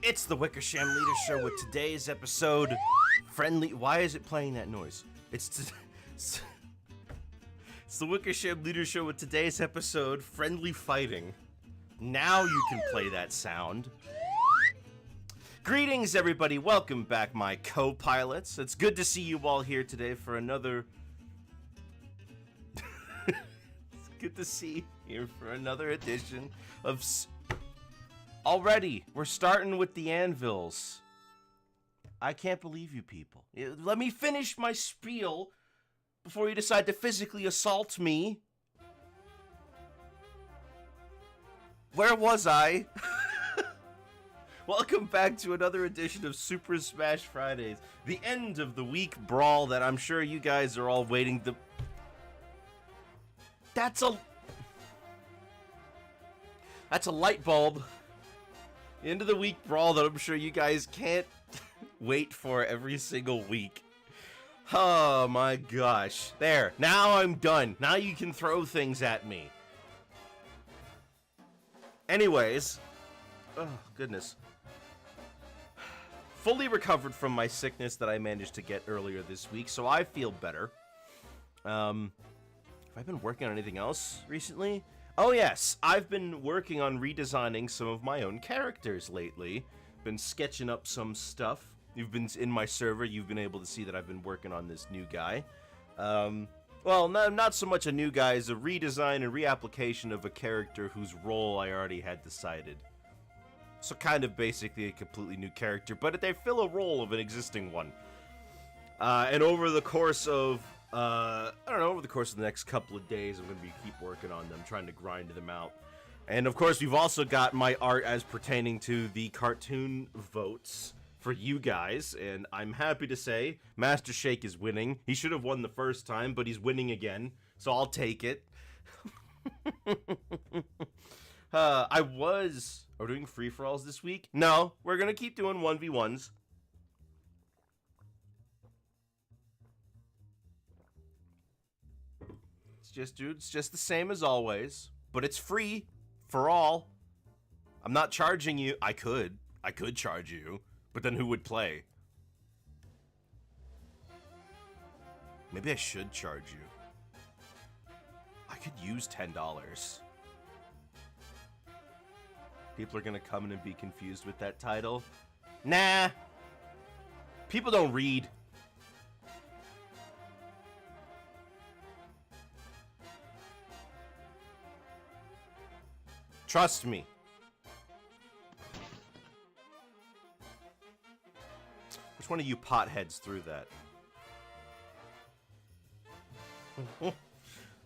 It's the Wickersham Leader Show with today's episode, Friendly... Why is it playing that noise? It's the Wickersham Leader Show with today's episode, Friendly Fighting. Now you can play that sound. Greetings, everybody. Welcome back, my co-pilots. It's good to see you all here today for another... It's good to see you here for another edition of... Already, we're starting with the anvils. I can't believe you people. Let me finish my spiel before you decide to physically assault me. Where was I? Welcome back to another edition of Super Smash Fridays. The end of the week brawl that I'm sure you guys are all waiting to... That's a light bulb. The end of the week brawl that I'm sure you guys can't wait for every single week. Oh my gosh. There. Now I'm done. Now you can throw things at me. Anyways. Oh, goodness. Fully recovered from my sickness that I managed to get earlier this week, so I feel better. Have I been working on anything else recently? Oh yes, I've been working on redesigning some of my own characters lately. Been sketching up some stuff. You've been in my server, you've been able to see that I've been working on this new guy. Well, not so much a new guy as a redesign and reapplication of a character whose role I already had decided. So kind of basically a completely new character, but they fill a role of an existing one. And over the course of... I don't know, over the course of the next couple of days, I'm going to keep working on them, trying to grind them out. And of course, we've also got my art as pertaining to the cartoon votes for you guys, and I'm happy to say Master Shake is winning. He should have won the first time, but he's winning again, so I'll take it. Are we doing free-for-alls this week? No, we're going to keep doing 1v1s. It's just the same as always, but it's free for all. I'm not charging you. I could charge you, but then who would play? Maybe I should charge you. I could use $10. People are gonna come in and be confused with that title. Nah. People don't read. Trust me. Which one of you potheads threw that?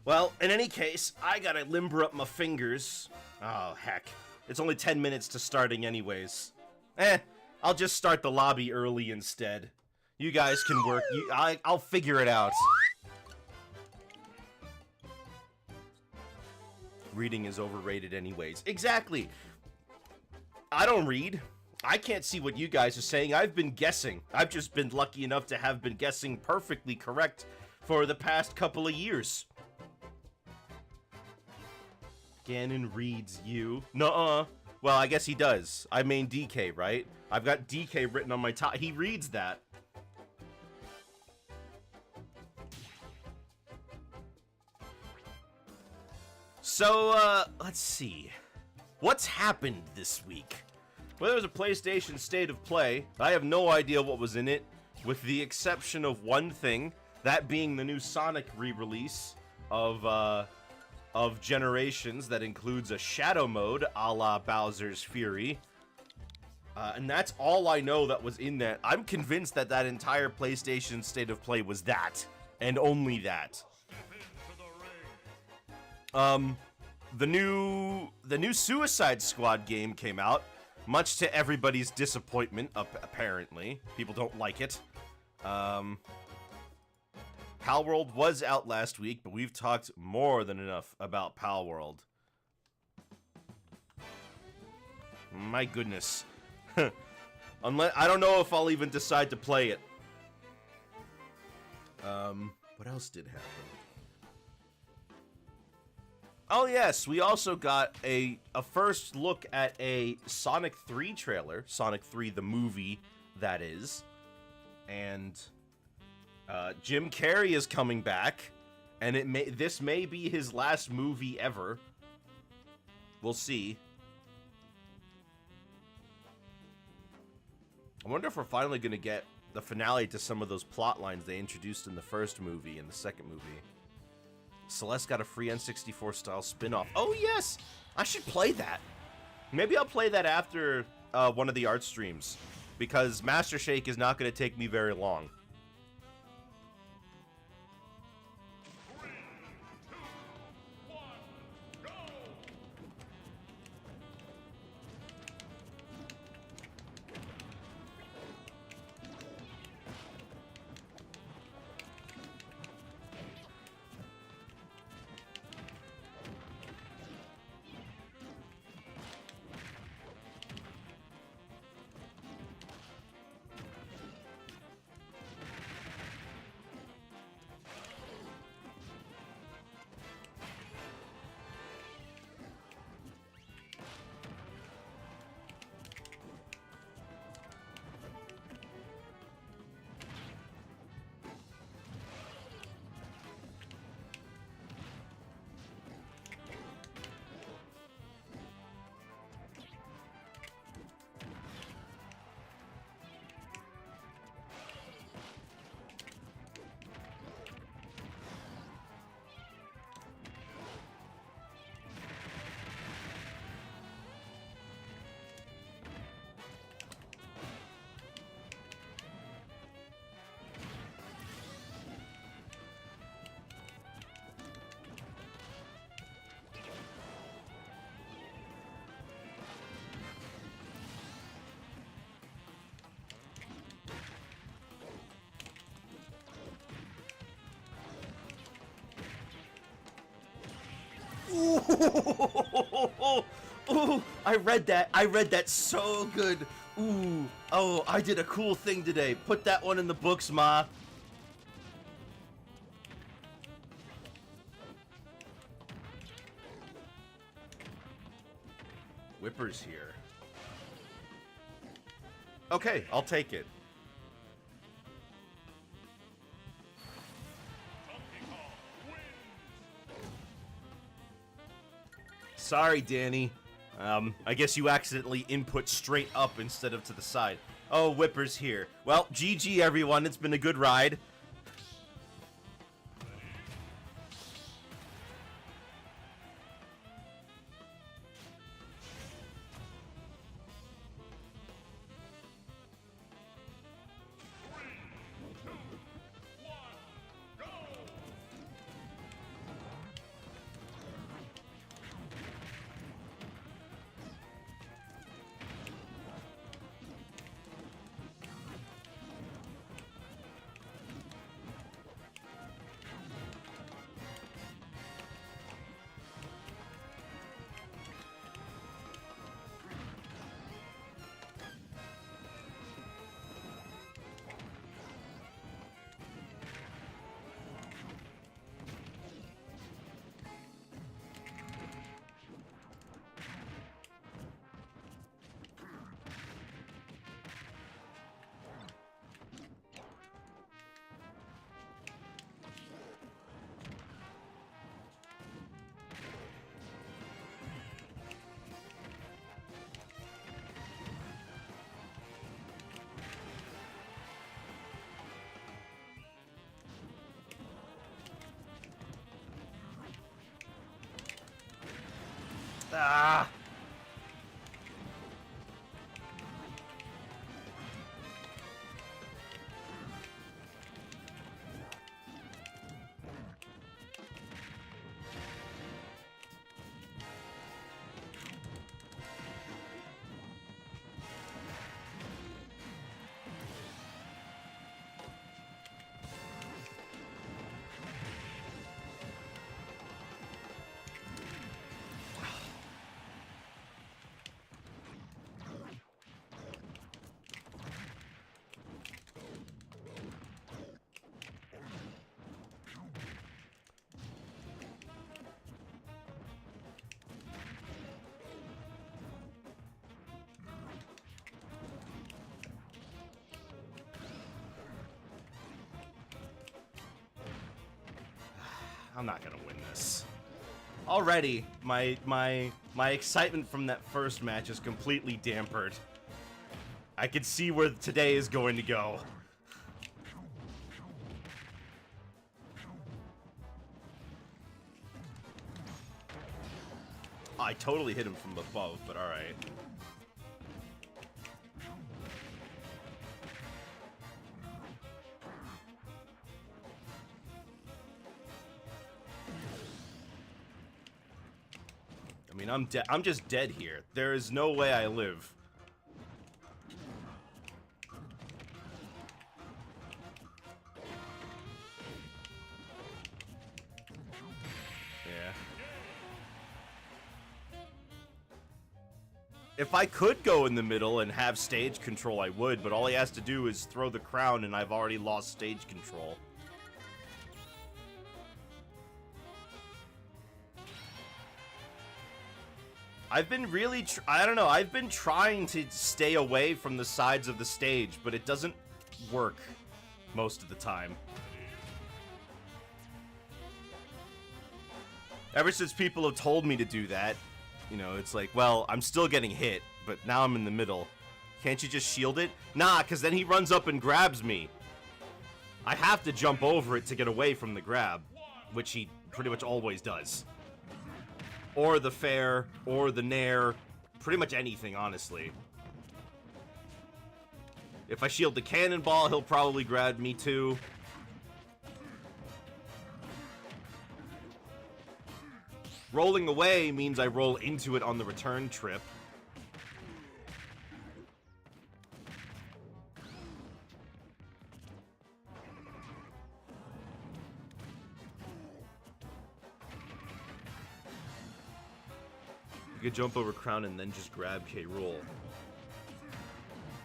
Well, in any case, I gotta limber up my fingers. Oh, heck. It's only 10 minutes to starting anyways. I'll just start the lobby early instead. You guys can work. I'll figure it out. Reading is overrated anyways. Exactly. I don't read. I can't see what you guys are saying. I've been guessing. I've just been lucky enough to have been guessing perfectly correct for the past couple of years. Ganon reads you. Nuh-uh. Well, I guess he does. I mean DK, right? I've got DK written on my top. He reads that. So, let's see. What's happened this week? Well, there was a PlayStation State of Play. I have no idea what was in it, with the exception of one thing, that being the new Sonic re-release of Generations that includes a Shadow Mode, a la Bowser's Fury. And that's all I know that was in that. I'm convinced that that entire PlayStation State of Play was that, and only that. The new Suicide Squad game came out, much to everybody's disappointment, apparently. People don't like it. Palworld was out last week, but we've talked more than enough about Palworld. My goodness. I don't know if I'll even decide to play it. What else did happen? Oh yes, we also got a first look at a Sonic 3 trailer, Sonic 3 the movie, that is. And Jim Carrey is coming back, and this may be his last movie ever. We'll see. I wonder if we're finally going to get the finale to some of those plot lines they introduced in the first movie and the second movie. Celeste got a free N64 style spin-off. Oh yes! I should play that. Maybe I'll play that after one of the art streams, because Master Shake is not going to take me very long. Ooh, I read that. I read that so good. Ooh, oh, I did a cool thing today. Put that one in the books, Ma. Whipper's here. Okay, I'll take it. Sorry, Danny. I guess you accidentally input straight up instead of to the side. Oh, Whipper's here. Well, GG everyone, it's been a good ride. Ah! I'm not gonna win this. Already, my excitement from that first match is completely dampered. I can see where today is going to go. I totally hit him from above, but alright. I mean, I'm just dead here. There is no way I live. Yeah. If I could go in the middle and have stage control, I would, but all he has to do is throw the crown and I've already lost stage control. I've been really, I don't know, I've been trying to stay away from the sides of the stage, but it doesn't work most of the time. Ever since people have told me to do that, you know, it's like, well, I'm still getting hit, but now I'm in the middle. Can't you just shield it? Nah, because then he runs up and grabs me. I have to jump over it to get away from the grab, which he pretty much always does. Or the fair, or the nair, pretty much anything, honestly. If I shield the cannonball, he'll probably grab me too. Rolling away means I roll into it on the return trip. You could jump over Crown and then just grab K. Rool.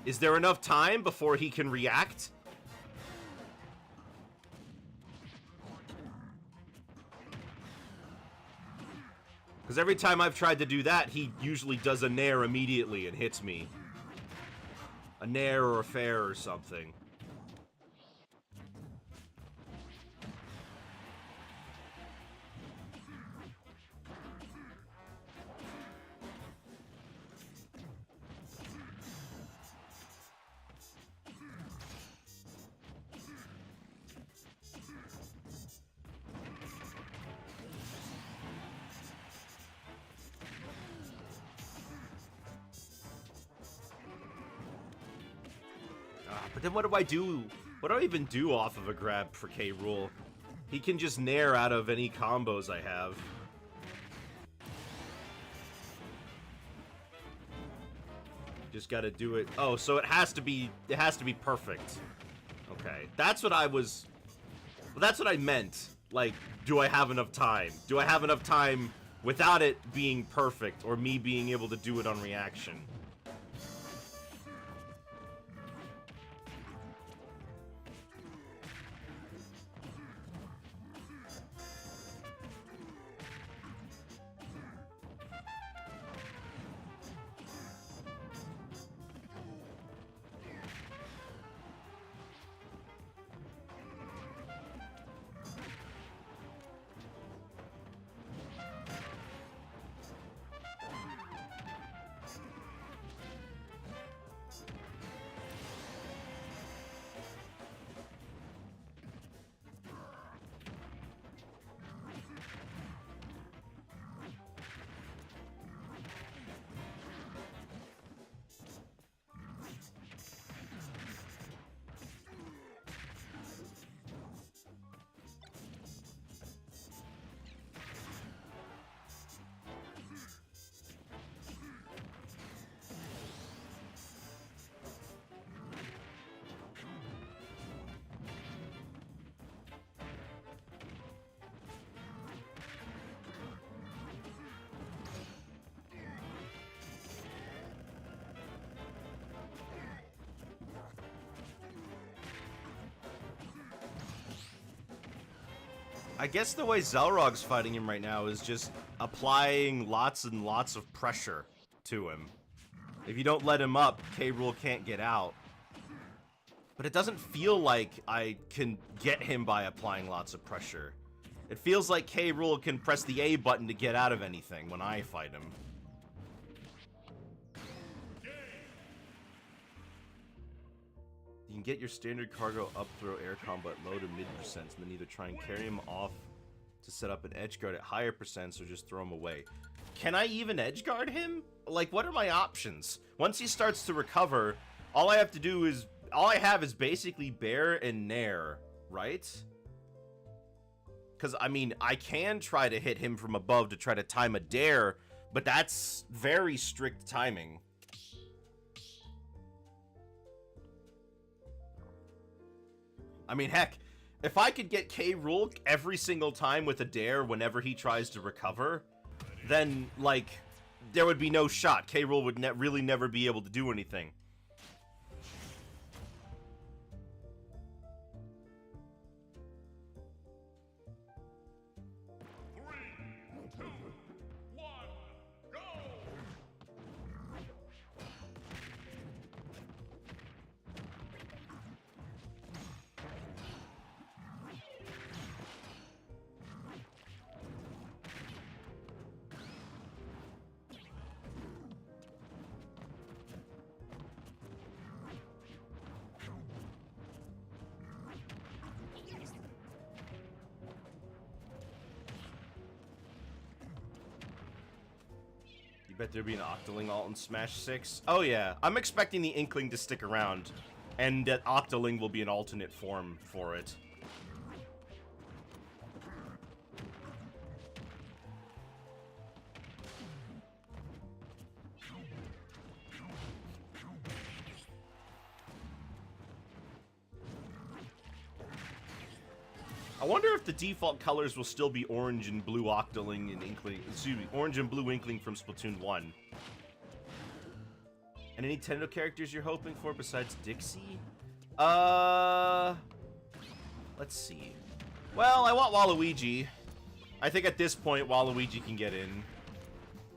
Is there enough time before he can react? Because every time I've tried to do that, he usually does a nair immediately and hits me. A nair or a fair or something. But then what do I do? What do I even do off of a grab for K. Rool? He can just nair out of any combos I have. Just gotta do it. Oh, so it has to be perfect. Okay. That's what I was... Well, that's what I meant. Like, do I have enough time? Do I have enough time without it being perfect, or me being able to do it on reaction? I guess the way Xelrog's fighting him right now is just applying lots and lots of pressure to him. If you don't let him up, K. Rool can't get out. But it doesn't feel like I can get him by applying lots of pressure. It feels like K. Rool can press the A button to get out of anything when I fight him. You can get your standard cargo up throw air combo at low to mid percents, and then either try and carry him off to set up an edge guard at higher percents or just throw him away. Can I even edge guard him? Like, what are my options? Once he starts to recover, all I have is basically Bear and Nair, right? Because, I mean, I can try to hit him from above to try to time a dare, but that's very strict timing. I mean, heck, if I could get K. Rool every single time with a dare whenever he tries to recover, then, like, there would be no shot. K. Rool would really never be able to do anything. Bet there'd be an Octoling alt in Smash 6. Oh yeah, I'm expecting the Inkling to stick around, and that Octoling will be an alternate form for it. I wonder if the default colors will still be orange and blue Octoling and Inkling. Excuse me, orange and blue Inkling from Splatoon 1. And any Nintendo characters you're hoping for besides Dixie? Let's see. Well, I want Waluigi. I think at this point, Waluigi can get in.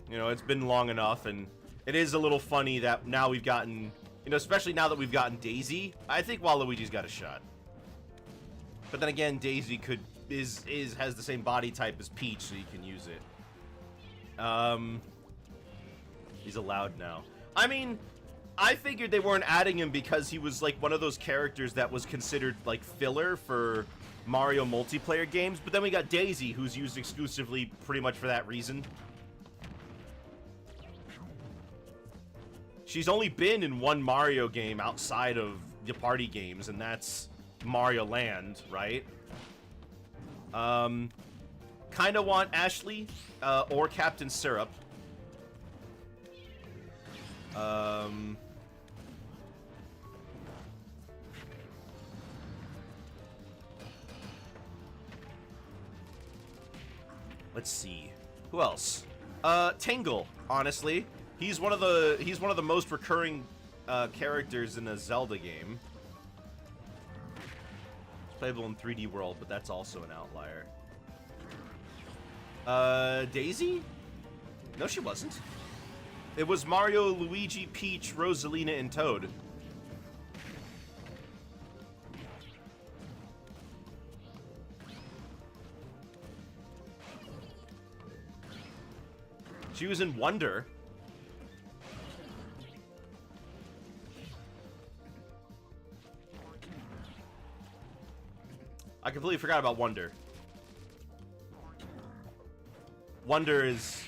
You know, it's been long enough, and it is a little funny that now we've gotten, you know, especially now that we've gotten Daisy, I think Waluigi's got a shot. But then again, Daisy has the same body type as Peach, so you can use it. He's allowed now. I mean, I figured they weren't adding him because he was like one of those characters that was considered like filler for Mario multiplayer games. But then we got Daisy, who's used exclusively pretty much for that reason. She's only been in one Mario game outside of the party games, and that's Mario Land, right? Kinda want Ashley, or Captain Syrup. Let's see. Who else? Tingle, honestly. He's one of the most recurring characters in a Zelda game. Playable in 3D World, but that's also an outlier. Daisy? No, she wasn't. It was Mario, Luigi, Peach, Rosalina, and Toad. She was in Wonder. I completely forgot about Wonder. Wonder is...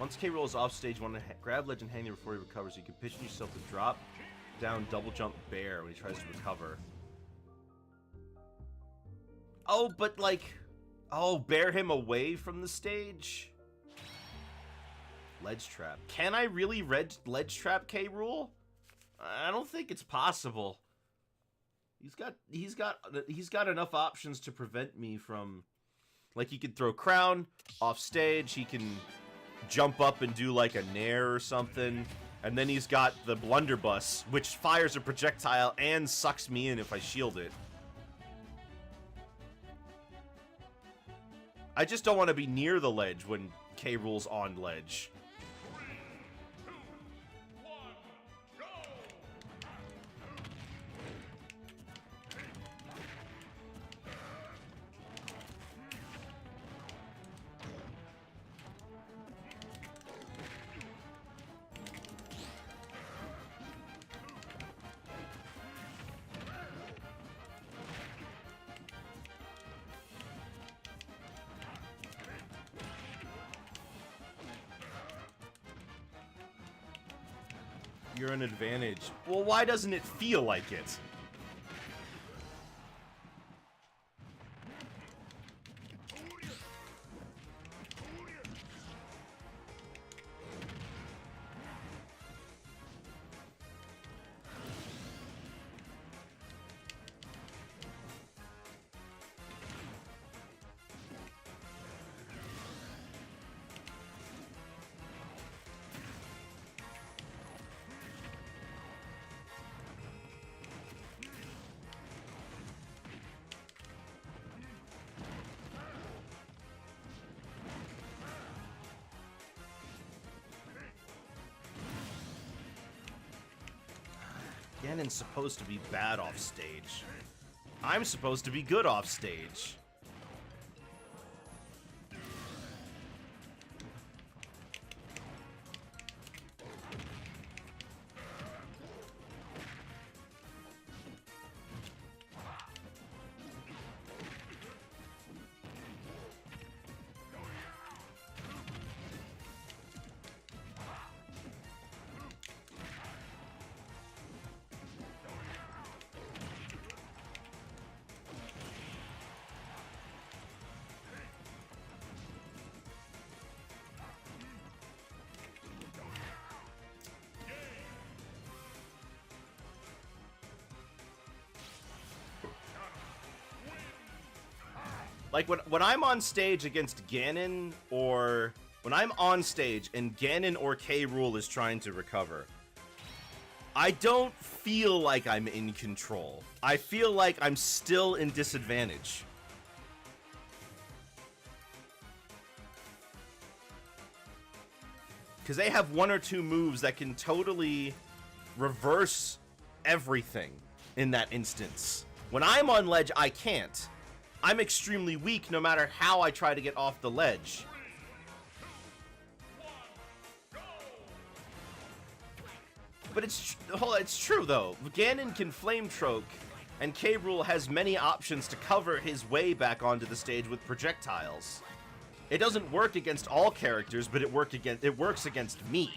Once K. Rool is off stage, want to grab Ledge and hang there before he recovers. You can position yourself to drop down double jump Bear when he tries to recover. Oh, but like... Oh, bear him away from the stage? Ledge trap. Can I really ledge trap K. Rool? I don't think it's possible. He's got enough options to prevent me from, like, he could throw Crown off stage, he can jump up and do like a Nair or something, and then he's got the Blunderbuss, which fires a projectile and sucks me in if I shield it. I just don't want to be near the ledge when K. Rool's on ledge. You're an advantage. Well, why doesn't it feel like it? Ganon's supposed to be bad off stage. I'm supposed to be good off stage. Like, when I'm on stage against Ganon, or when I'm on stage and Ganon or K. Rool is trying to recover, I don't feel like I'm in control. I feel like I'm still in disadvantage. Because they have one or two moves that can totally reverse everything in that instance. When I'm on ledge, I can't. I'm extremely weak no matter how I try to get off the ledge. But it's true, though. Ganon can Flame Choke, and K. Rool has many options to cover his way back onto the stage with projectiles. It doesn't work against all characters, but it works against me.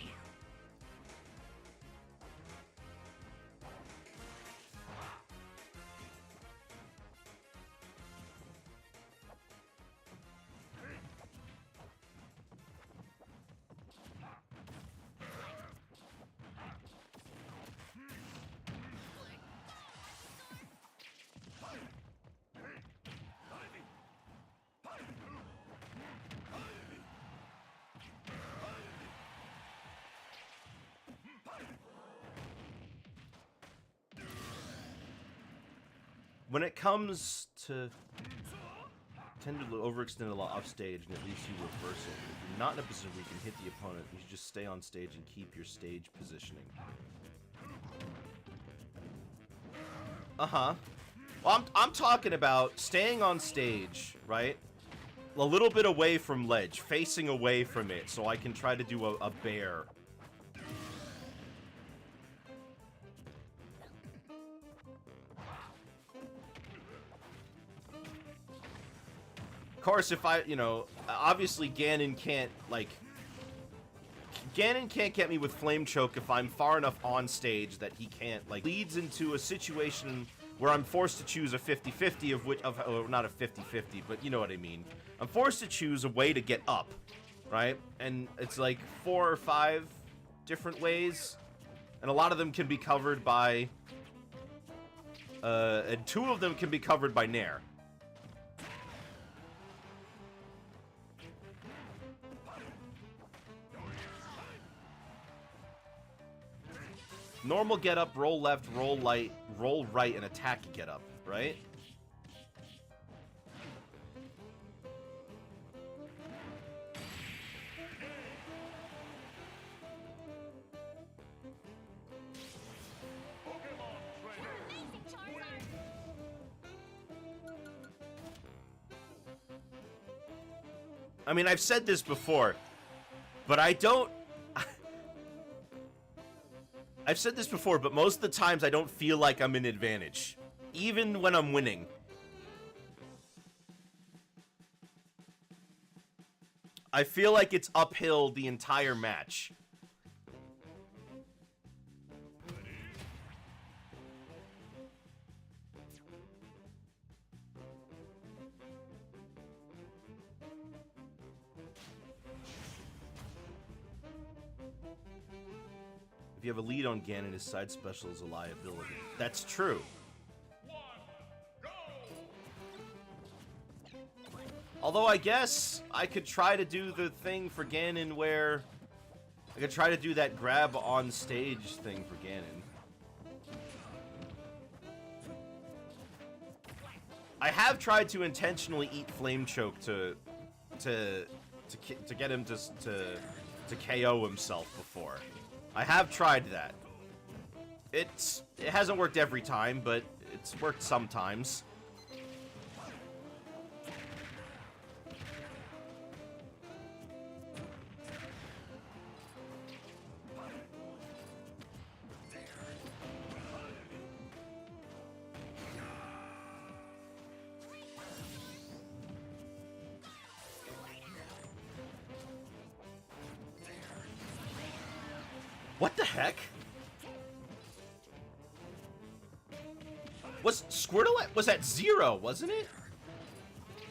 When it comes to tend to overextend a lot off stage and at least you reverse it. If you're not in a position where you can hit the opponent, you should just stay on stage and keep your stage positioning. Uh-huh. Well, I'm talking about staying on stage, right? A little bit away from ledge, facing away from it, so I can try to do a bear. Of course, if I, obviously Ganon can't, Ganon can't get me with Flame Choke if I'm far enough on stage that he can't, leads into a situation where I'm forced to choose a 50-50 not a 50-50, but you know what I mean. I'm forced to choose a way to get up, right? And it's like 4 or 5 different ways, and a lot of them can be covered by, and 2 of them can be covered by Nair. Normal get up, roll left, roll right, and attack get up, right? I mean, I've said this before, but I've said this before, but most of the times I don't feel like I'm in advantage, even when I'm winning. I feel like it's uphill the entire match. If you have a lead on Ganon, his side special is a liability. That's true. Although I guess I could try to do the thing for Ganon where... I could try to do that grab on stage thing for Ganon. I have tried to intentionally eat Flame Choke to get him to KO himself before. I have tried that. It hasn't worked every time, but it's worked sometimes. What the heck? Was Squirtle was at 0, wasn't it?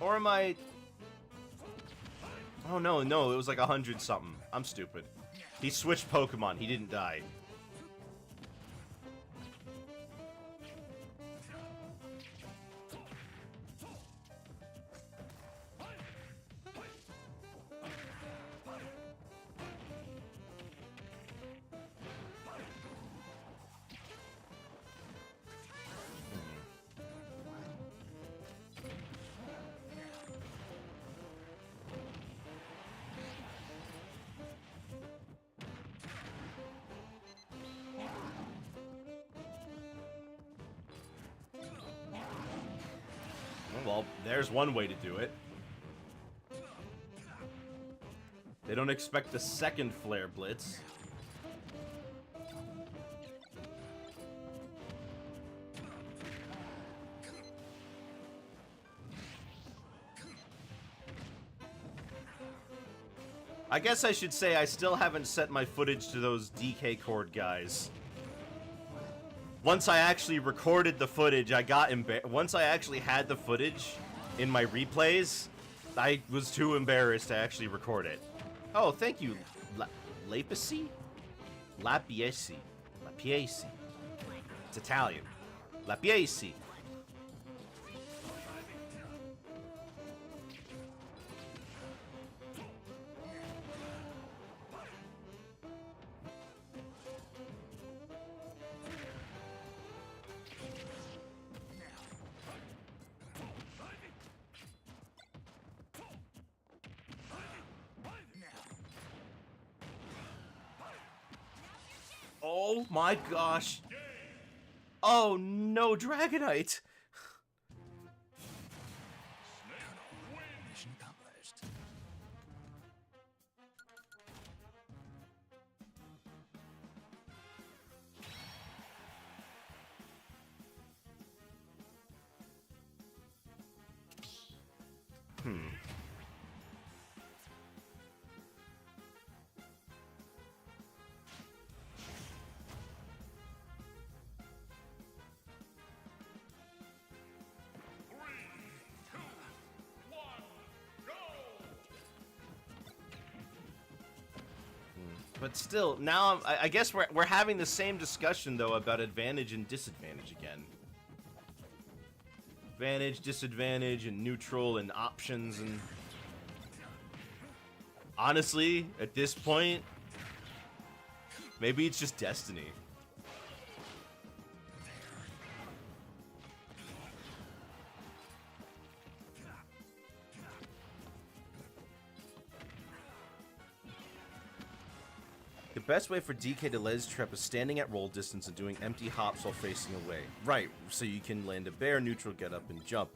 Or am I... Oh no, it was like 100 something. I'm stupid. He switched Pokemon, he didn't die. Well, there's one way to do it. They don't expect the second Flare Blitz. I guess I should say I still haven't set my footage to those DK Cord guys. Once I actually recorded the footage, I got once I actually had the footage in my replays, I was too embarrassed to actually record it. Oh, thank you, Lapiesi? Lapiesi. Lapiesi. It's Italian. Lapiesi. Oh my gosh. Oh no, Dragonite. Mission accomplished. But still, now I guess we're having the same discussion though about advantage and disadvantage again. Advantage, disadvantage, and neutral, and options, and honestly, at this point, maybe it's just destiny. The best way for DK to ledge trap is standing at roll distance and doing empty hops while facing away. Right, so you can land a bear, neutral, get up, and jump.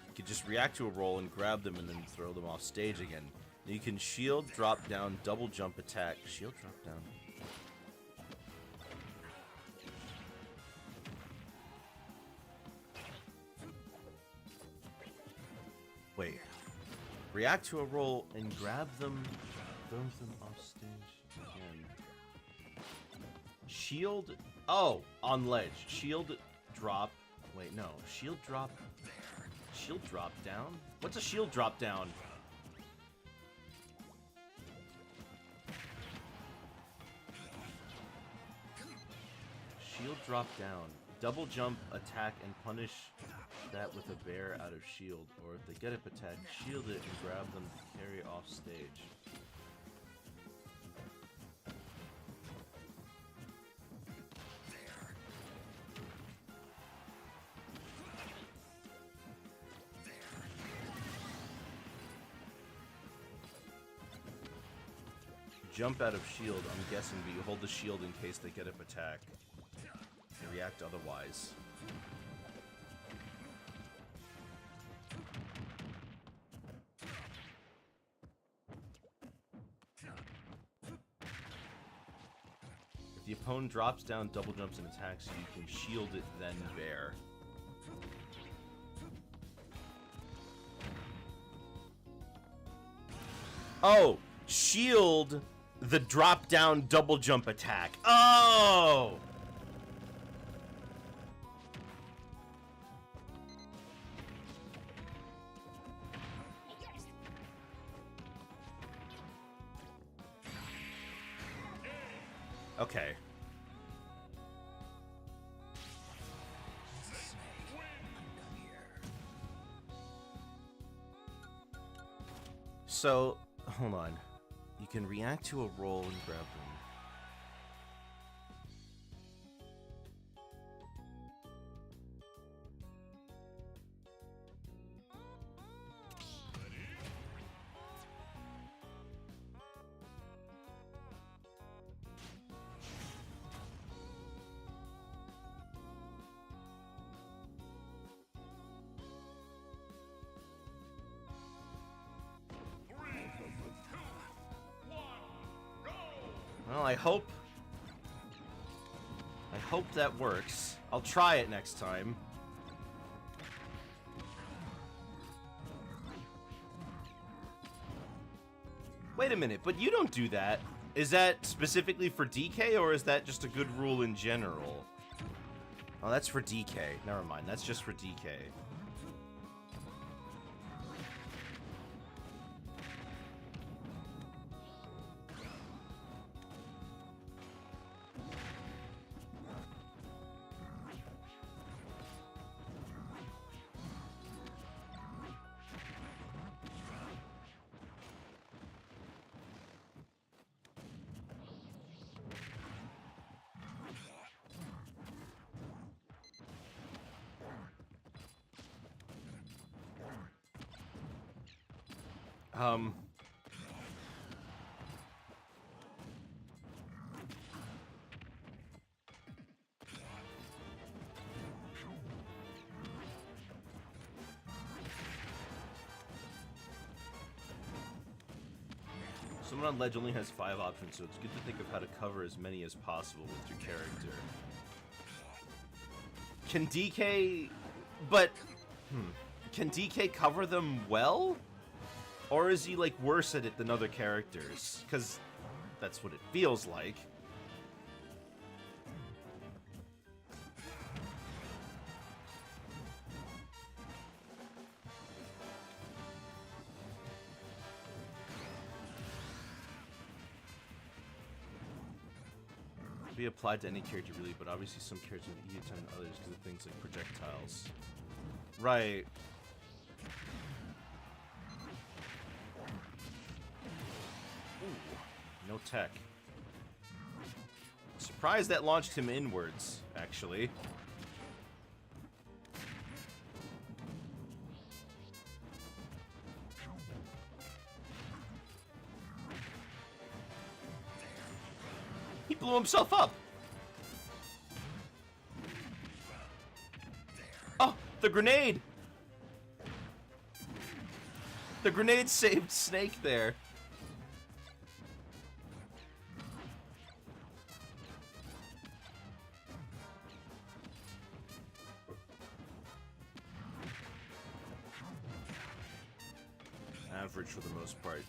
You can just react to a roll and grab them and then throw them off stage again. You can shield, drop down, double jump attack. Shield, drop down. Wait. React to a roll and grab them, throw them off stage again. Shield, oh, on ledge. Shield drop, wait, no. Shield drop down? What's a shield drop down? Shield drop down. Double jump, attack, and punish that with a bear out of shield. Or if they get up attack, shield it and grab them to carry off stage. Jump out of shield, I'm guessing, but you hold the shield in case they get up attack. They react otherwise. If the opponent drops down, double jumps, and attacks, you can shield it, then bear. Oh! Shield the drop down double jump attack. Oh! Okay. So, hold on. You can react to a roll and grab them. Well, I hope that works. I'll try it next time. Wait a minute, but you don't do that. Is that specifically for DK, or is that just a good rule in general? Oh, that's for DK. Never mind, that's just for DK. Someone on Ledge only has 5 options, so it's good to think of how to cover as many as possible with your character. Can DK... But... Can DK cover them well? Or is he, like, worse at it than other characters? Because that's what it feels like. Be applied to any character really, but obviously some characters have easier time than others because of things like projectiles. Right. Ooh, no tech. Surprised that launched him inwards, actually. He blew himself up. Oh, the grenade. The grenade saved Snake there. Average for the most part.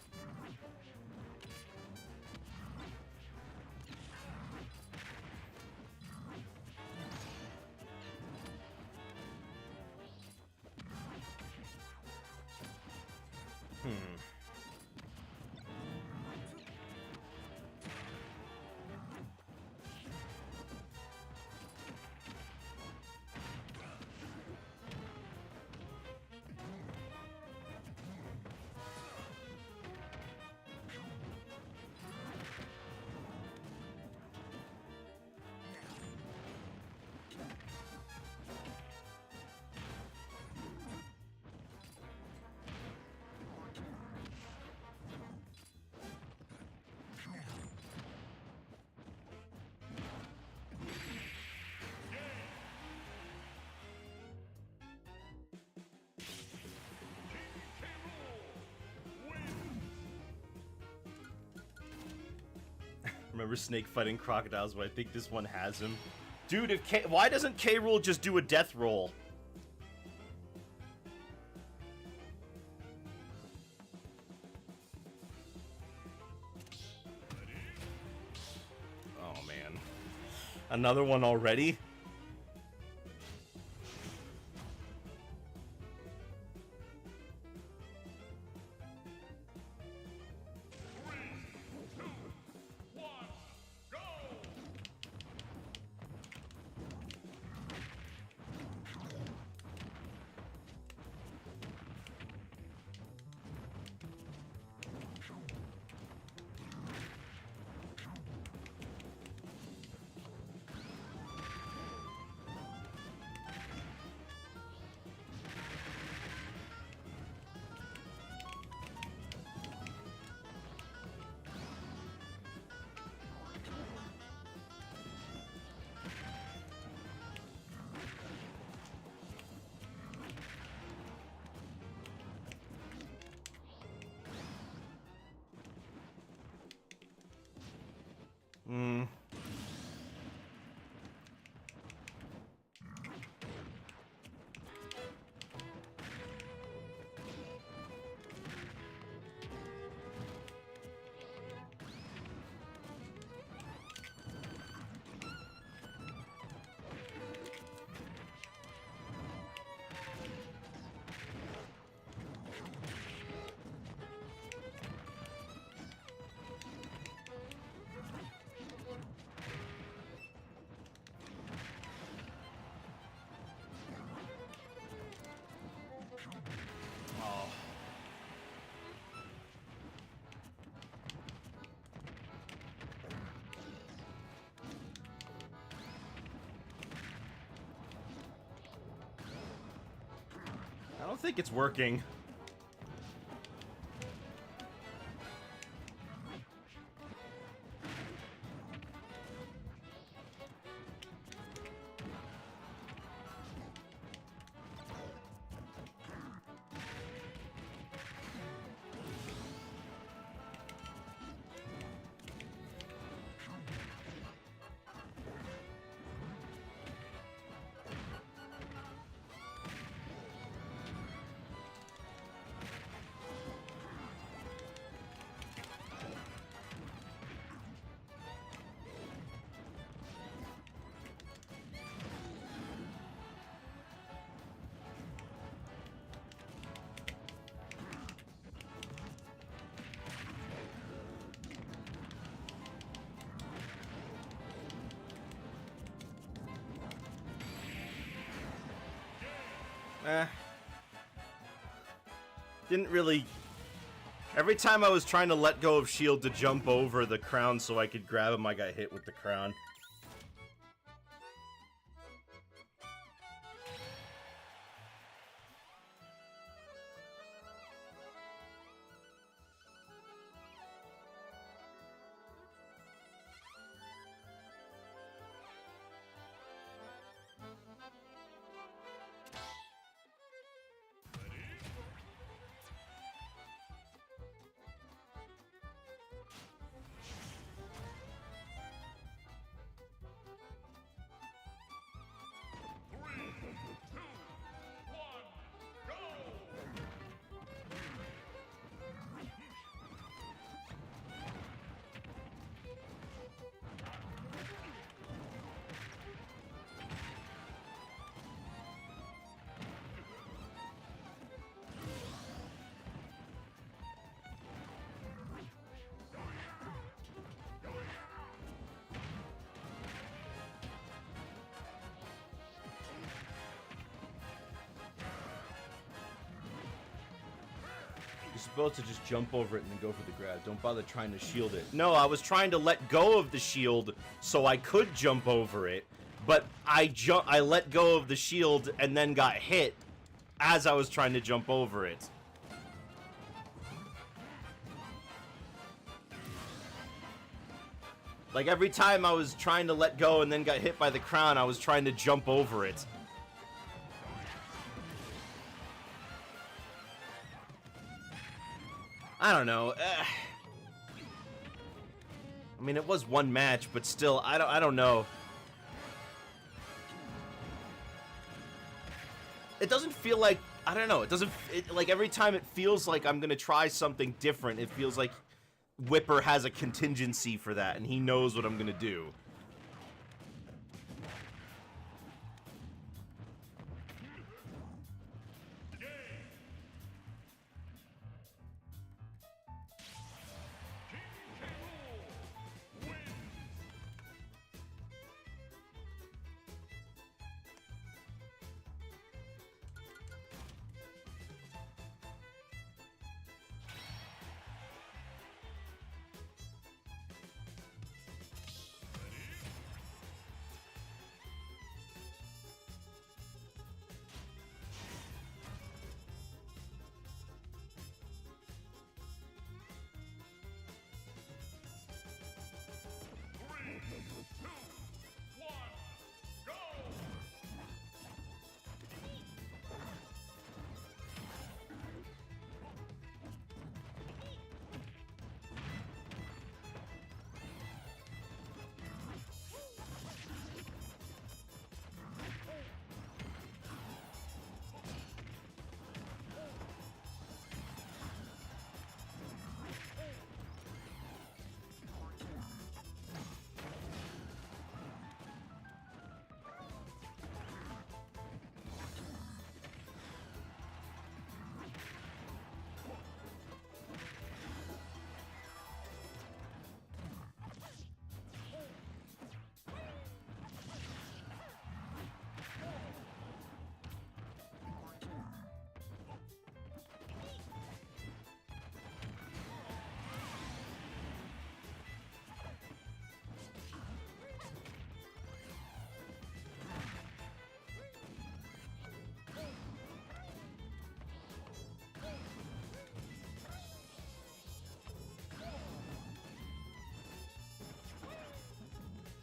Remember Snake fighting crocodiles, but I think this one has him. Dude, why doesn't K. Rool just do a death roll? Oh, man. Another one already? I don't think it's working. Didn't really... Every time I was trying to let go of shield to jump over the crown so I could grab him, I got hit with the crown. You're supposed to just jump over it and then go for the grab. Don't bother trying to shield it. No, I was trying to let go of the shield so I could jump over it, but I let go of the shield and then got hit as I was trying to jump over it. Like, every time I was trying to let go and then got hit by the crown, I was trying to jump over it. I don't know. I mean, it was one match, but still, I don't know. It doesn't feel like, I don't know, like every time it feels like I'm gonna try something different, it feels like Whipper has a contingency for that, and he knows what I'm gonna do.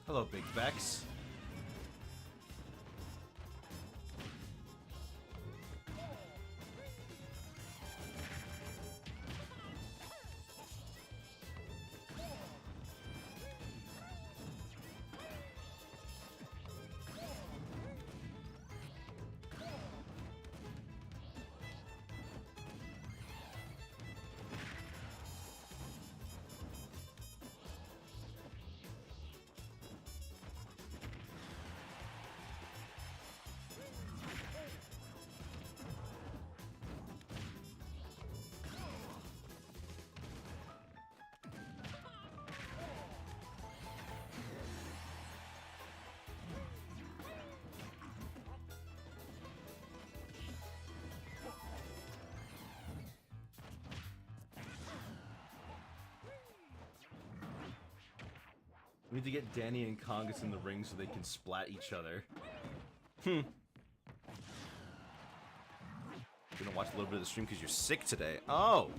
Hello, Big Vex. We need to get Danny and Congus in the ring so they can splat each other. You're gonna watch a little bit of the stream because you're sick today. Oh!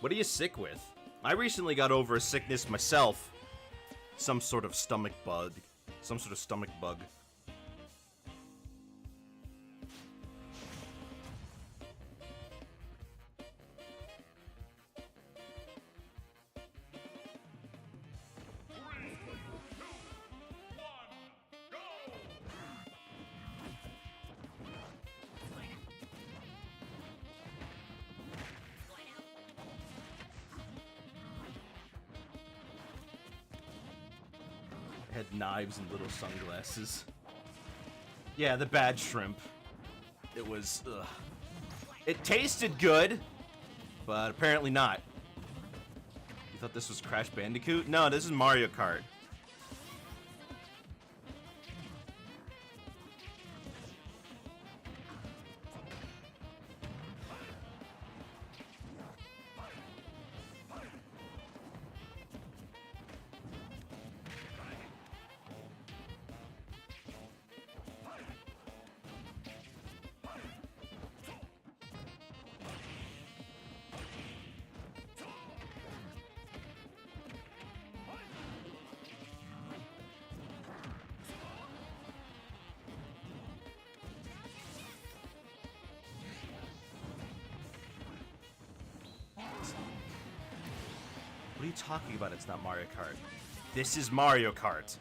What are you sick with? I recently got over a sickness myself. Some sort of stomach bug. Some sort of stomach bug. Had knives and little sunglasses. Yeah, the bad shrimp. It was, ugh. It tasted good, but apparently not. You thought this was Crash Bandicoot. No, this is Mario Kart. What are you talking about? It's not Mario Kart. This is Mario Kart.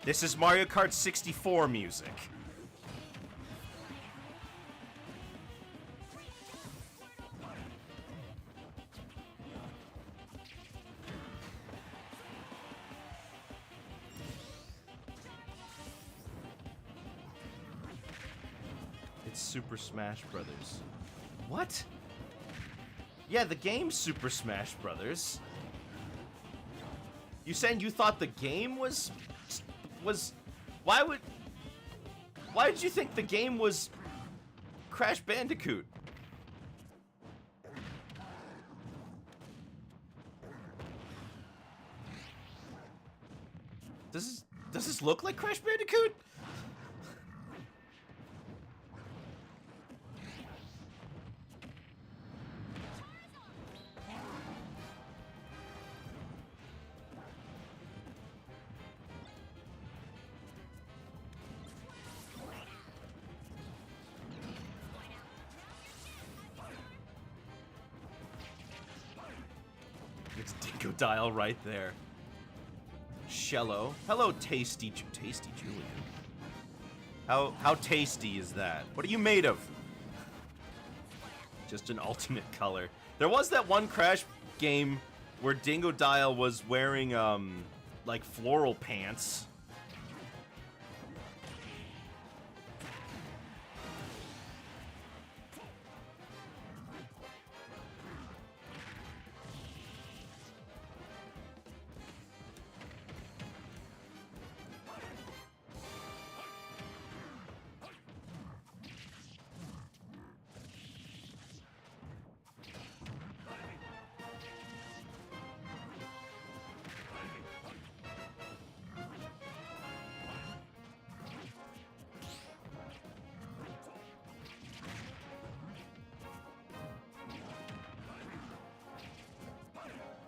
This is Mario Kart 64 music. It's Super Smash Brothers. What? Yeah, the game's Super Smash Brothers. You saying you thought the game was... Why did you think the game was Crash Bandicoot? Does this look like Crash Bandicoot? It's Dingodile right there. Shello. Hello, Tasty Julian. How tasty is that? What are you made of? Just an ultimate color. There was that one Crash game where Dingodile was wearing like floral pants.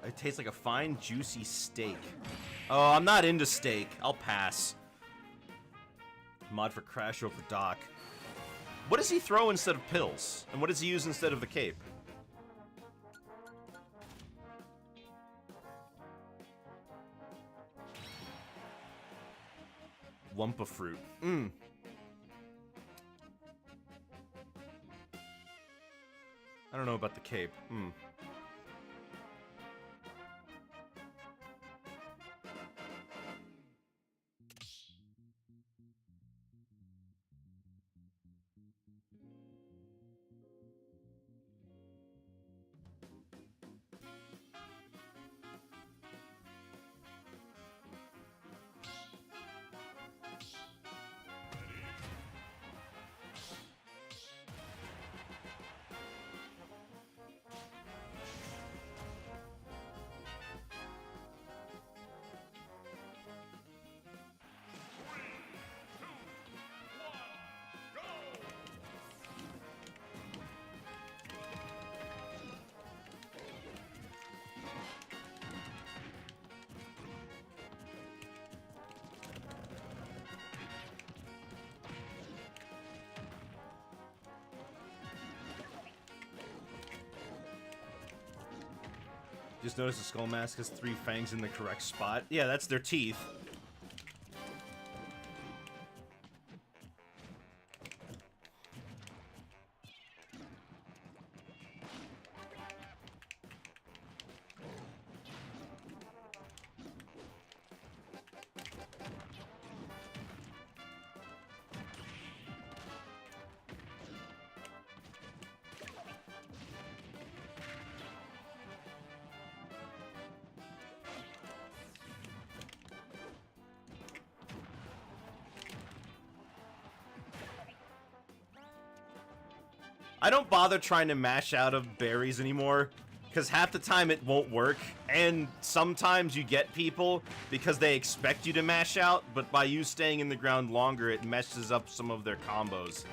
It tastes like a fine, juicy steak. Oh, I'm not into steak. I'll pass. Mod for Crash over Doc. What does he throw instead of pills? And what does he use instead of the cape? Wumpa fruit. Mmm. I don't know about the cape. Hmm. Just noticed the skull mask has 3 fangs in the correct spot. Yeah, that's their teeth. I don't bother trying to mash out of berries anymore, because half the time it won't work, and sometimes you get people because they expect you to mash out, but by you staying in the ground longer, it messes up some of their combos.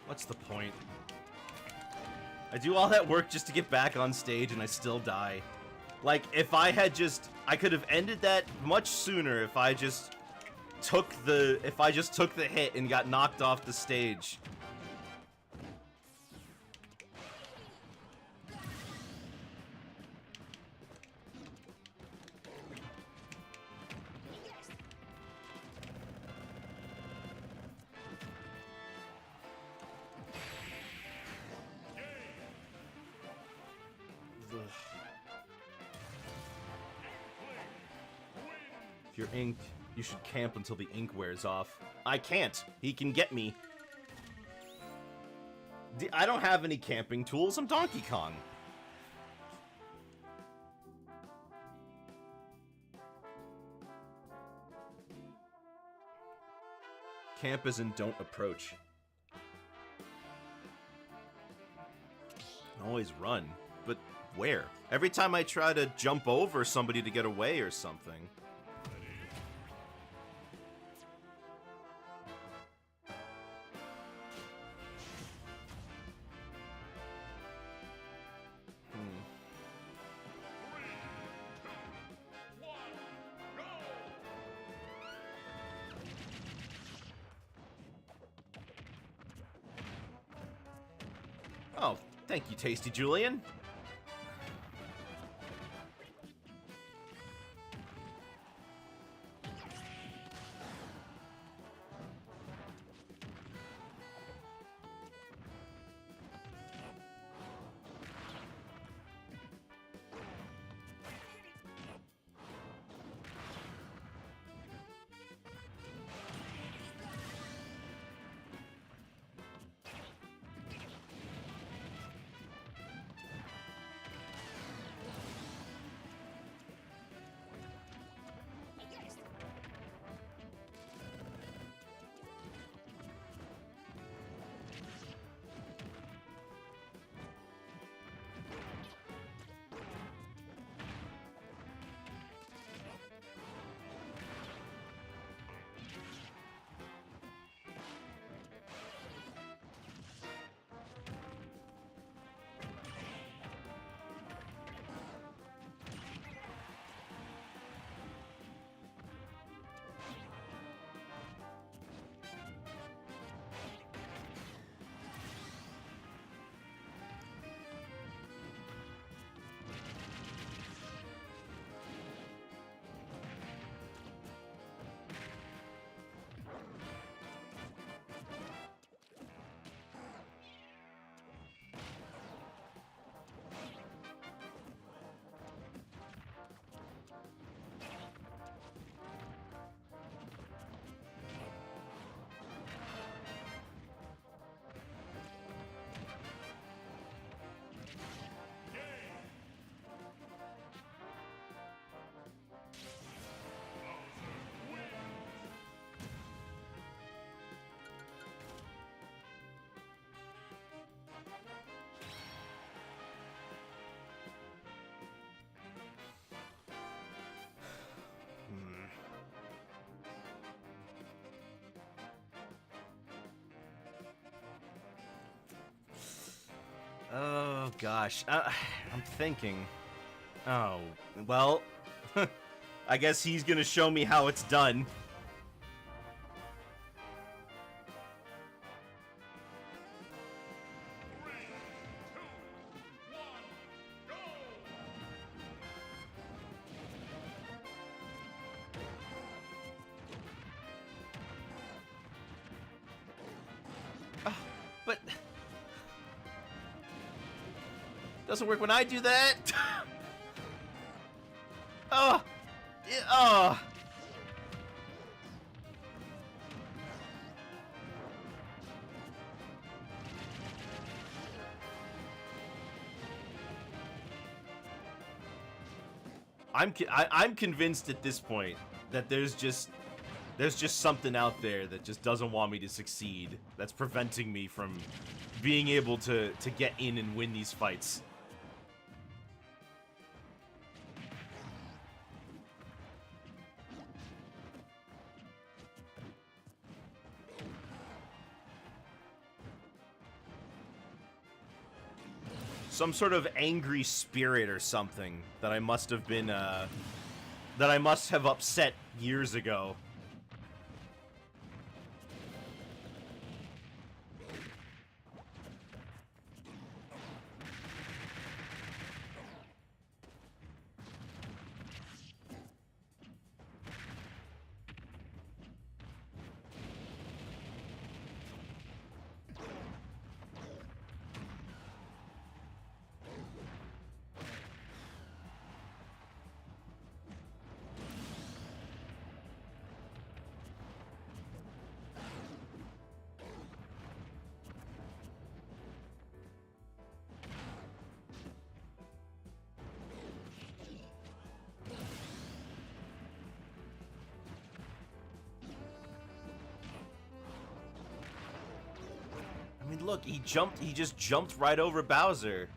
What's the point? I do all that work just to get back on stage and I still die. Like, if I had just... I could have ended that much sooner if I just took the... If I just took the hit and got knocked off the stage. If you're inked, you should camp until the ink wears off. I can't. He can get me. I don't have any camping tools. I'm Donkey Kong. Camp is in don't approach. Always run. But where? Every time I try to jump over somebody to get away or something. Oh, thank you, Tasty Julian. gosh. I'm thinking. Oh, well, I guess he's gonna show me how it's done. But doesn't work when I do that. Oh, oh. I'm convinced at this point that there's just something out there that just doesn't want me to succeed. That's preventing me from being able to get in and win these fights. Some sort of angry spirit or something that I must have been, that I must have upset years ago. I mean, look, he just jumped right over Bowser.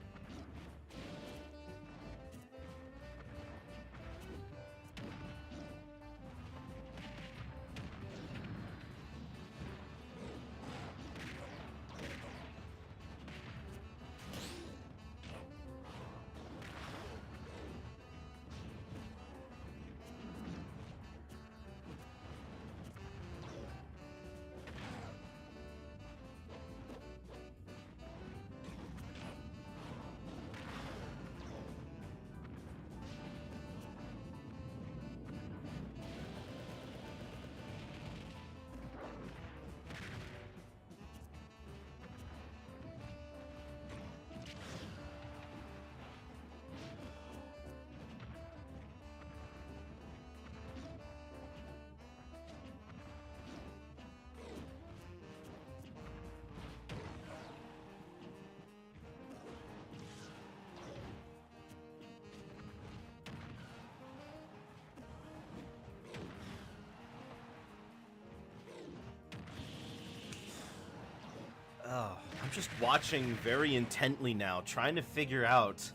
Oh, I'm just watching very intently now, trying to figure out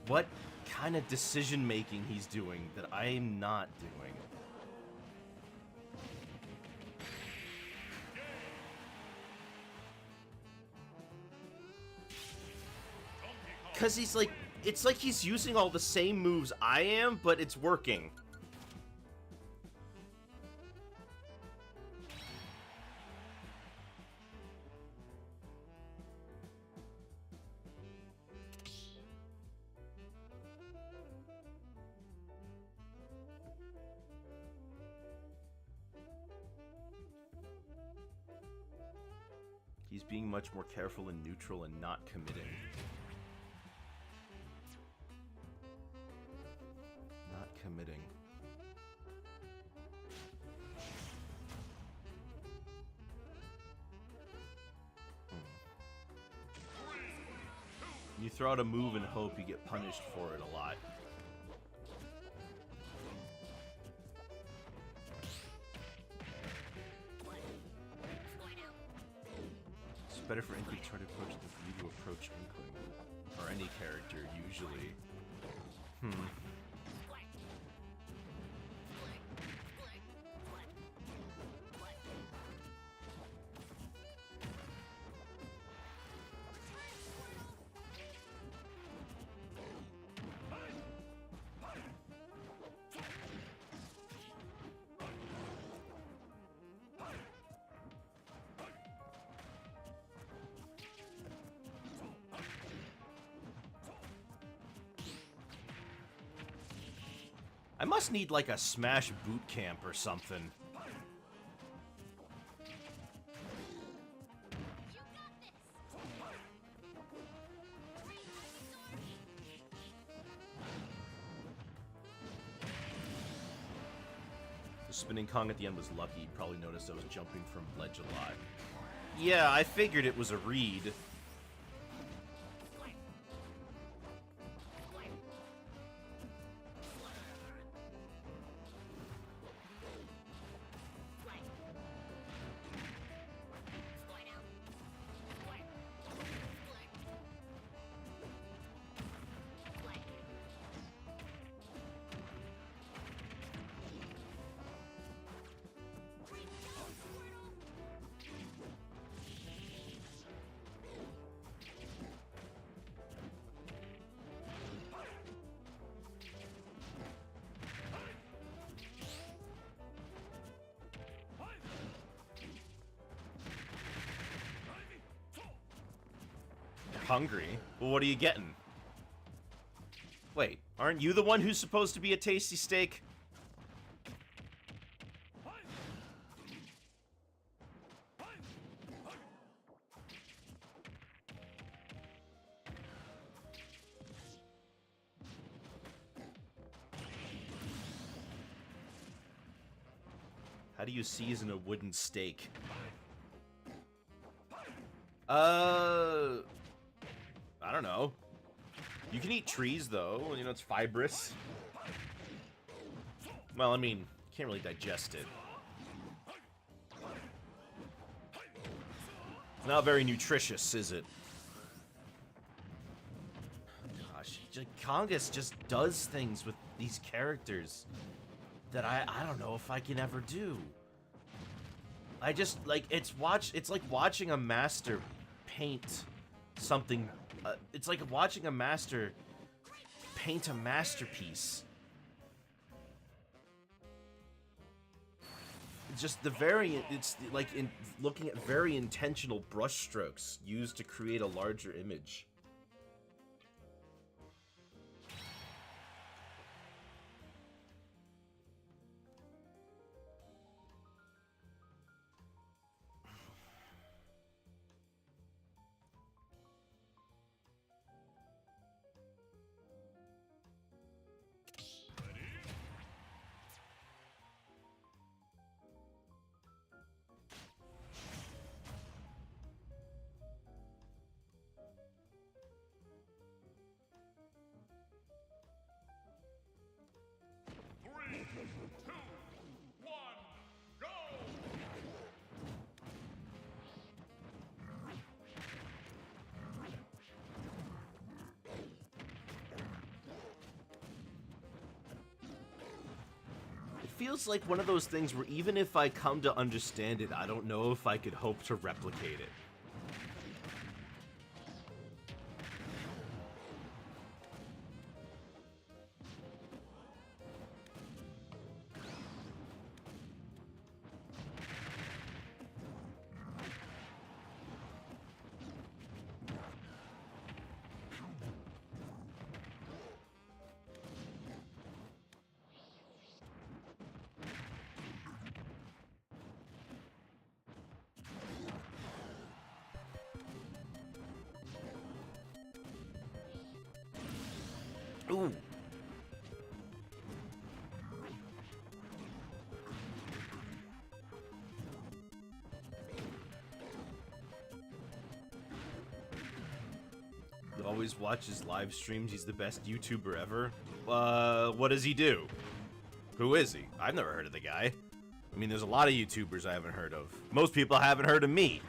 what kind of decision making he's doing that I'm not doing. Because he's like, it's like he's using all the same moves I am, but it's working. He's being much more careful and neutral and not committing. Not committing. You throw out a move and hope you get punished for it a lot. Better for Inkling to try to approach than for you to approach Inkling. Or any character, usually. I must need like a Smash boot camp or something. The spinning Kong at the end was lucky. You probably noticed I was jumping from ledge a lot. Yeah, I figured it was a read. Hungry? Well, what are you getting? Wait, aren't you the one who's supposed to be a tasty steak? How do you season a wooden steak? I don't know. You can eat trees, though. You know, it's fibrous. Well, I mean, can't really digest it. It's not very nutritious, is it? Gosh, Kongus just does things with these characters that I don't know if I can ever do. I just, like, it's like watching a master paint something. It's like watching a master paint a masterpiece. It's just it's like looking at very intentional brushstrokes used to create a larger image. Feels like one of those things where even if I come to understand it, I don't know if I could hope to replicate it. Ooh. He always watches live streams. He's the best YouTuber ever. What does he do? Who is he? I've never heard of the guy. I mean, there's a lot of YouTubers I haven't heard of. Most people haven't heard of me.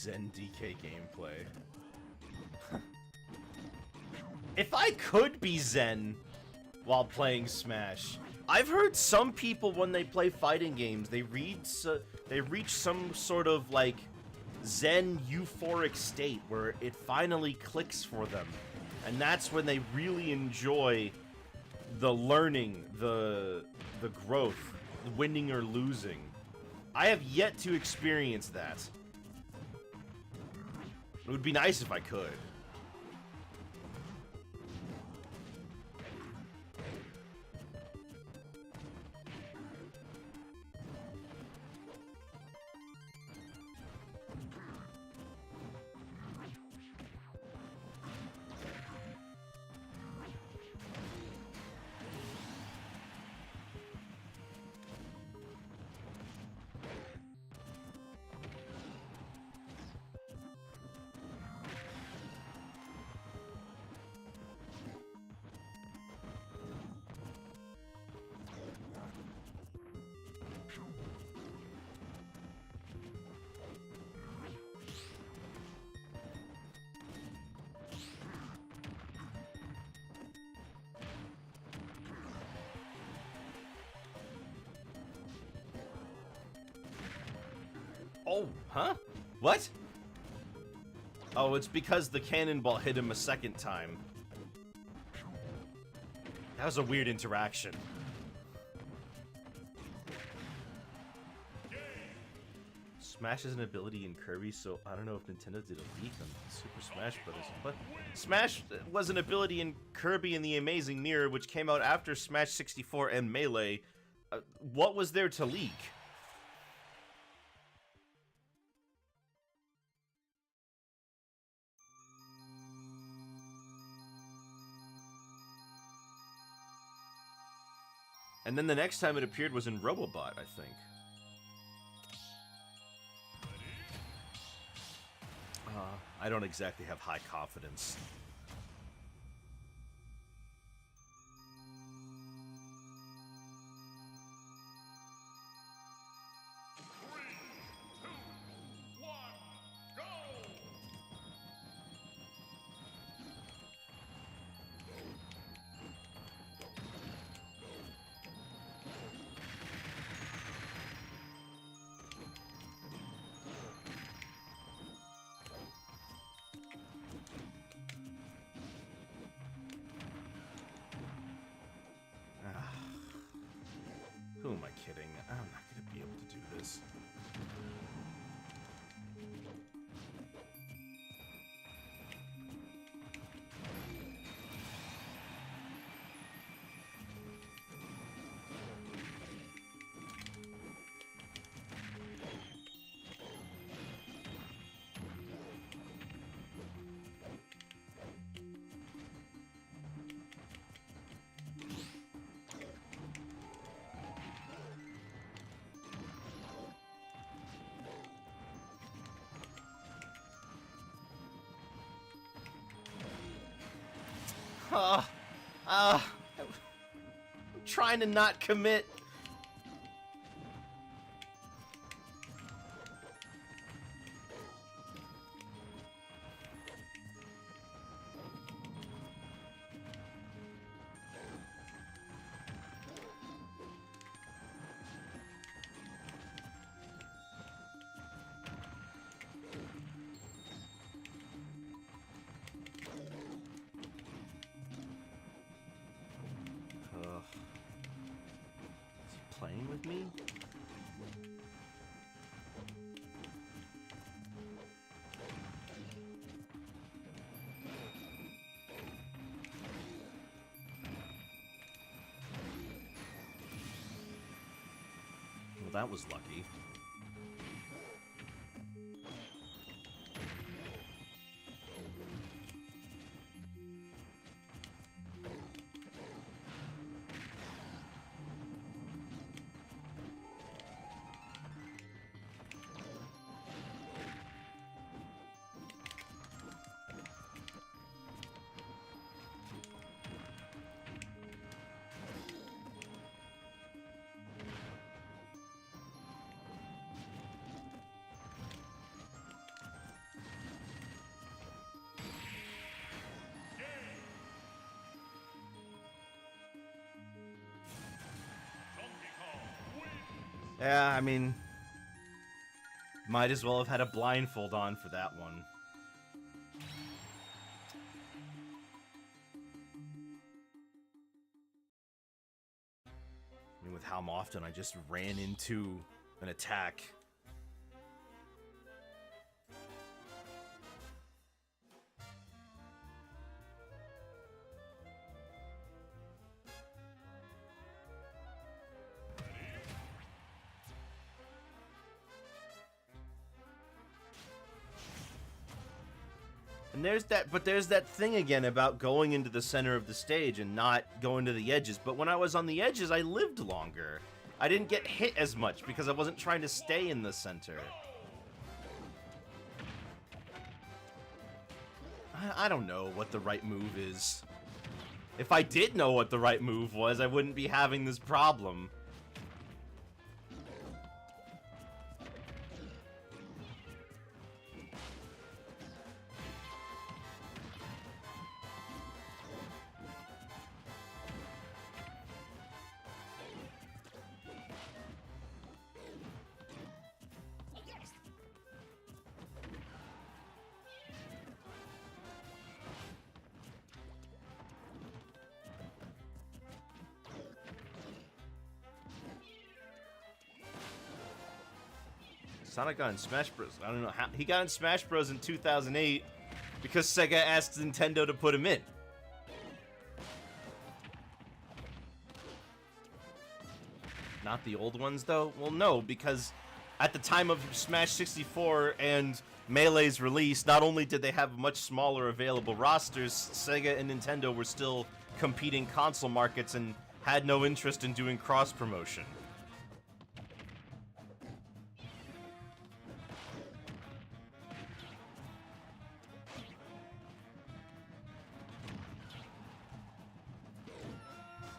Zen DK gameplay. If I could be Zen while playing Smash, I've heard some people when they play fighting games, they reach some sort of like Zen euphoric state where it finally clicks for them, and that's when they really enjoy the learning, the growth, winning or losing. I have yet to experience that. It would be nice if I could. Oh, huh? What? Oh, it's because the cannonball hit him a second time. That was a weird interaction. Smash is an ability in Kirby, so I don't know if Nintendo did a leak on Super Smash Bros. But Smash was an ability in Kirby and the Amazing Mirror, which came out after Smash 64 and Melee. What was there to leak? And then the next time it appeared was in Robobot, I think. I don't exactly have high confidence. Who am I kidding? I'm not going to be able to do this. I'm trying to not commit. Is he playing with me? Well, that was lucky. Yeah, I mean, might as well have had a blindfold on for that one. I mean, with how often I just ran into an attack. And there's that thing again about going into the center of the stage and not going to the edges. But when I was on the edges, I lived longer. I didn't get hit as much because I wasn't trying to stay in the center. I don't know what the right move is. If I did know what the right move was, I wouldn't be having this problem. Sonic got in Smash Bros. I don't know how. He got in Smash Bros. In 2008 because Sega asked Nintendo to put him in. Not the old ones, though? Well, no, because at the time of Smash 64 and Melee's release, not only did they have much smaller available rosters, Sega and Nintendo were still competing console markets and had no interest in doing cross-promotion.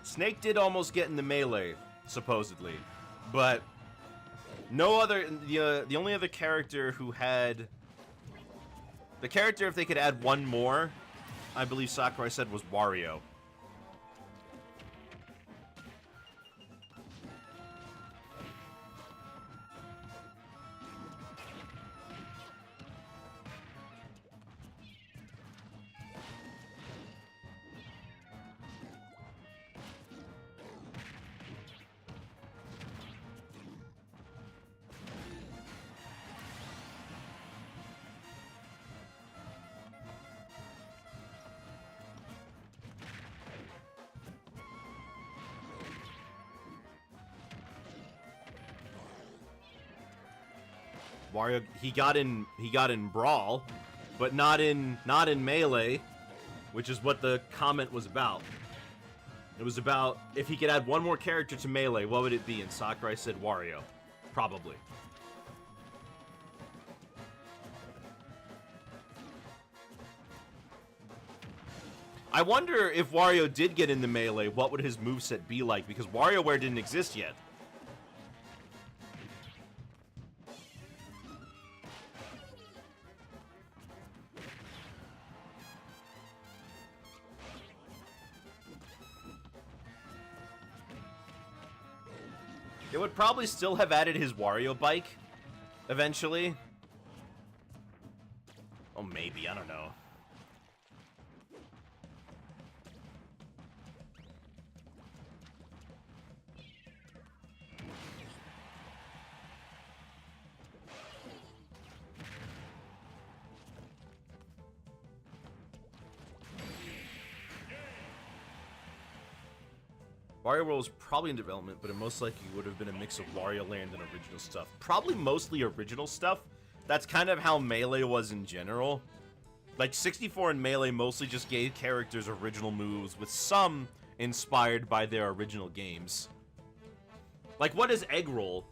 Snake did almost get in the melee, supposedly, but no other. The only other character who had the character, if they could add one more, I believe Sakurai said was Wario. Wario, he got in Brawl, but not in Melee, which is what the comment was about. It was about if he could add one more character to Melee, what would it be? And Sakurai said Wario, probably. I wonder if Wario did get into Melee, what would his moveset be like? Because WarioWare didn't exist yet. It would probably still have added his Wario bike, eventually. Oh, maybe, I don't know. Wario World was probably in development, but it most likely would have been a mix of Wario Land and original stuff. Probably mostly original stuff. That's kind of how Melee was in general. Like, 64 and Melee mostly just gave characters original moves, with some inspired by their original games. Like, what is Egg Roll?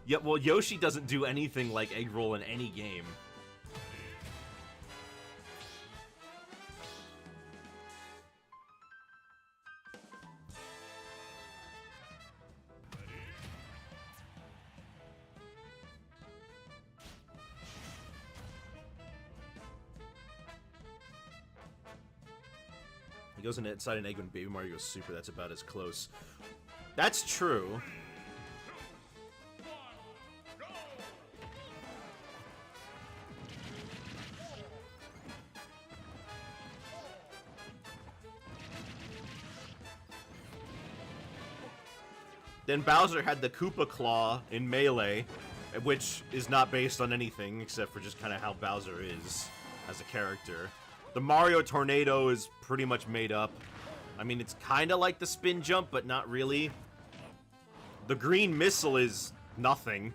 Yeah, well, Yoshi doesn't do anything like Egg Roll in any game. He goes inside an egg when Baby Mario goes super. That's about as close. That's true. Then Bowser had the Koopa Claw in Melee, which is not based on anything except for just kind of how Bowser is as a character. The Mario Tornado is pretty much made up. I mean, it's kind of like the spin jump, but not really. The green missile is nothing.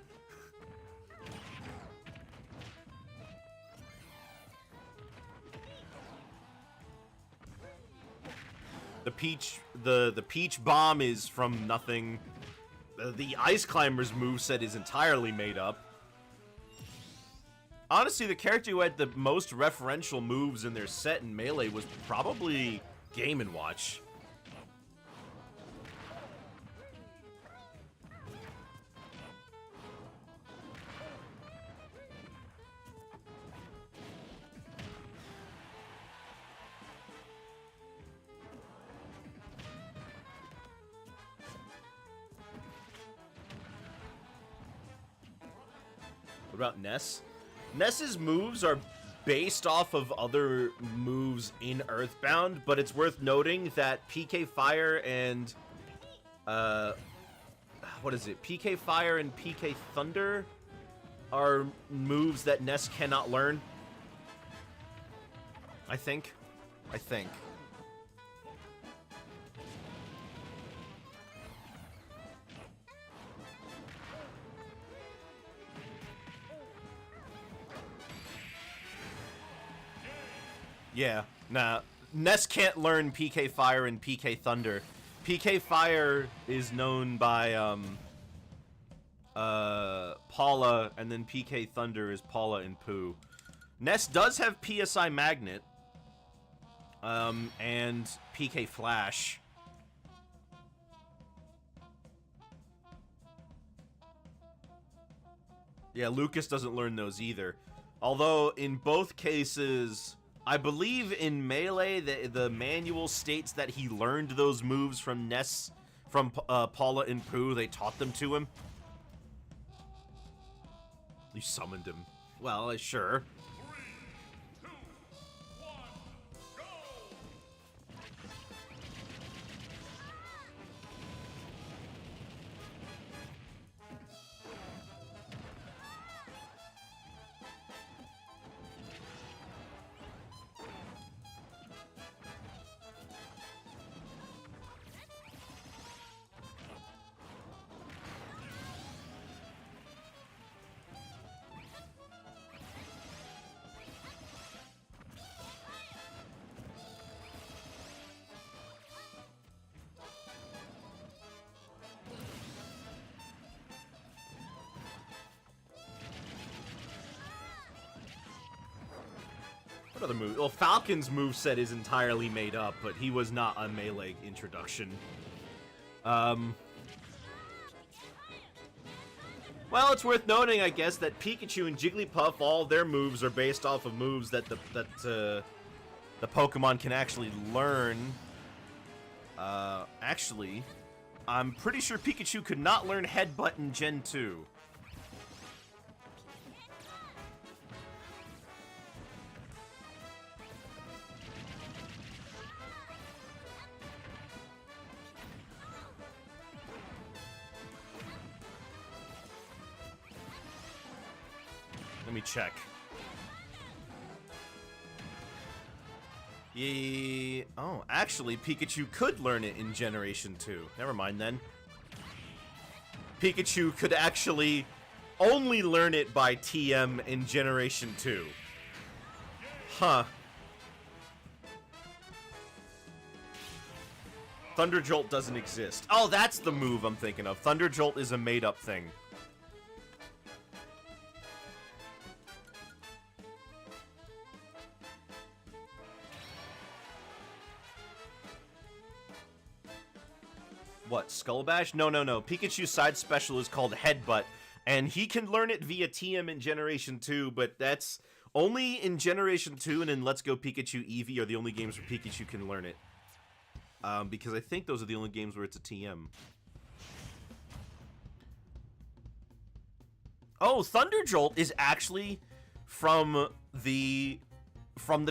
The Peach Bomb is from nothing. The Ice Climber's moveset is entirely made up. Honestly, the character who had the most referential moves in their set in Melee was probably Game & Watch. What about Ness? Ness's moves are based off of other moves in Earthbound, but it's worth noting that PK Fire and what is it? PK Fire and PK Thunder are moves that Ness cannot learn. I think. Yeah, nah. Ness can't learn PK Fire and PK Thunder. PK Fire is known by, Paula, and then PK Thunder is Paula and Pooh. Ness does have PSI Magnet, and PK Flash. Yeah, Lucas doesn't learn those either. Although, in both cases, I believe in Melee, the manual states that he learned those moves from Ness, from Paula and Pooh. They taught them to him. You summoned him. Well, sure. What other move? Well, Falcon's moveset is entirely made up, but he was not a Melee introduction. Well, it's worth noting, I guess, that Pikachu and Jigglypuff, all their moves are based off of moves that the Pokemon can actually learn. Actually, I'm pretty sure Pikachu could not learn Headbutt in Gen 2. Let me check. Yeah. Oh, actually, Pikachu could learn it in Generation 2. Never mind then. Pikachu could actually only learn it by TM in Generation 2. Huh. Thunder Jolt doesn't exist. Oh, that's the move I'm thinking of. Thunder Jolt is a made-up thing. What, Skull Bash? No. Pikachu's side special is called Headbutt, and he can learn it via TM in Generation 2, but that's only in Generation 2 and in Let's Go Pikachu Eevee are the only games where Pikachu can learn it. Because I think those are the only games where it's a TM. Oh, Thunder Jolt is actually from the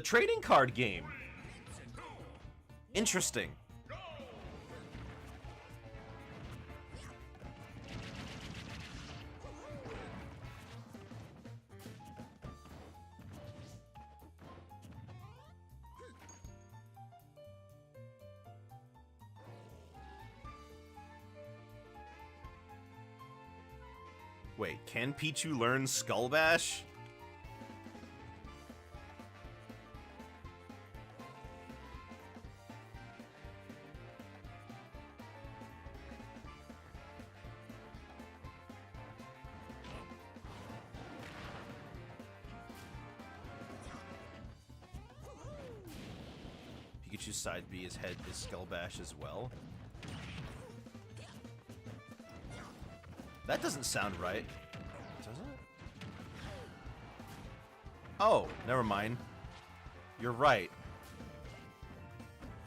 trading card game. Interesting. Wait, can Pichu learn Skull Bash? Pikachu's side B, his head is Skull Bash as well. That doesn't sound right. Does it? Oh, never mind. You're right.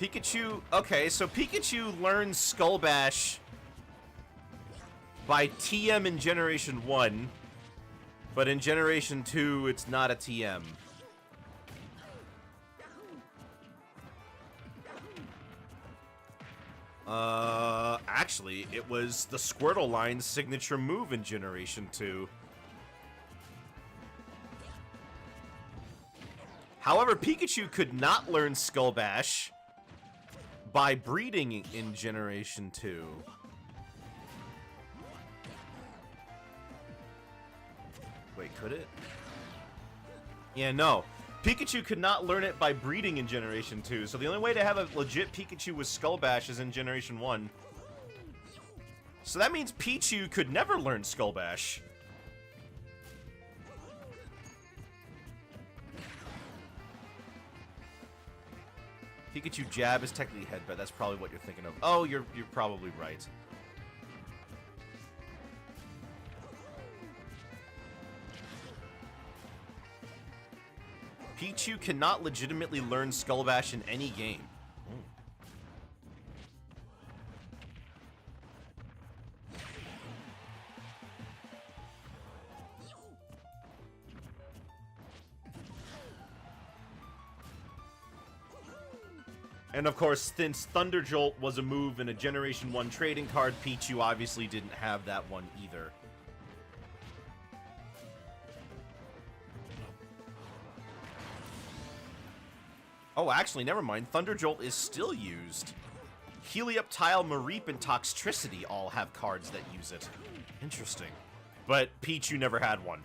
Pikachu... Okay, so Pikachu learns Skull Bash by TM in Generation 1, but in Generation 2, it's not a TM. Actually, it was the Squirtle line's signature move in Generation 2. However, Pikachu could not learn Skull Bash by breeding in Generation 2. Wait, could it? Yeah, no. Pikachu could not learn it by breeding in Generation 2, so the only way to have a legit Pikachu with Skull Bash is in Generation 1. So that means Pichu could never learn Skull Bash. Pikachu Jab is technically Headbutt, that's probably what you're thinking of. Oh, you're probably right. Pichu cannot legitimately learn Skull Bash in any game. And of course, since Thunder Jolt was a move in a Generation 1 trading card, Pichu obviously didn't have that one either. Oh, actually, never mind. Thunder Jolt is still used. Helioptile, Mareep, and Toxtricity all have cards that use it. Interesting. But Pichu never had one.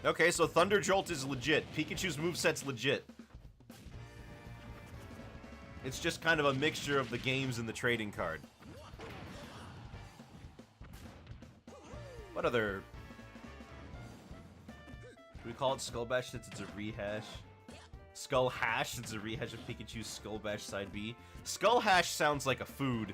Okay, so Thunder Jolt is legit. Pikachu's moveset's legit. It's just kind of a mixture of the games and the trading card. What other... Do we call it Skull Bash since it's a rehash? Skull Hash since it's a rehash of Pikachu's Skull Bash Side B? Skull Hash sounds like a food.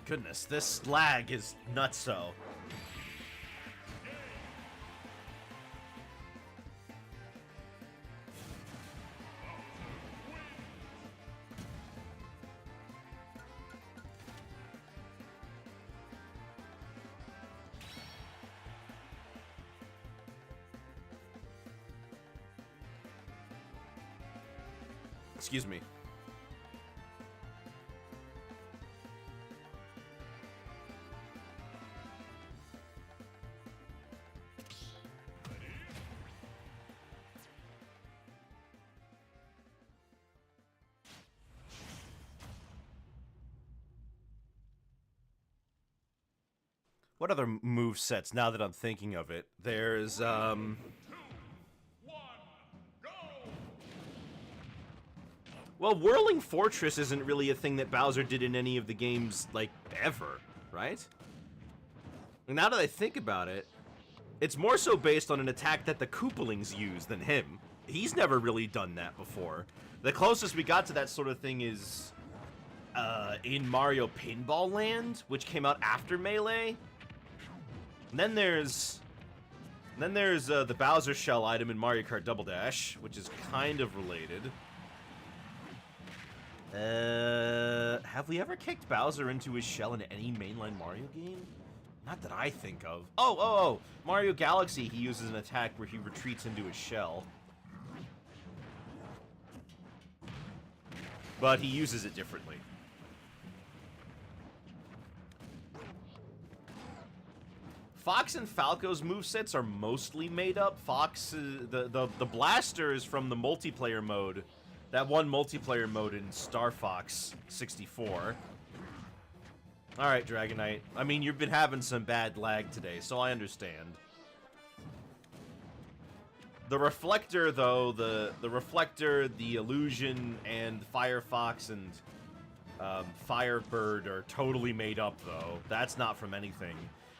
Goodness, this lag is nutso. Excuse me. What other move sets, now that I'm thinking of it? There's, Well, Whirling Fortress isn't really a thing that Bowser did in any of the games, like, ever, right? And now that I think about it, it's more so based on an attack that the Koopalings use than him. He's never really done that before. The closest we got to that sort of thing is, in Mario Pinball Land, which came out after Melee. And then there's And then there's the Bowser shell item in Mario Kart Double Dash, which is kind of related. Have we ever kicked Bowser into his shell in any mainline Mario game? Not that I think of. Oh! Mario Galaxy, he uses an attack where he retreats into his shell. But he uses it differently. Fox and Falco's movesets are mostly made up. Fox, the blaster is from the multiplayer mode. That one multiplayer mode in Star Fox 64. Alright, Dragonite. I mean, you've been having some bad lag today, so I understand. The Reflector, though, the Reflector, the Illusion, and Firefox and Firebird are totally made up, though. That's not from anything.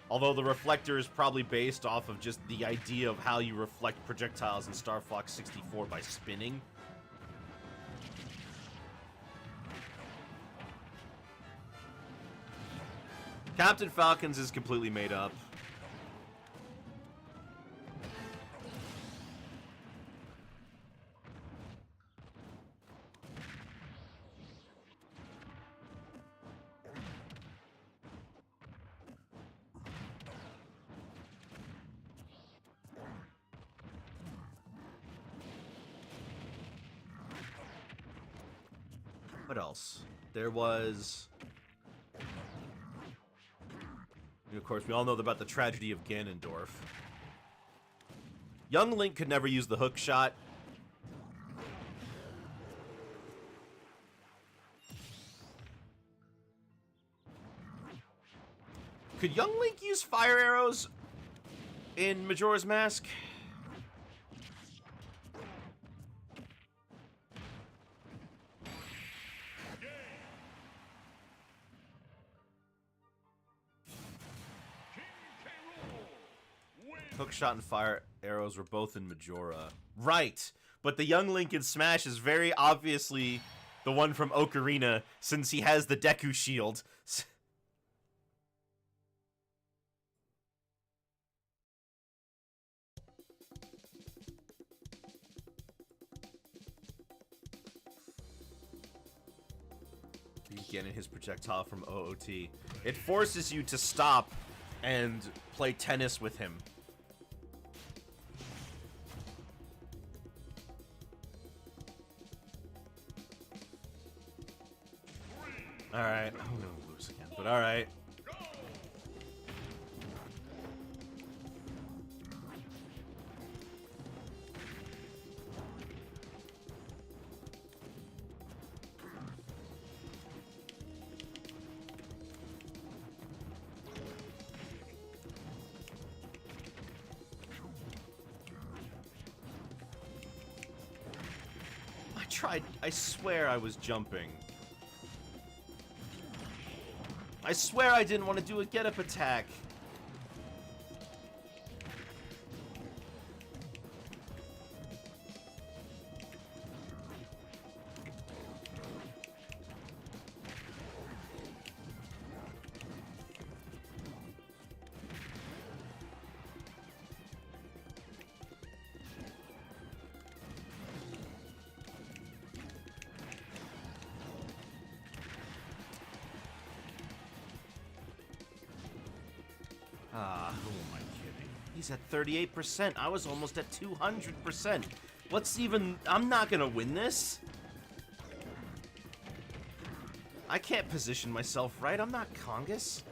Although the Reflector is probably based off of just the idea of how you reflect projectiles in Star Fox 64 by spinning. Captain Falcon's is completely made up. What else? There was... And of course, we all know about the tragedy of Ganondorf. Young Link could never use the hook shot. Could Young Link use fire arrows in Majora's Mask? Hookshot and fire arrows were both in Majora. Right! But the Young Link in Smash is very obviously the one from Ocarina, since he has the Deku Shield. Getting his projectile from OOT. It forces you to stop and play tennis with him. Alright, I'm gonna lose again, but alright. I swear I was jumping. I swear I didn't want to do a get-up attack. Who am I kidding? He's at 38%. I was almost at 200%. What's even... I'm not gonna win this. I can't position myself right. I'm not Congus.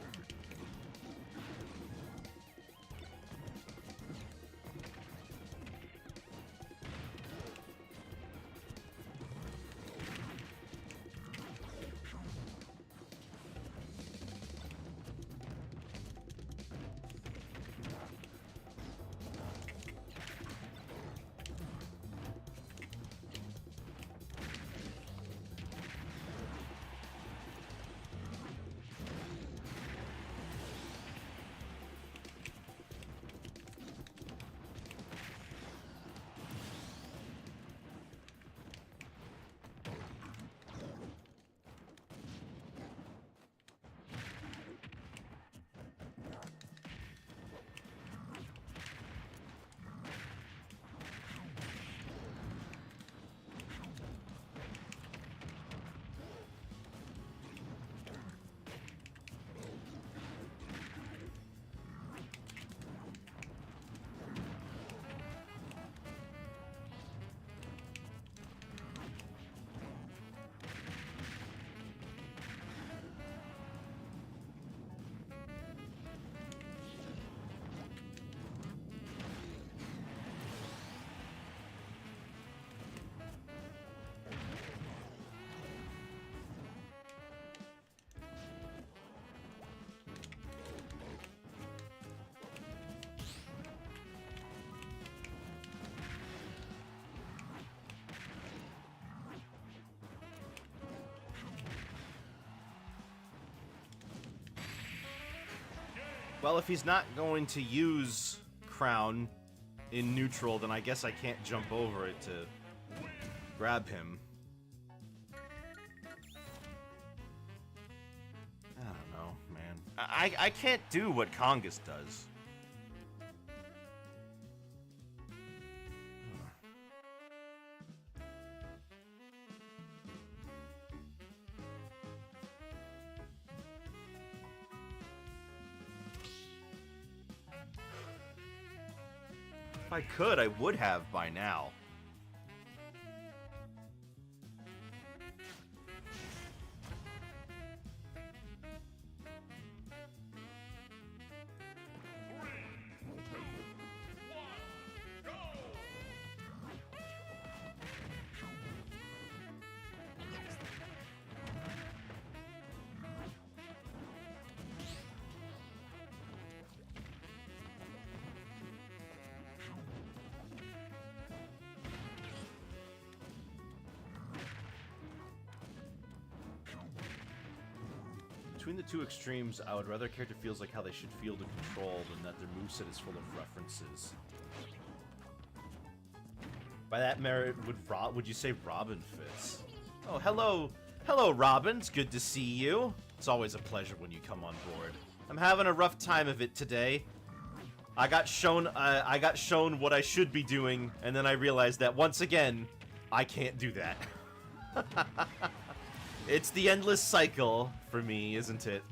Well, if he's not going to use Crown in neutral, then I guess I can't jump over it to grab him. I don't know, man. I can't do what Congus does. If I could, I would have by now. Between the two extremes, I would rather a character feels like how they should feel to control than that their moveset is full of references. By that merit, would you say Robin fits? Oh, hello, Robin. It's good to see you. It's always a pleasure when you come on board. I'm having a rough time of it today. I got shown what I should be doing, and then I realized that once again, I can't do that. It's the endless cycle for me, isn't it?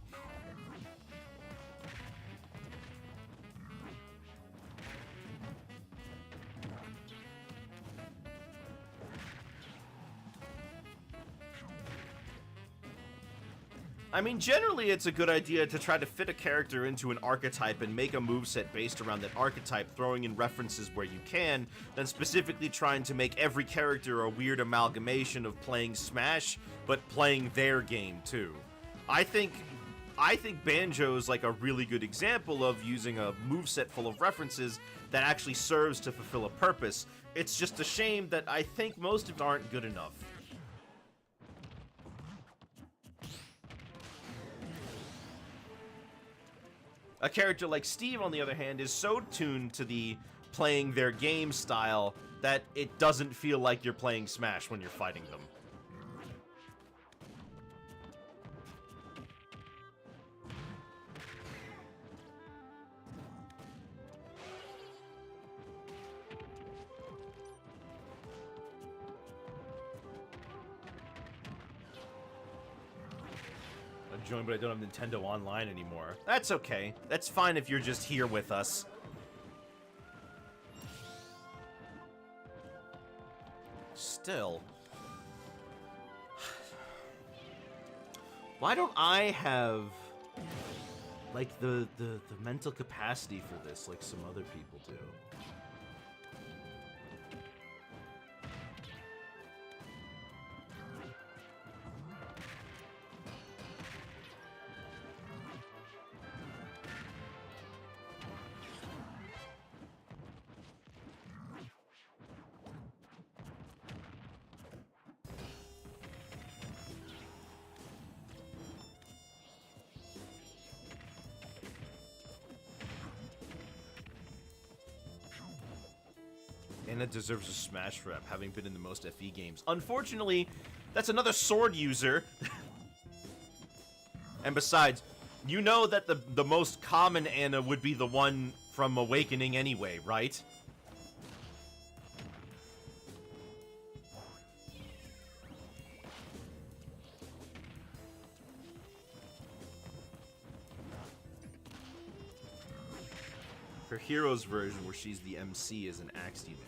I mean, generally it's a good idea to try to fit a character into an archetype and make a moveset based around that archetype, throwing in references where you can, than specifically trying to make every character a weird amalgamation of playing Smash, but playing their game too. I think Banjo's like a really good example of using a moveset full of references that actually serves to fulfill a purpose. It's just a shame that I think most of them aren't good enough. A character like Steve, on the other hand, is so tuned to the playing their game style that it doesn't feel like you're playing Smash when you're fighting them. Join, but I don't have Nintendo Online anymore. That's okay. That's fine if you're just here with us. Still. Why don't I have, like, the mental capacity for this like some other people do? Anna deserves a Smash rep, having been in the most FE games. Unfortunately, that's another sword user. And besides, you know that the most common Anna would be the one from Awakening anyway, right? Her Heroes version, where she's the MC, is an Axe unit.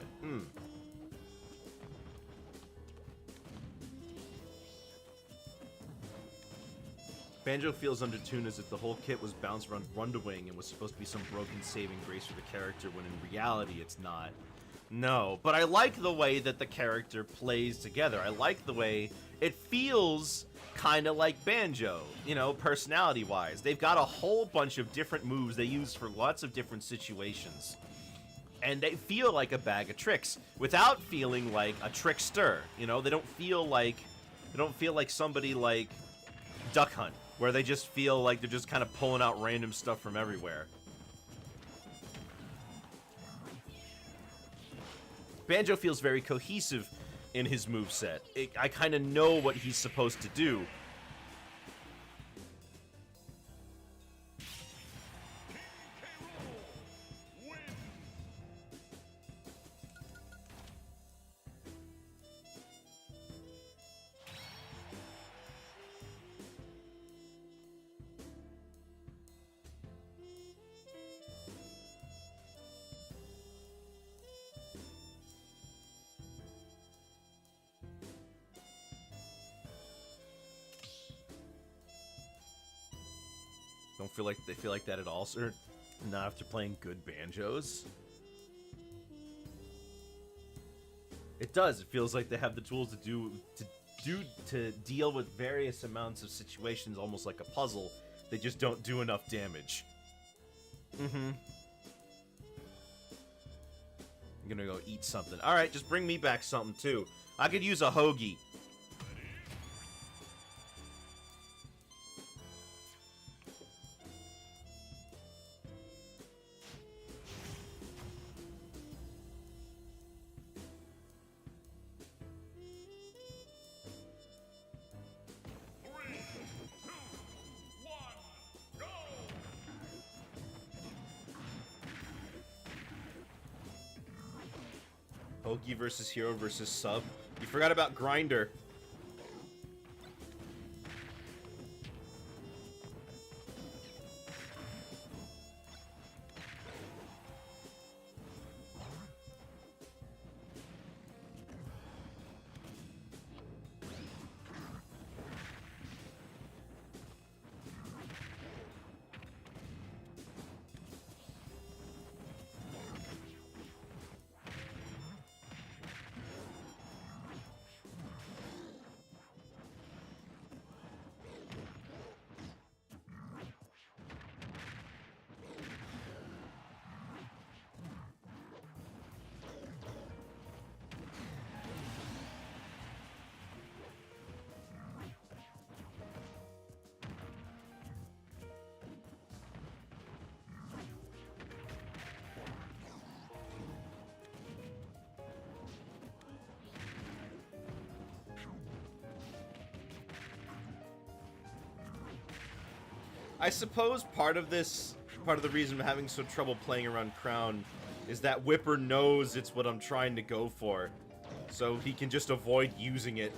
Banjo feels undertuned as if the whole kit was bounced around Rundawing and was supposed to be some broken saving grace for the character, when in reality it's not. No, but I like the way that the character plays together. I like the way it feels kind of like Banjo, you know, personality-wise. They've got a whole bunch of different moves they use for lots of different situations. And they feel like a bag of tricks, without feeling like a trickster, you know? They don't feel like somebody like Duck Hunt, where they just feel like they're just kind of pulling out random stuff from everywhere. Banjo feels very cohesive in his moveset. I kind of know what he's supposed to do. Don't feel like they feel like that at all, sir. Not after playing good banjos. It does. It feels like they have the tools to deal with various amounts of situations, almost like a puzzle. They just don't do enough damage. I'm gonna go eat something. All right, just bring me back something too. I could use a hoagie. Hoagie versus hero versus sub. You forgot about Grinder. I suppose part of the reason I'm having so trouble playing around Crown is that Whipper knows it's what I'm trying to go for, so he can just avoid using it.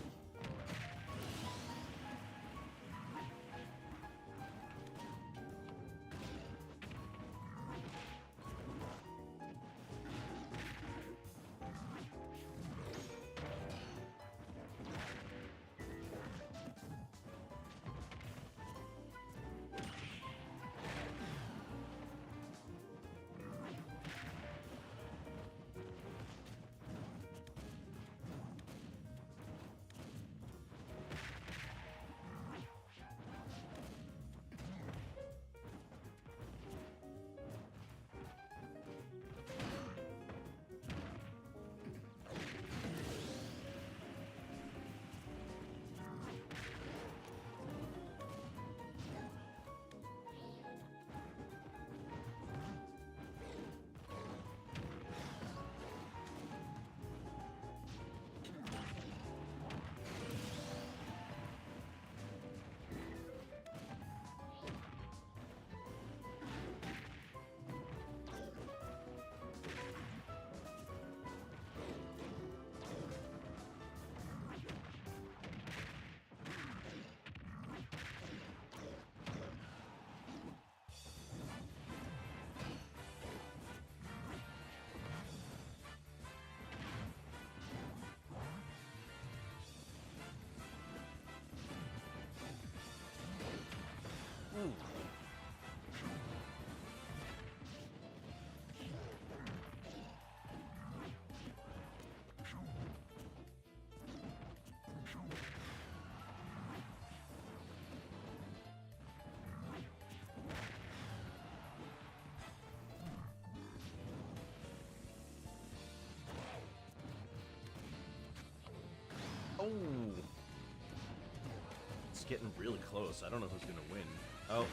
getting really close. I don't know who's gonna win. Oh.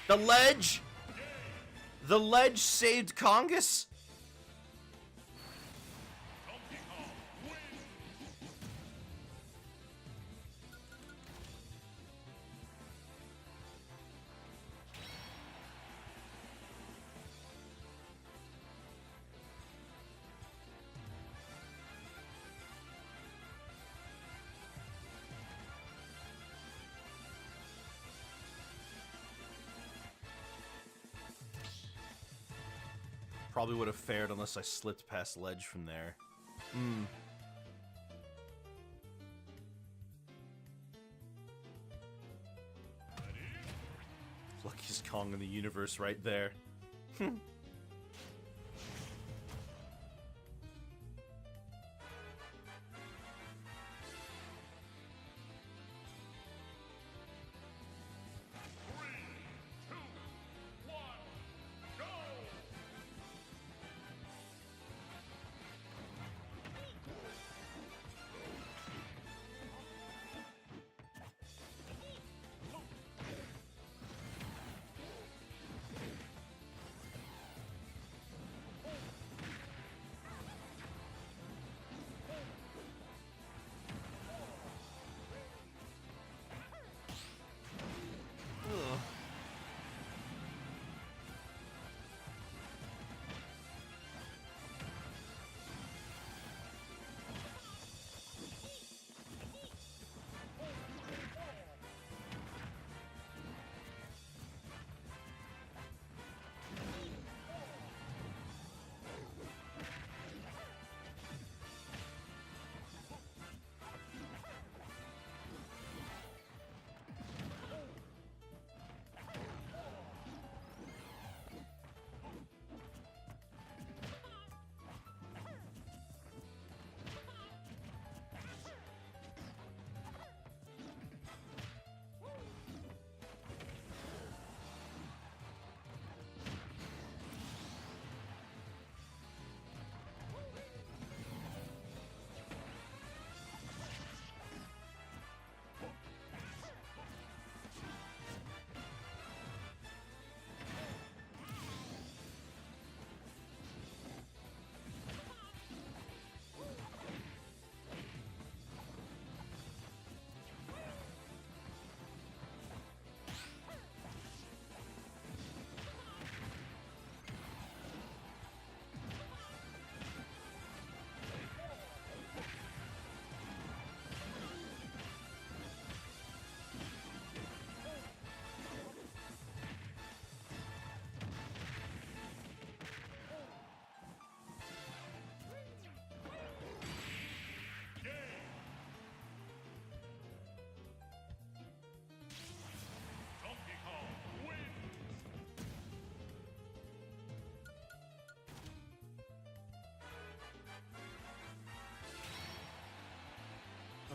The ledge! The ledge saved Congus? Probably would have fared unless I slipped past ledge from there. Luckiest Kong in the universe right there.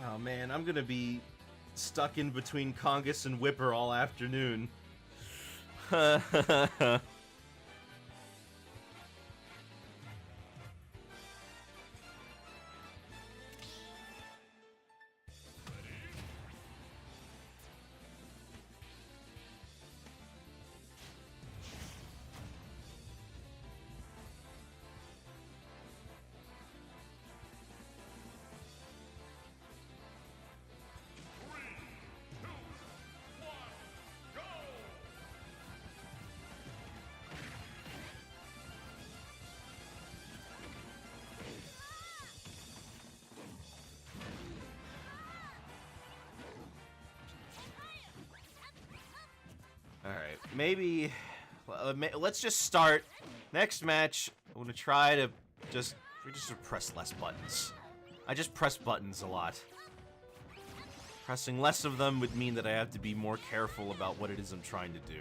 Oh man, I'm gonna be stuck in between Congus and Whipper all afternoon. Alright, maybe... let's just start. Next match, I'm gonna try to just press less buttons. I just press buttons a lot. Pressing less of them would mean that I have to be more careful about what it is I'm trying to do.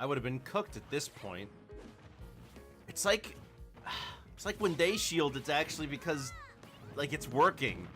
I would have been cooked at this point. It's like when they shield, it's actually because, like, it's working.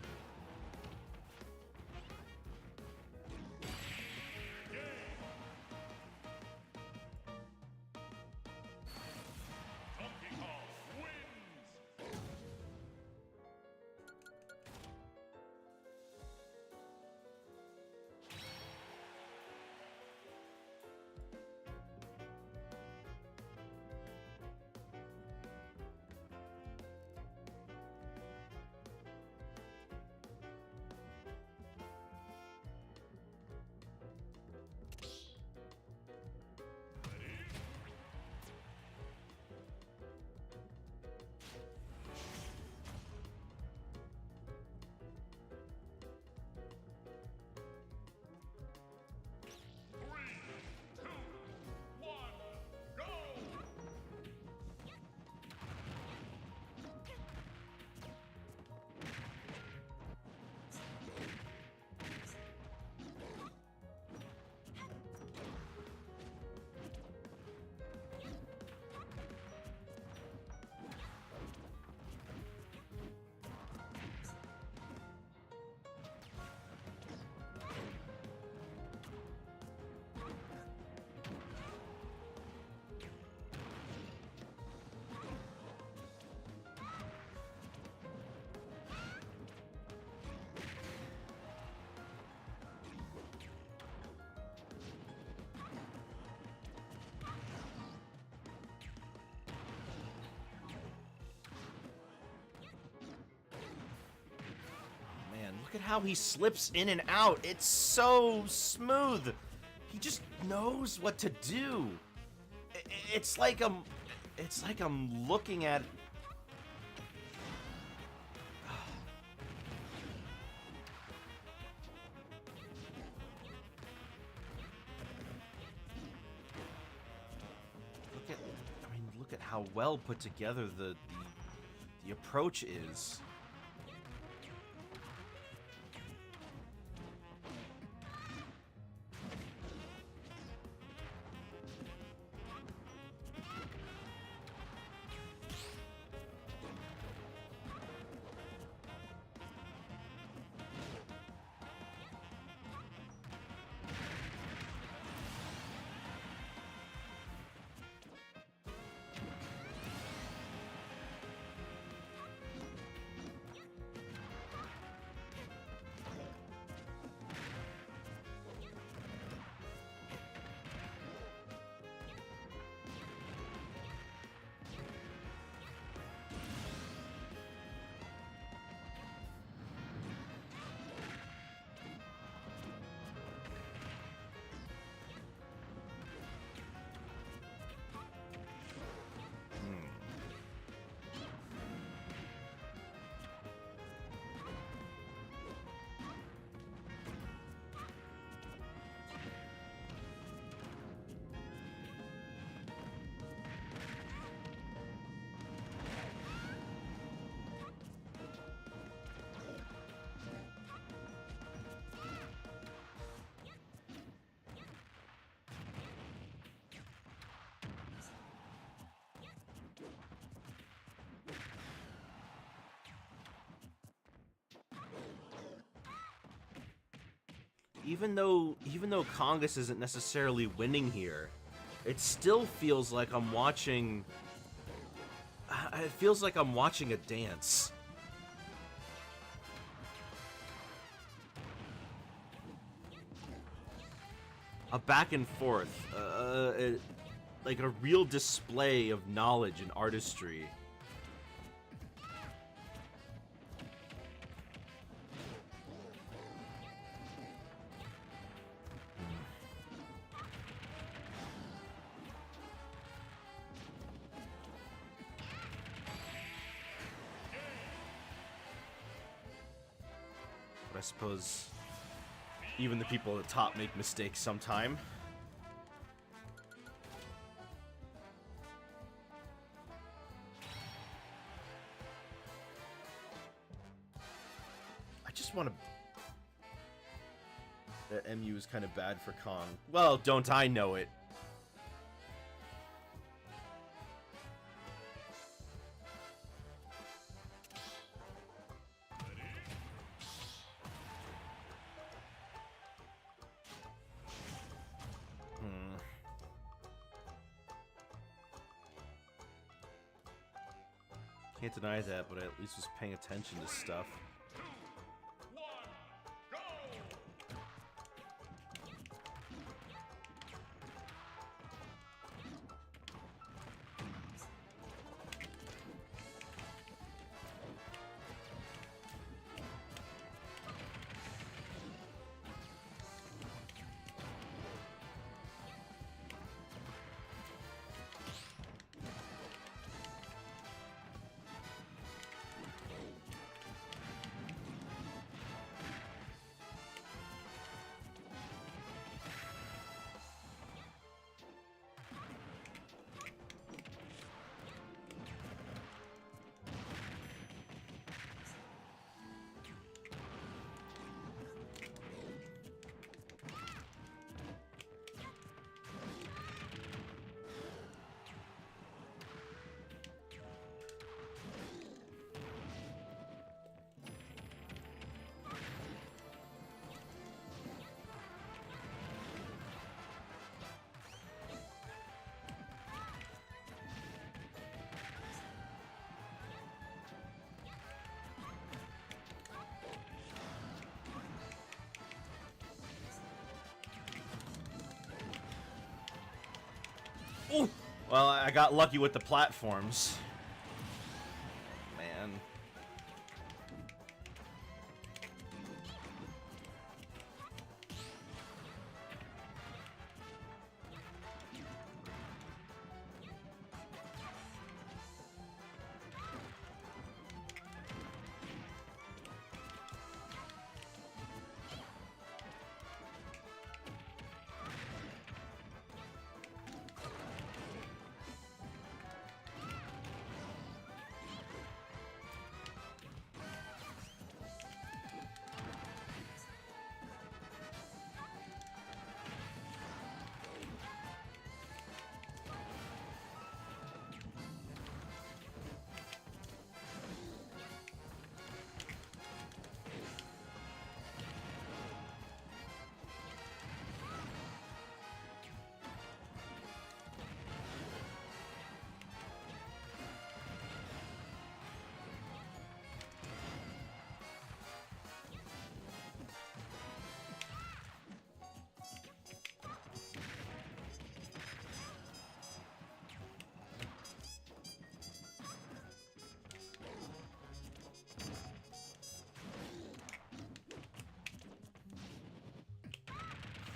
Look at how he slips in and out. It's so smooth. He just knows what to do. It's like I'm looking at. Look at how well put together the approach is. Even though Congus isn't necessarily winning here, it still feels like I'm watching. It feels like I'm watching a dance. A back and forth, like a real display of knowledge and artistry. I suppose even the people at the top make mistakes sometime. I just want to... MU is kind of bad for Kong. Well, don't I know it? Can't deny that, but I at least was paying attention to stuff. Ooh. Well, I got lucky with the platforms. Man.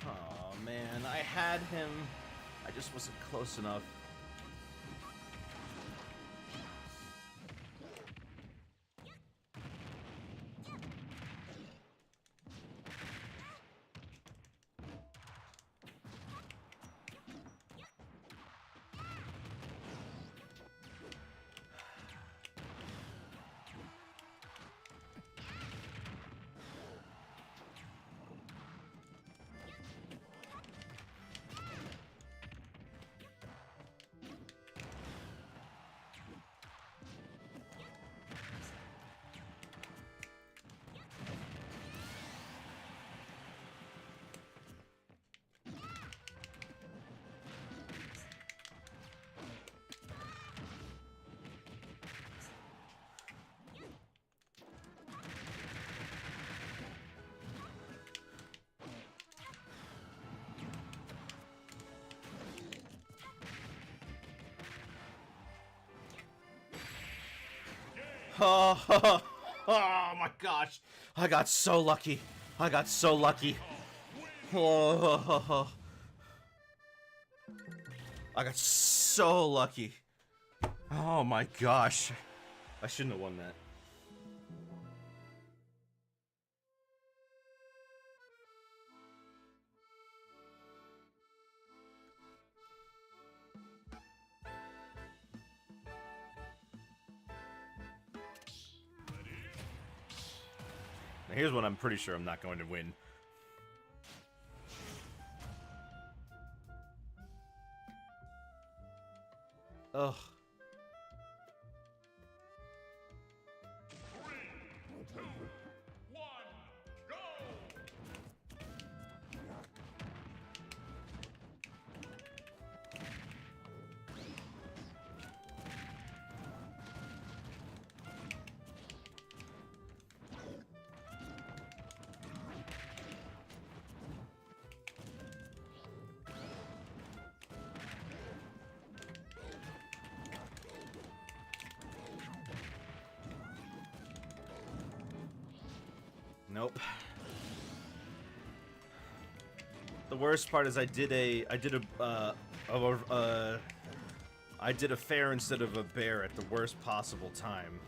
Oh man, I had him. I just wasn't close enough. Oh, oh my gosh. I got so lucky. I got so lucky. Oh, I got so lucky. Oh my gosh. I shouldn't have won that. Now here's what I'm pretty sure I'm not going to win. Ugh. Nope. The worst part is I did a fair instead of a bear at the worst possible time.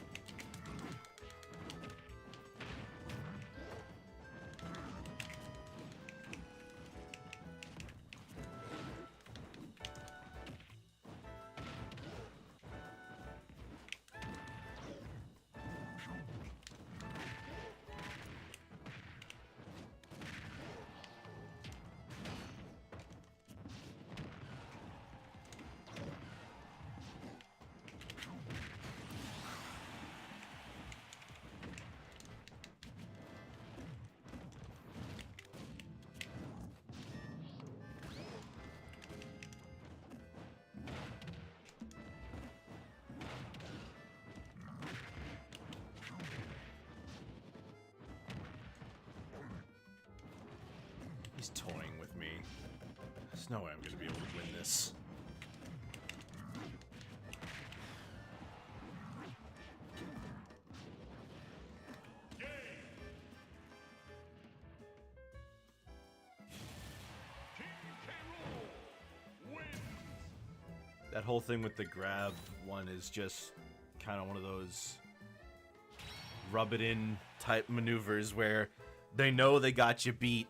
He's toying with me. There's no way I'm gonna be able to win this. That whole thing with the grab one is just kind of one of those rub it in type maneuvers where they know they got you beat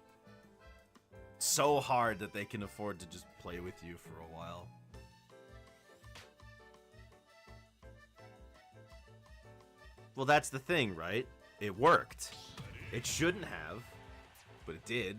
so hard that they can afford to just play with you for a while. Well, that's the thing, right? It worked. It shouldn't have, but it did.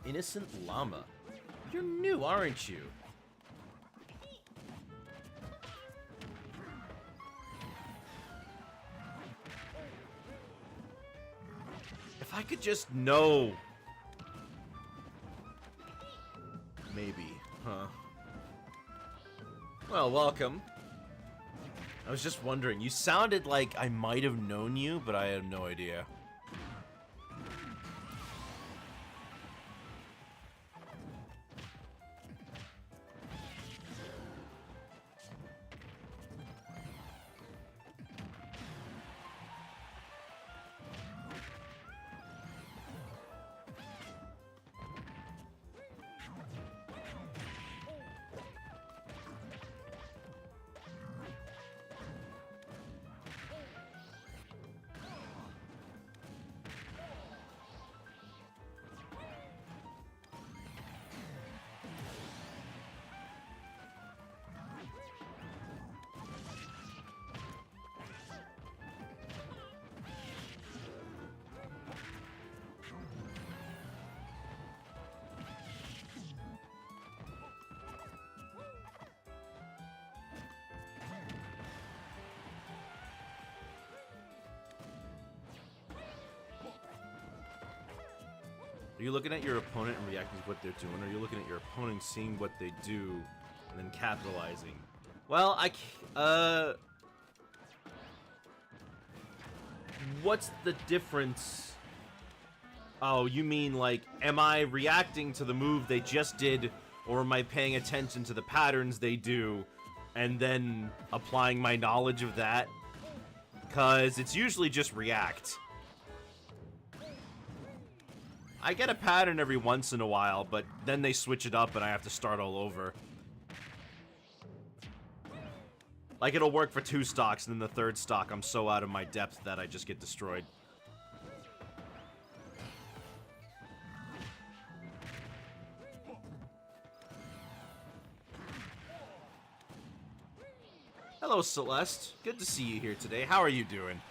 Innocent llama. You're new, aren't you? If I could just know. Maybe, huh? Well, welcome. I was just wondering. You sounded like I might have known you, but I have no idea. Are you looking at your opponent and reacting to what they're doing? Or are you looking at your opponent, seeing what they do, and then capitalizing? Well, what's the difference? Oh, you mean like, am I reacting to the move they just did, or am I paying attention to the patterns they do, and then applying my knowledge of that? Because it's usually just react. I get a pattern every once in a while, but then they switch it up and I have to start all over. Like, it'll work for 2 stocks, and then the 3rd stock, I'm so out of my depth that I just get destroyed. Hello, Celeste. Good to see you here today. How are you doing?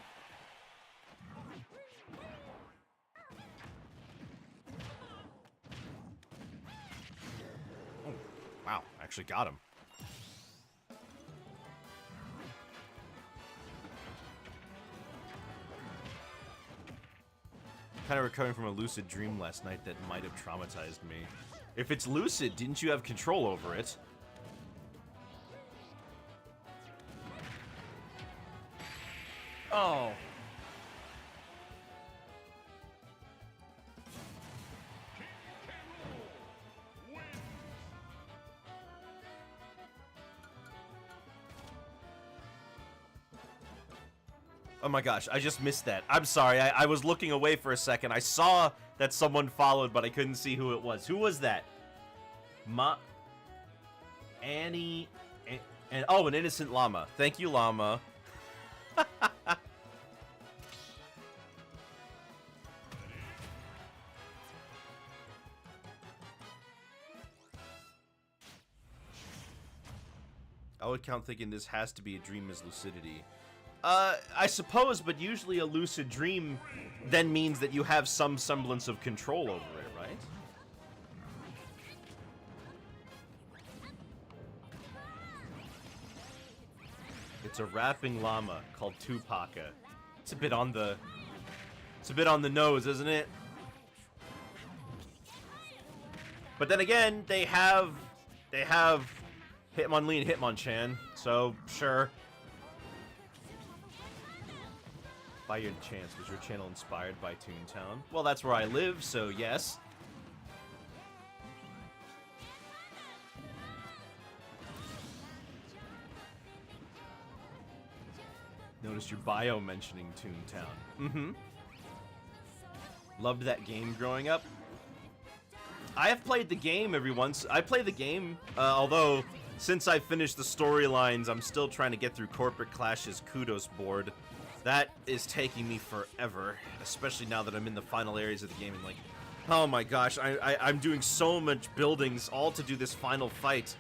Wow, actually got him. Kind of recovering from a lucid dream last night that might have traumatized me. If it's lucid, didn't you have control over it? Oh. Oh my gosh, I just missed that. I'm sorry, I was looking away for a second. I saw that someone followed, but I couldn't see who it was. Who was that? Annie... And oh, an innocent llama. Thank you, llama. I would count thinking this has to be a dream as lucidity. I suppose, but usually a lucid dream then means that you have some semblance of control over it, right? It's a rapping llama called Tupaka. It's a bit on the nose, isn't it? But then again, they have Hitmonlee and Hitmonchan, so sure. By your chance, was your channel inspired by Toontown? Well, that's where I live, so yes. Noticed your bio mentioning Toontown. Mm-hmm. Loved that game growing up. I have played the game every once. I play the game, although since I finished the storylines, I'm still trying to get through Corporate Clash's Kudos board. That is taking me forever, especially now that I'm in the final areas of the game and like, oh my gosh, I'm doing so much buildings all to do this final fight.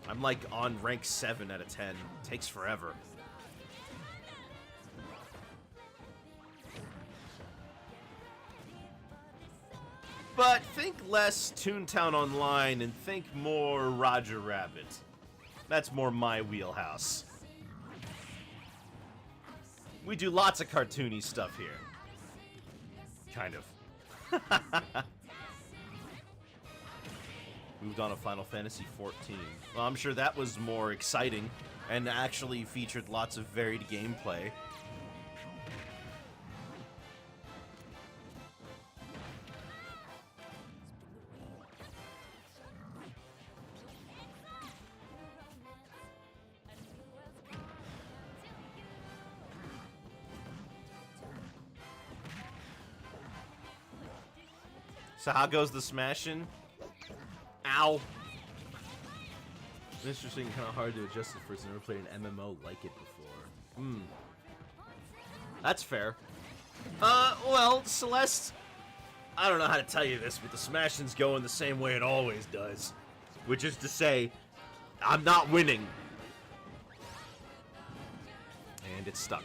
I'm like on rank 7 out of 10. It takes forever. But think less Toontown Online and think more Roger Rabbit. That's more my wheelhouse. We do lots of cartoony stuff here. Kind of. Moved on to Final Fantasy XIV. Well, I'm sure that was more exciting and actually featured lots of varied gameplay. So how goes the smashing? Ow. It's interesting, kind of hard to adjust it for. I've never played an MMO like it before. That's fair. Well, Celeste, I don't know how to tell you this, but the smashing's going the same way it always does. Which is to say, I'm not winning. And it's stuck.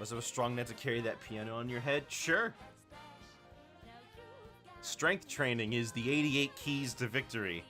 Must have a strong net to carry that piano on your head? Sure. Strength training is the 88 keys to victory.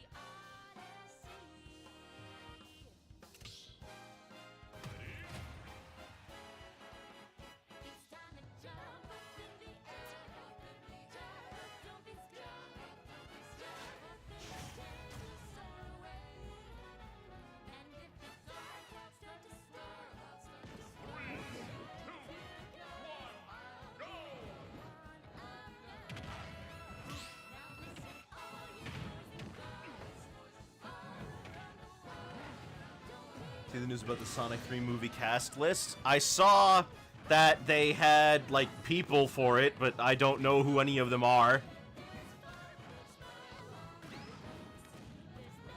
See the news about the Sonic 3 movie cast list? I saw that they had, like, people for it, but I don't know who any of them are.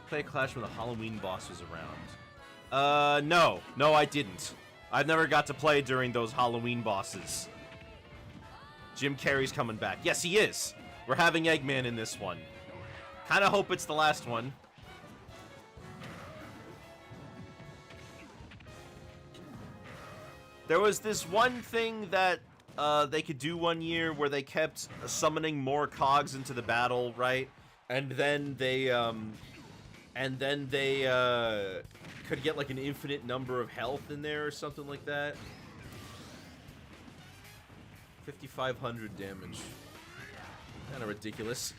Play Clash when the Halloween boss was around. No. No, I didn't. I've never got to play during those Halloween bosses. Jim Carrey's coming back. Yes, he is. We're having Eggman in this one. Kind of hope it's the last one. There was this one thing that they could do one year where they kept summoning more cogs into the battle, right? And then they could get like an infinite number of health in there or something like that. 5,500 damage. Kind of ridiculous.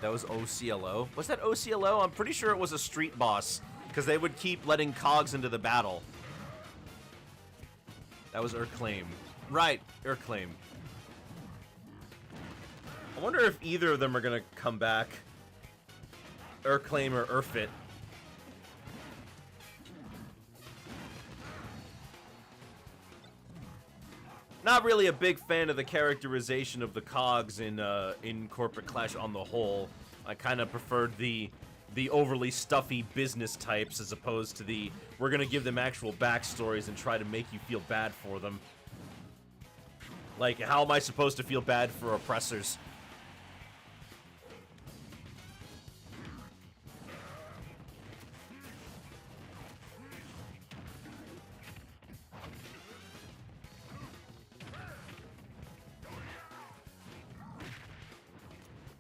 That was OCLO. Was that OCLO? I'm pretty sure it was a street boss, because they would keep letting cogs into the battle. That was Urclaim. Right, Urclaim. I wonder if either of them are gonna come back. Urclaim or Urfit. Not really a big fan of the characterization of the cogs in Corporate Clash on the whole. I kind of preferred the overly stuffy business types as opposed to the we're gonna give them actual backstories and try to make you feel bad for them. Like, how am I supposed to feel bad for oppressors?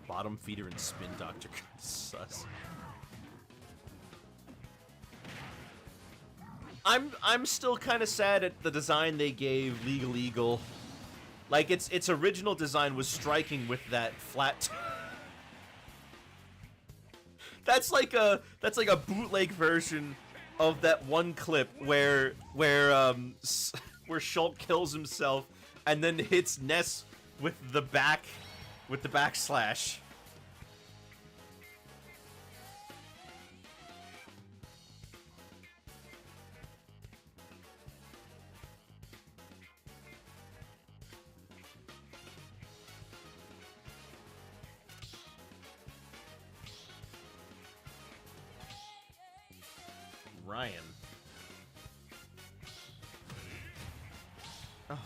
Bottom feeder and spin doctor. Sus. I'm still kind of sad at the design they gave Legal Eagle. Like, its original design was striking with that flat. That's like a bootleg version of that one clip where Shulk kills himself and then hits Ness with the backslash. Ryan. Oh,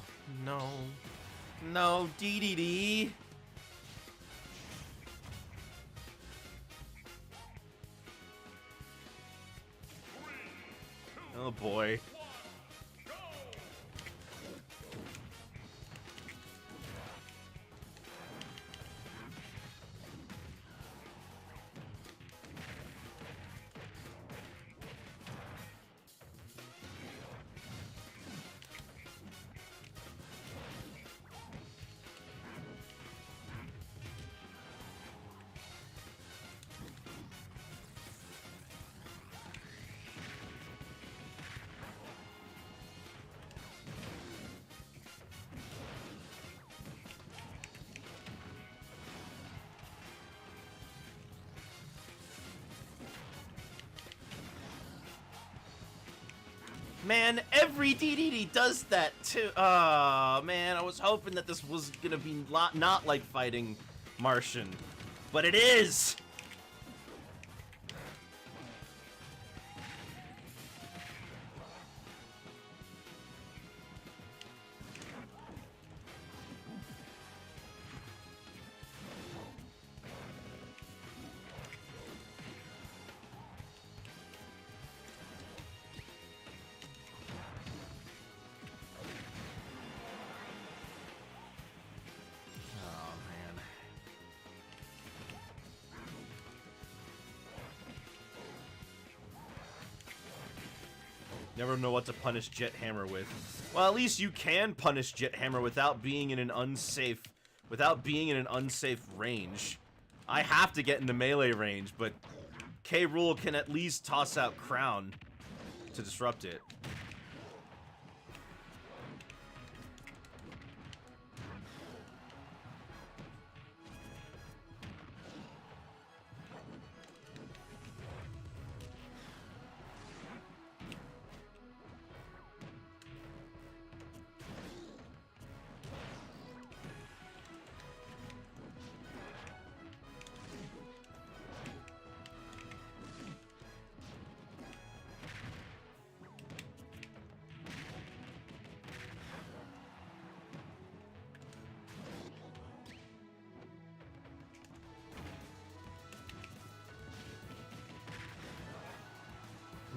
no. No, DDD. Oh boy. Man, every DDD does that too. Oh, man, I was hoping that this was gonna be not like fighting Martian, but it is! Never know what to punish Jet Hammer with. Well, at least you can punish Jet Hammer without being in an unsafe range. I have to get into melee range, but K. Rool can at least toss out Crown to disrupt it.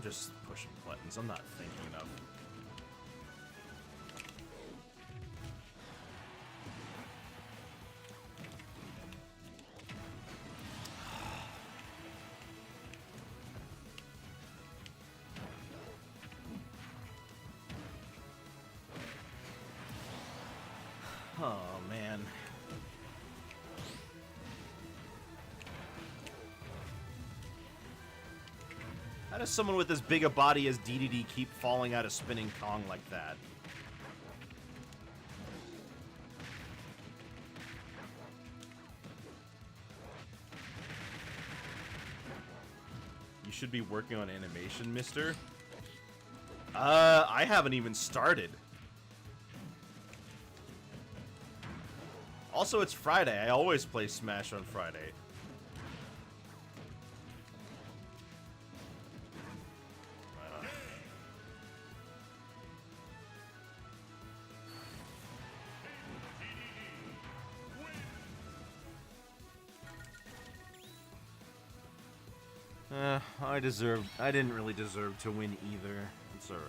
I'm just pushing buttons. I'm not thinking enough. Oh, man. How does someone with as big a body as DDD keep falling out of spinning Kong like that? You should be working on animation, mister. I haven't even started. Also, it's Friday. I always play Smash on Friday. I didn't really deserve to win either. It's alright.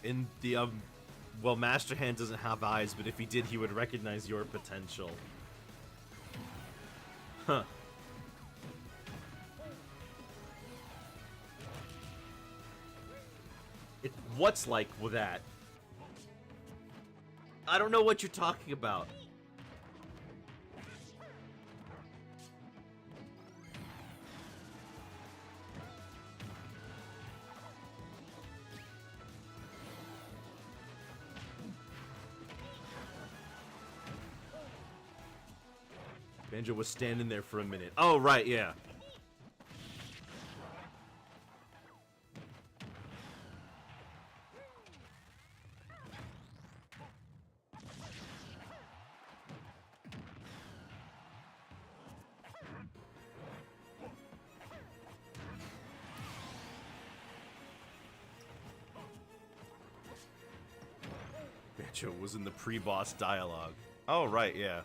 In the, well, Master Hand doesn't have eyes, but if he did, he would recognize your potential. Huh. What's like with that? I don't know what you're talking about. Banjo was standing there for a minute. Oh, right, yeah. Banjo was in the pre-boss dialogue. Oh, right, yeah.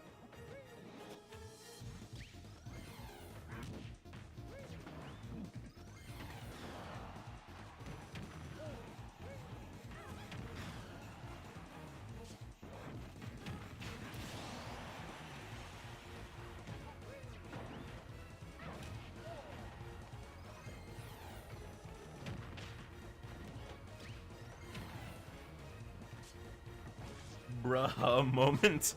Bruh, moment.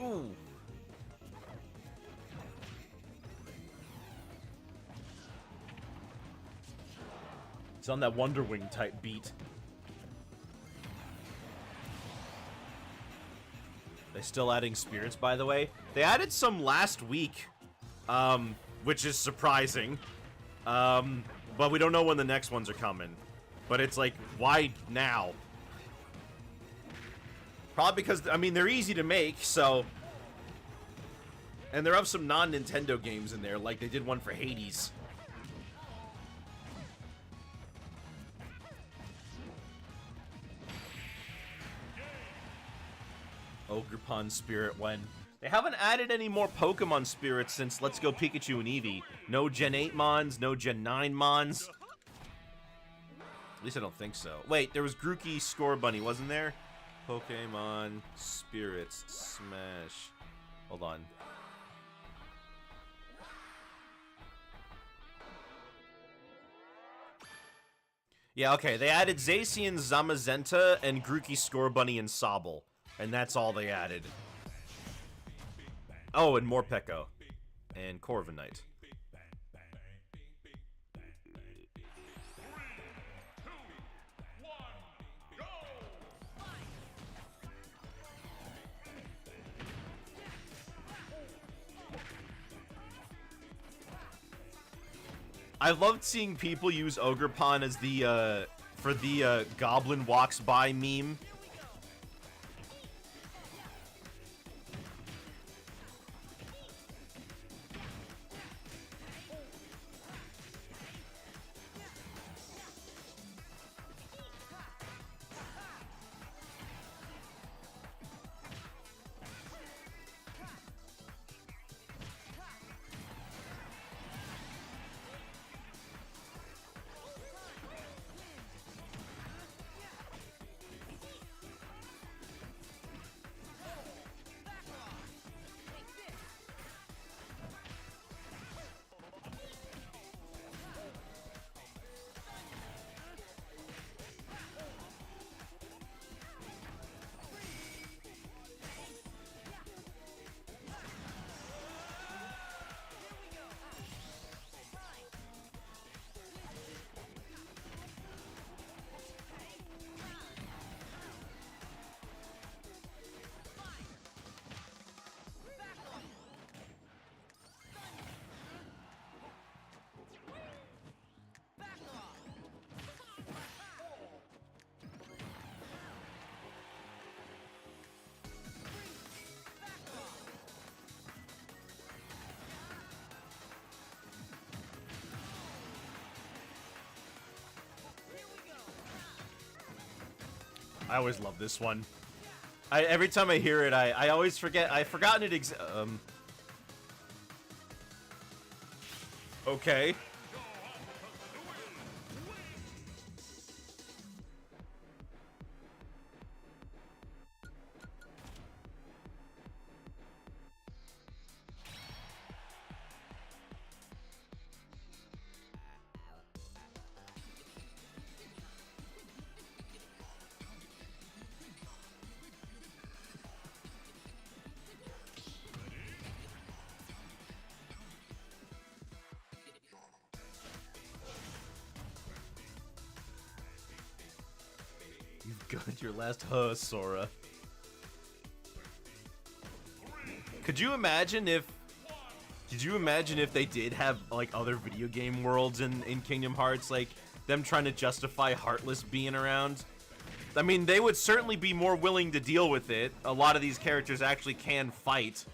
Ooh. It's on that Wonder Wing type beat. They still adding spirits, by the way. They added some last week, which is surprising. But we don't know when the next ones are coming. But it's like, why now? Probably because, I mean, they're easy to make, so... And there are some non-Nintendo games in there, like they did one for Hades. Ogerpon Spirit when... They haven't added any more Pokemon spirits since Let's Go Pikachu and Eevee. No Gen 8 Mons, no Gen 9 Mons. At least I don't think so. Wait, there was Grookey Scorbunny, wasn't there? Pokemon Spirits Smash. Hold on. Yeah, okay, they added Zacian, Zamazenta, and Grookey Scorbunny and Sobble. And that's all they added. Oh, and Morpeko. And Corviknight. I loved seeing people use Ogerpon as the, for the, Goblin Walks By meme. I always love this one. Every time I hear it, I always forget. I've forgotten it okay. You've got your last Sora. Could you imagine if... Could you imagine if they did have, like, other video game worlds in Kingdom Hearts? Like, them trying to justify Heartless being around? I mean, they would certainly be more willing to deal with it. A lot of these characters actually can fight.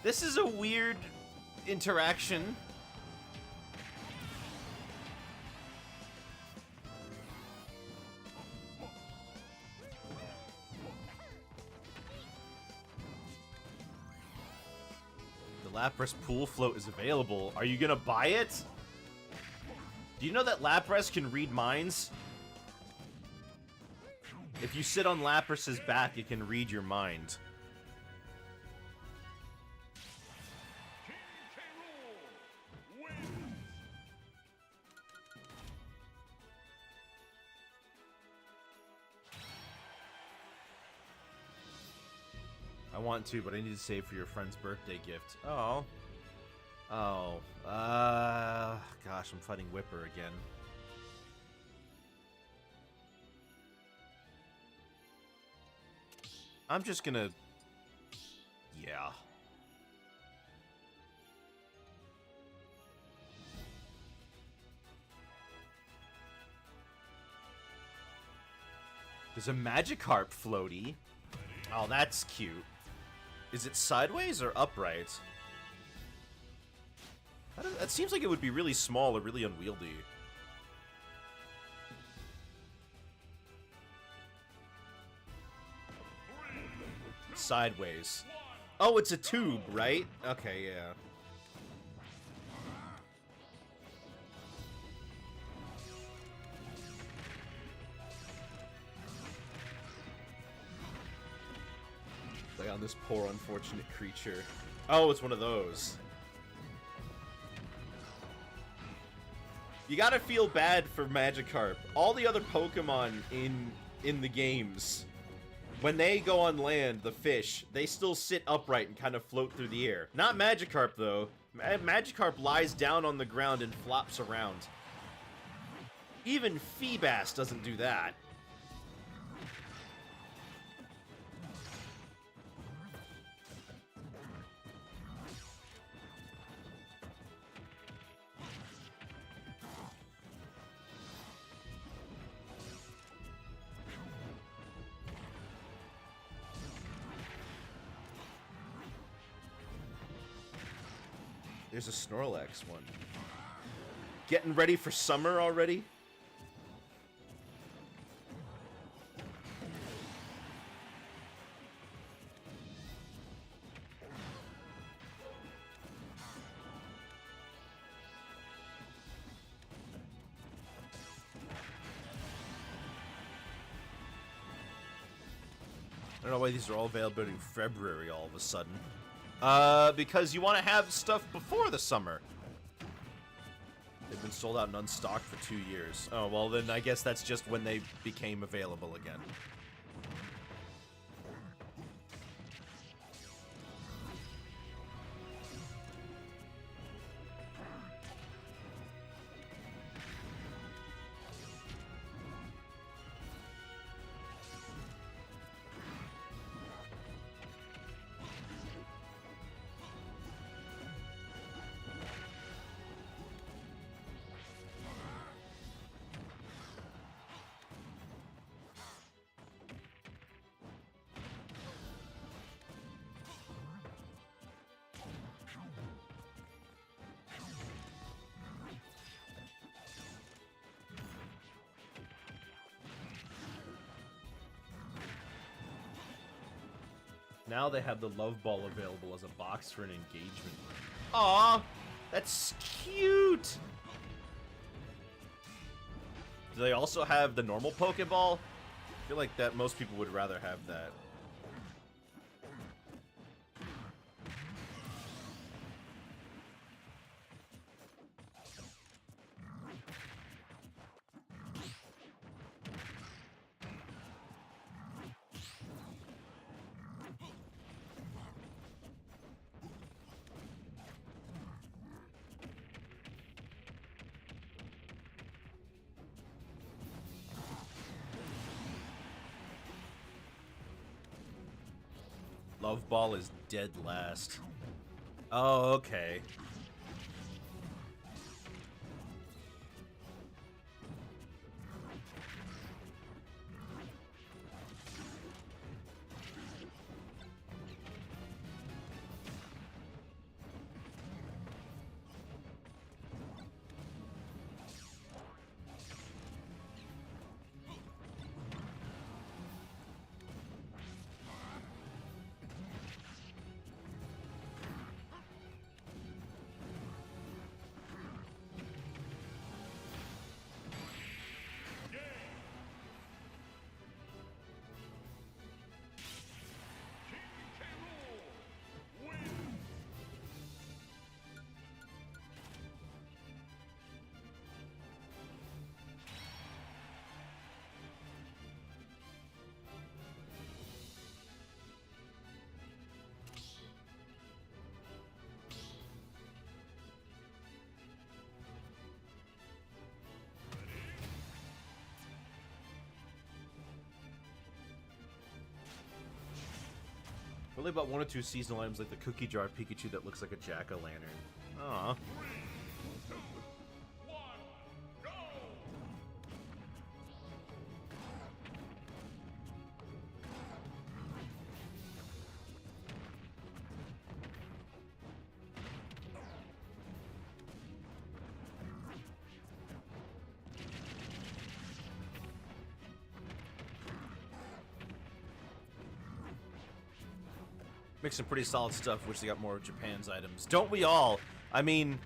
This is a weird interaction. The Lapras pool float is available. Are you gonna buy it? Do you know that Lapras can read minds? If you sit on Lapras's back, it can read your mind. I want to, but I need to save for your friend's birthday gift. Oh. Oh. Gosh, I'm fighting Whipper again. I'm just gonna... Yeah. There's a Magikarp floaty. Oh, that's cute. Is it sideways or upright? That seems like it would be really small or really unwieldy. Sideways. Oh, it's a tube, right? Okay, yeah. Like on this poor unfortunate creature. Oh, it's one of those. You gotta feel bad for Magikarp. All the other Pokemon in the games, when they go on land, the fish, they still sit upright and kind of float through the air. Not Magikarp, though. Magikarp lies down on the ground and flops around. Even Feebas doesn't do that. There's a Snorlax one. Getting ready for summer already? I don't know why these are all available in February all of a sudden. Because you want to have stuff before the summer. They've been sold out and unstocked for 2 years. Oh, well then I guess that's just when they became available again. Now they have the Love Ball available as a box for an engagement. Aw, that's cute! Do they also have the normal Pokeball? I feel like that most people would rather have that. Love Ball is dead last. Oh, okay. Only about 1 or 2 seasonal items like the cookie jar Pikachu that looks like a jack-o'-lantern. Aw. Make some pretty solid stuff, which they got more of Japan's items. Don't we all? I mean,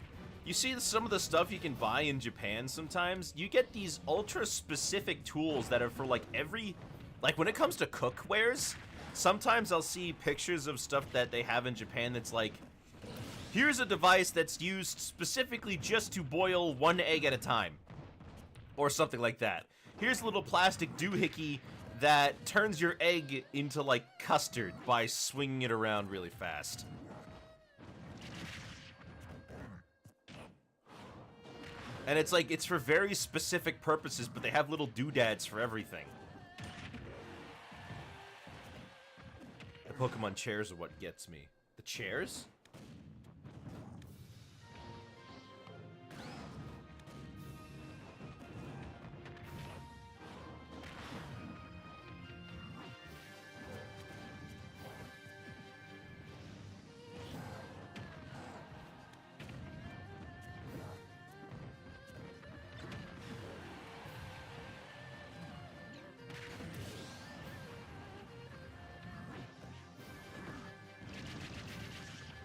you see some of the stuff you can buy in Japan sometimes? You get these ultra-specific tools that are for, like, every... Like, when it comes to cookwares, sometimes I'll see pictures of stuff that they have in Japan that's like, here's a device that's used specifically just to boil 1 egg at a time. Or something like that. Here's a little plastic doohickey that turns your egg into, like, custard by swinging it around really fast. And it's like, it's for very specific purposes, but they have little doodads for everything. The Pokemon chairs are what gets me. The chairs?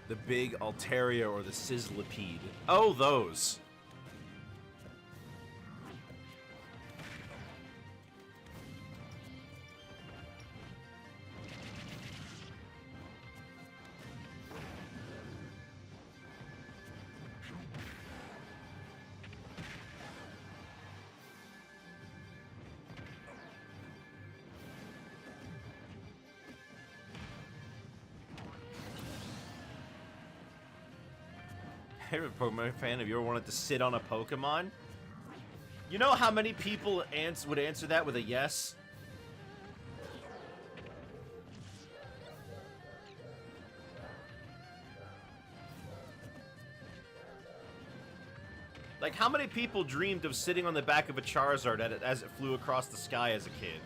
The big Altaria or the Sizzlipede. Oh, those. Favorite Pokemon fan, have you ever wanted to sit on a Pokemon? You know how many people would answer that with a yes? Like, how many people dreamed of sitting on the back of a Charizard as it flew across the sky as a kid?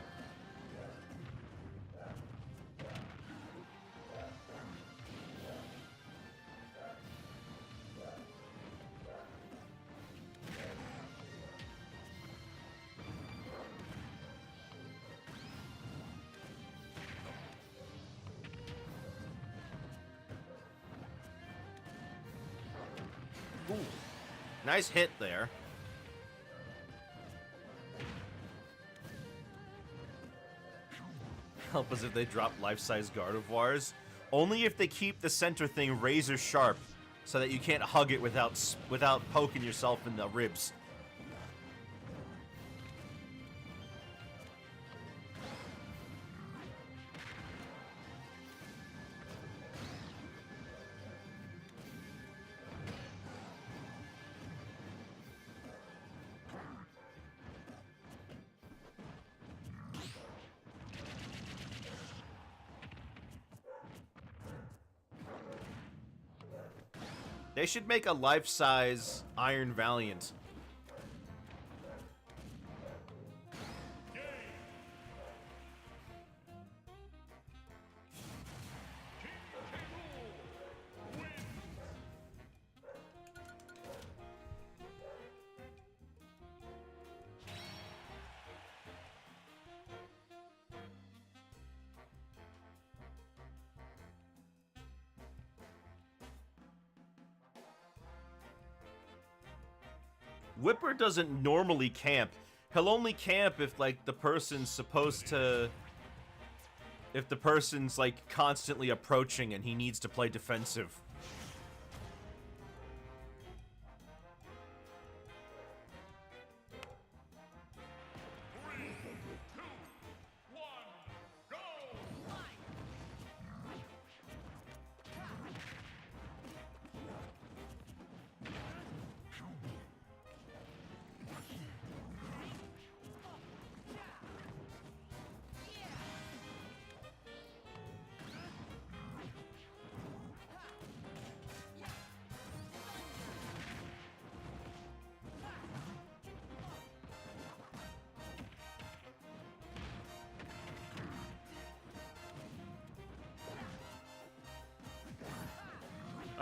Ooh, nice hit there. Help us if they drop life-size Gardevoirs. Only if they keep the center thing razor sharp, so that you can't hug it without poking yourself in the ribs. They should make a life-size Iron Valiant. Whipper doesn't normally camp. He'll only camp if, like, the person's supposed to... If the person's, like, constantly approaching and he needs to play defensive.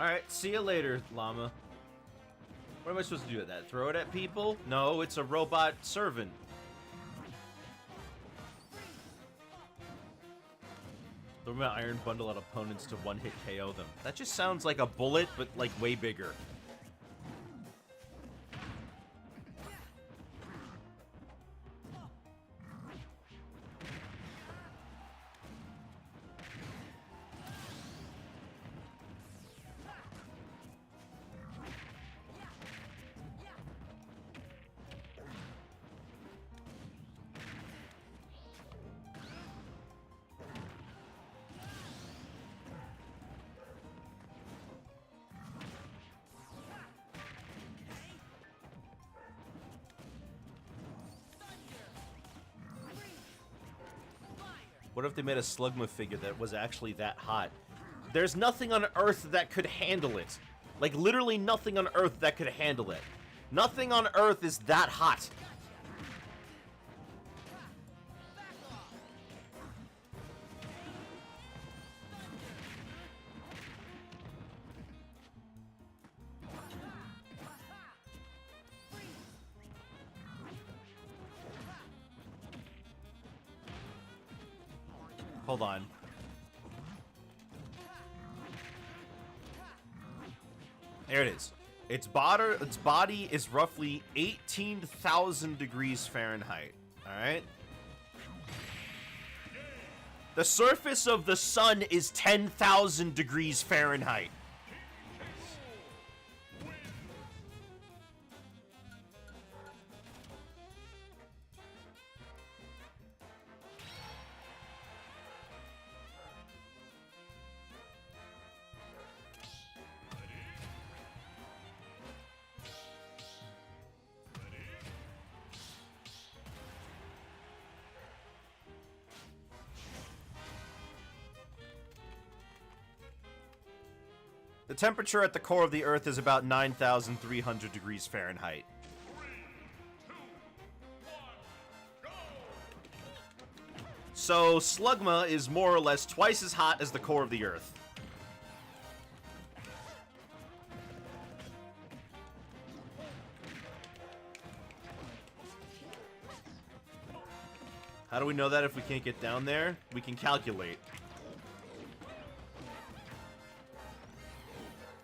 Alright, see you later, llama. What am I supposed to do with that? Throw it at people? No, it's a robot servant. Throw my iron bundle at opponents to one-hit KO them. That just sounds like a bullet, but like way bigger. What if they made a Slugma figure that was actually that hot? There's nothing on Earth that could handle it. Like, literally nothing on Earth that could handle it. Nothing on Earth is that hot. Hold on. There it is. Its body is roughly 18,000 degrees Fahrenheit. Alright? The surface of the sun is 10,000 degrees Fahrenheit. The temperature at the core of the Earth is about 9,300 degrees Fahrenheit. So, Slugma is more or less twice as hot as the core of the Earth. How do we know that if we can't get down there? We can calculate.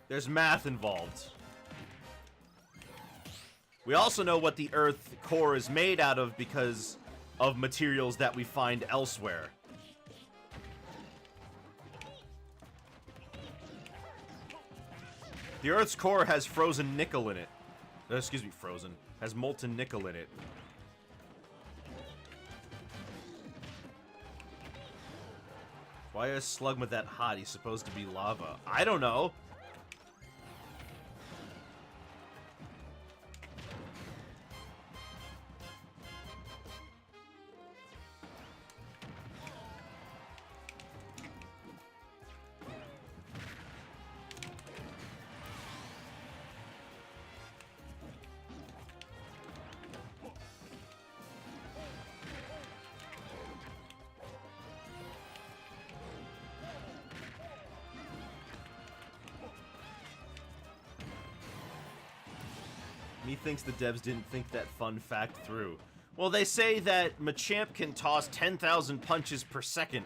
There's math involved. We also know what the Earth core is made out of because of materials that we find elsewhere. The Earth's core has frozen nickel in it. Excuse me, frozen. Has molten nickel in it. Why is Slugma that hot? He's supposed to be lava. I don't know. Thinks the devs didn't think that fun fact through. Well, they say that Machamp can toss 10,000 punches per second,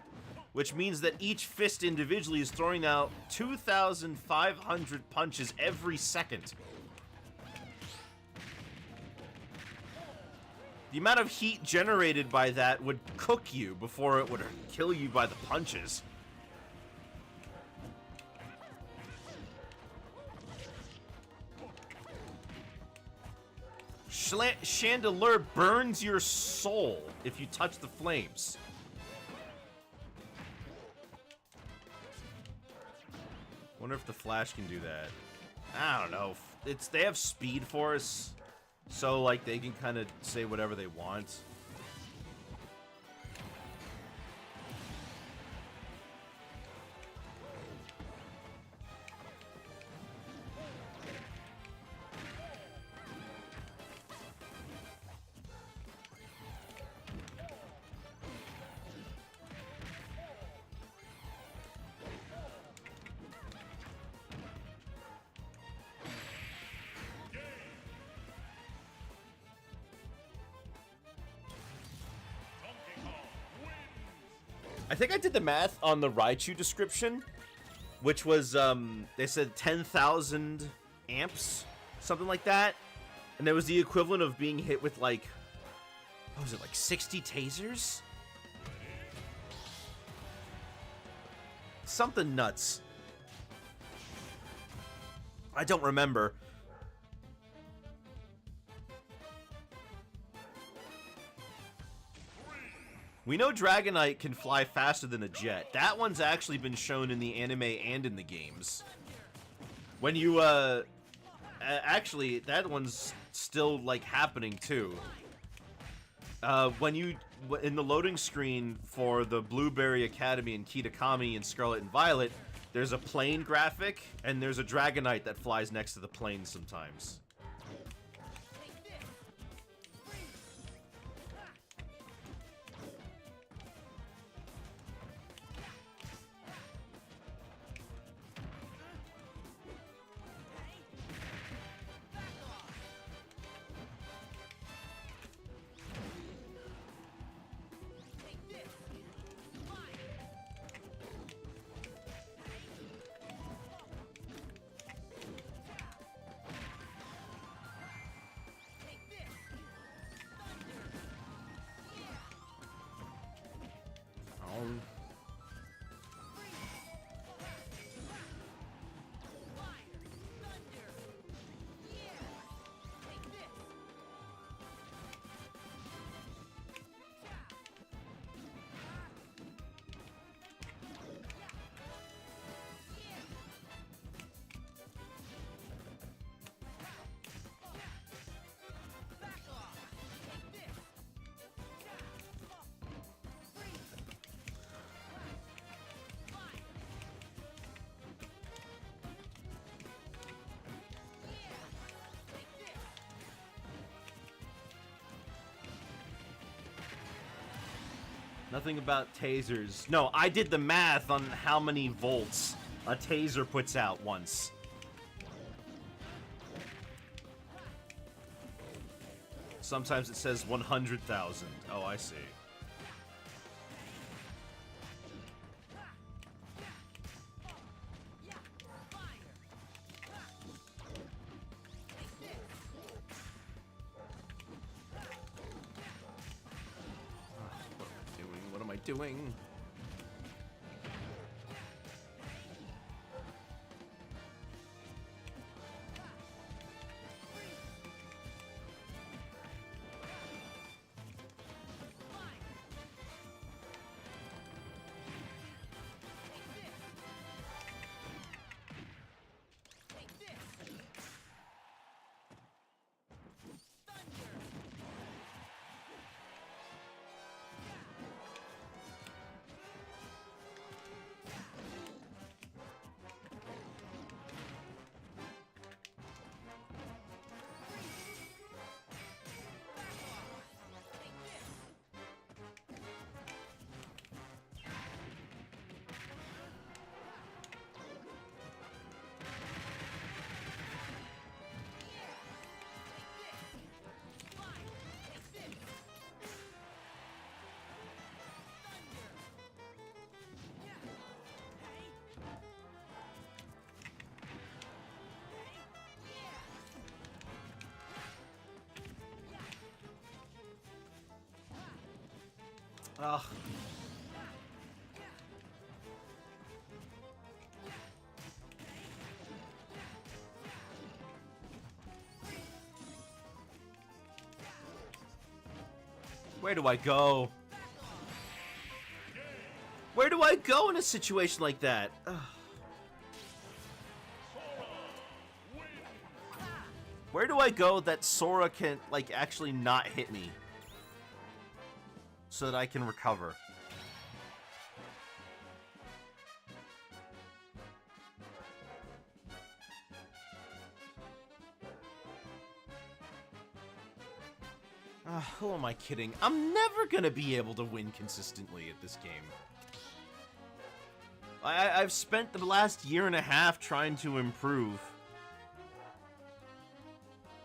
which means that each fist individually is throwing out 2,500 punches every second. The amount of heat generated by that would cook you before it would kill you by the punches. Chandelure burns your soul if you touch the flames. Wonder if the Flash can do that. I don't know. They have Speed Force, so like they can kind of say whatever they want. I think I did the math on the Raichu description, which was, they said 10,000 amps, something like that. And it was the equivalent of being hit with, like, what was it, like 60 tasers? Something nuts. I don't remember. We know Dragonite can fly faster than a jet. That one's actually been shown in the anime and in the games. When you, actually, that one's still, like, happening, too. In the loading screen for the Blueberry Academy and Kitakami and Scarlet and Violet, there's a plane graphic, and there's a Dragonite that flies next to the plane sometimes. Nothing about tasers. No, I did the math on how many volts a taser puts out once. Sometimes it says 100,000. Oh, I see. What am I doing? Ugh. Where do I go? Where do I go in a situation like that? Ugh. Where do I go that Sora can, like, actually not hit me? So that I can recover. Who am I kidding? I'm never gonna be able to win consistently at this game. I've spent the last year and a half trying to improve.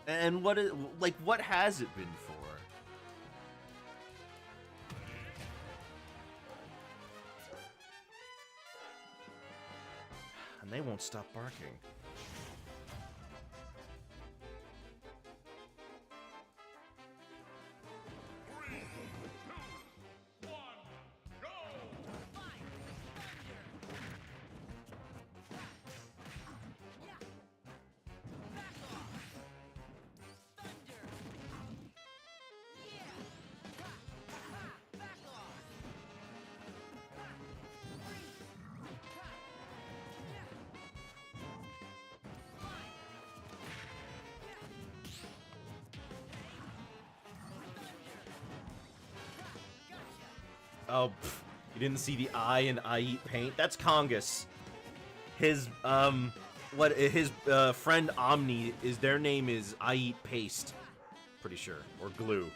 And what has it been for? And they won't stop barking. Oh, you didn't see the I in I Eat Paint? That's Congus. His, his friend Omni, their name is I Eat Paste. Pretty sure. Or glue.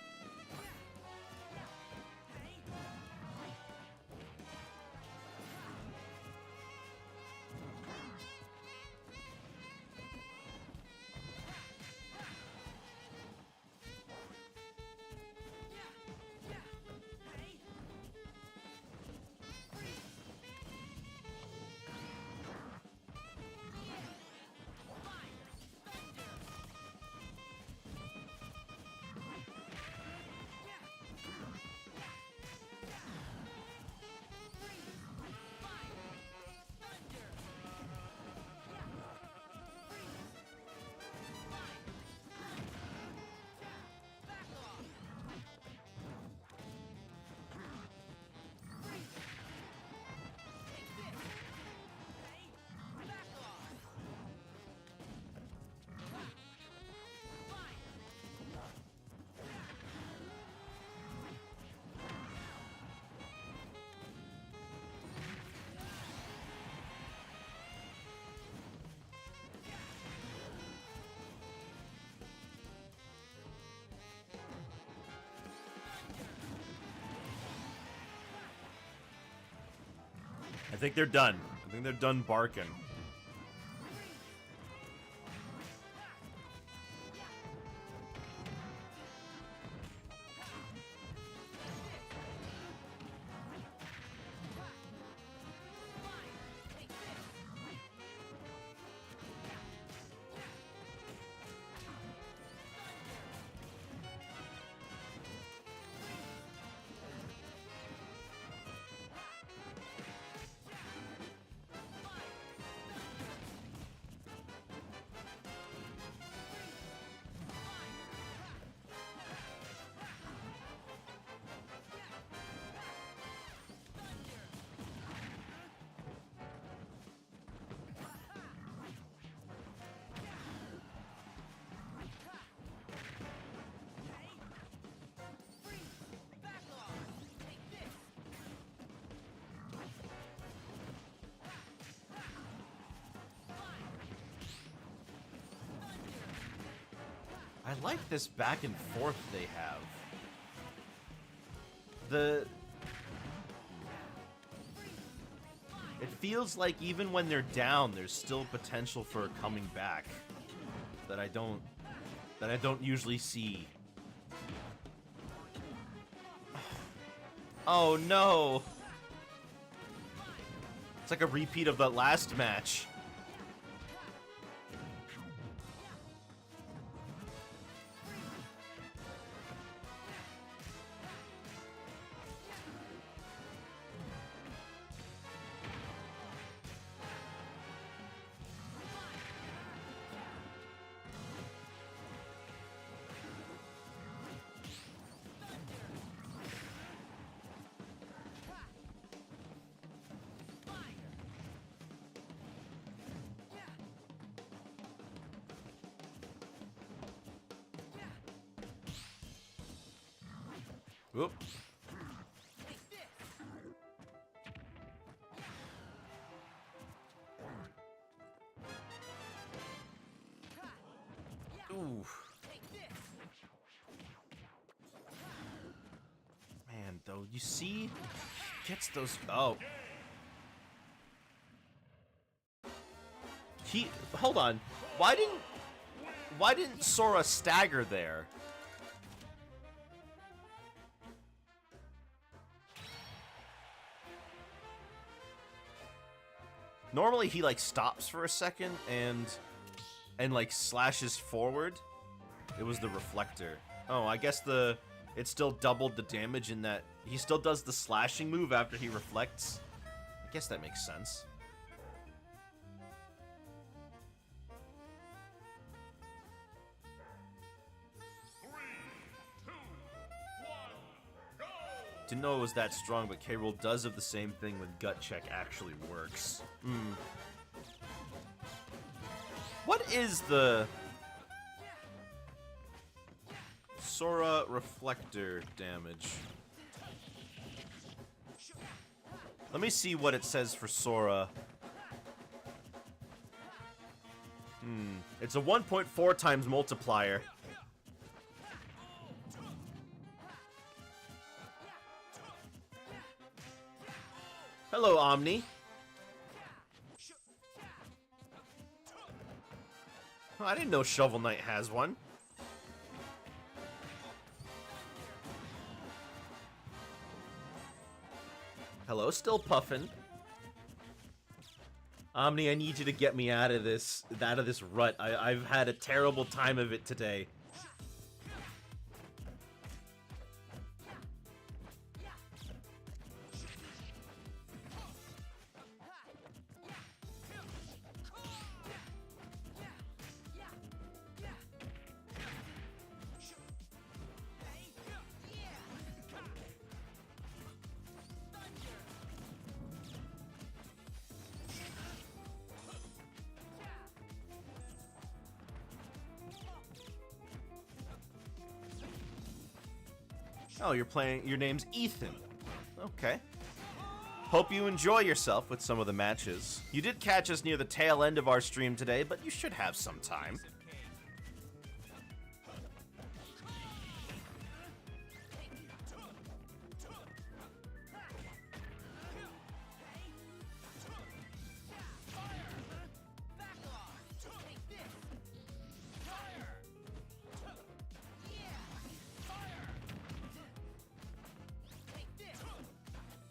I think they're done. I think they're done barking. I like this back and forth they have. It feels like even when they're down, there's still potential for coming back that I don't usually see. Oh no! It's like a repeat of the last match. Whoop. Ooh. Man, though, you see? Gets those... Oh. Hold on. Why didn't Sora stagger there? Normally he like stops for a second and like slashes forward. It was the reflector. Oh, I guess it still doubled the damage in that he still does the slashing move after he reflects. I guess that makes sense. Didn't know it was that strong, but K. Rool does have the same thing when gut check actually works. What is the Sora reflector damage? Let me see what it says for Sora. It's a 1.4 times multiplier. Hello, Omni. Oh, I didn't know Shovel Knight has one. Hello, still puffin'. Omni, I need you to get me out of this rut. I've had a terrible time of it today. Oh, you're playing. Your name's Ethan. Okay. Hope you enjoy yourself with some of the matches. You did catch us near the tail end of our stream today, but you should have some time.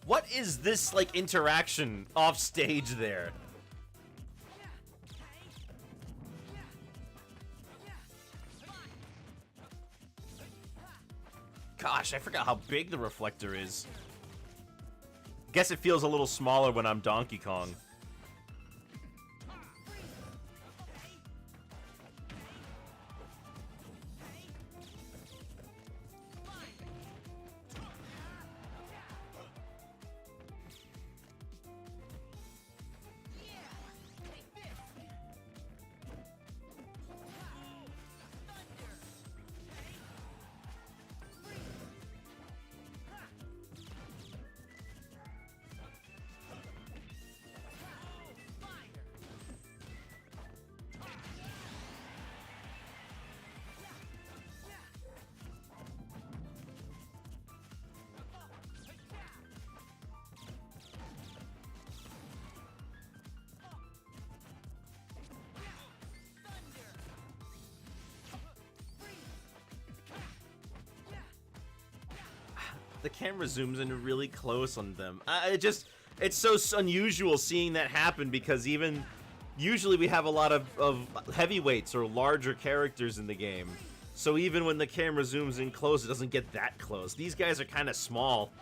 What is this, like, interaction off stage there? Gosh, I forgot how big the reflector is. Guess it feels a little smaller when I'm Donkey Kong. The camera zooms in really close on them. It's so unusual seeing that happen because even usually we have a lot of heavyweights or larger characters in the game. So even when the camera zooms in close, it doesn't get that close. These guys are kind of small.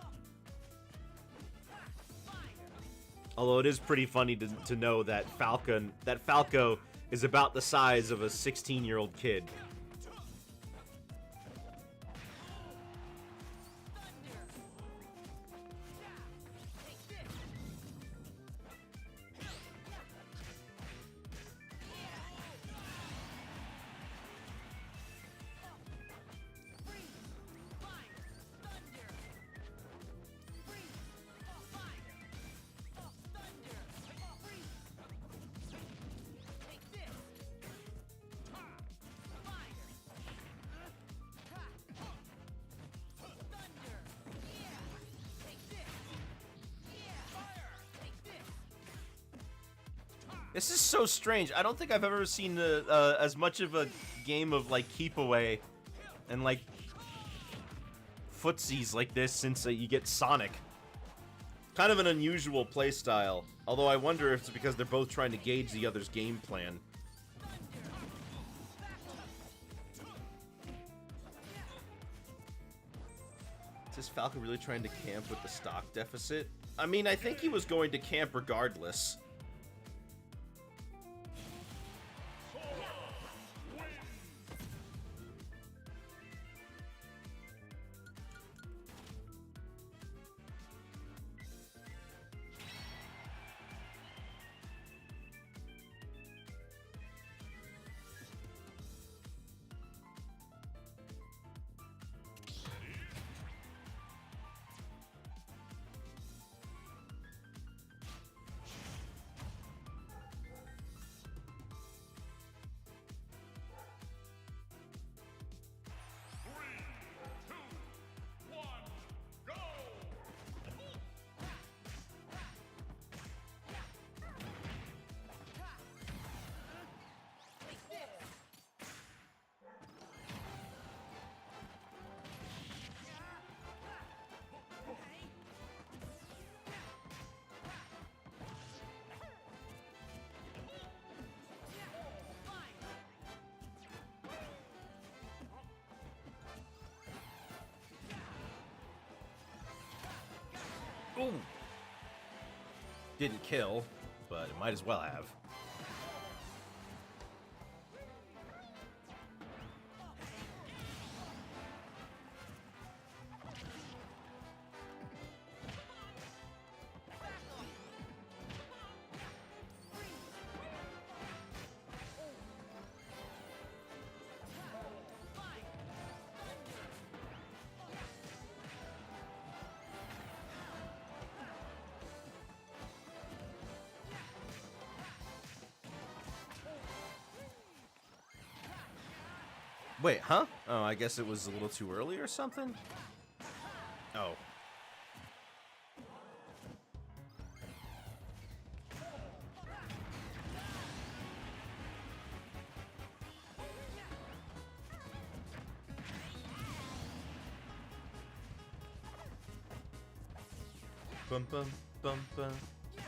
Although it is pretty funny to know that Falco is about the size of a 16-year-old kid. This is so strange. I don't think I've ever seen as much of a game of like keep away and like footsies like this since you get Sonic. Kind of an unusual playstyle, although I wonder if it's because they're both trying to gauge the other's game plan. Is Falco really trying to camp with the stock deficit? I mean, I think he was going to camp regardless. Ooh. Didn't kill, but it might as well have. Wait, huh? Oh, I guess it was a little too early or something? Oh. Bum bum bum bum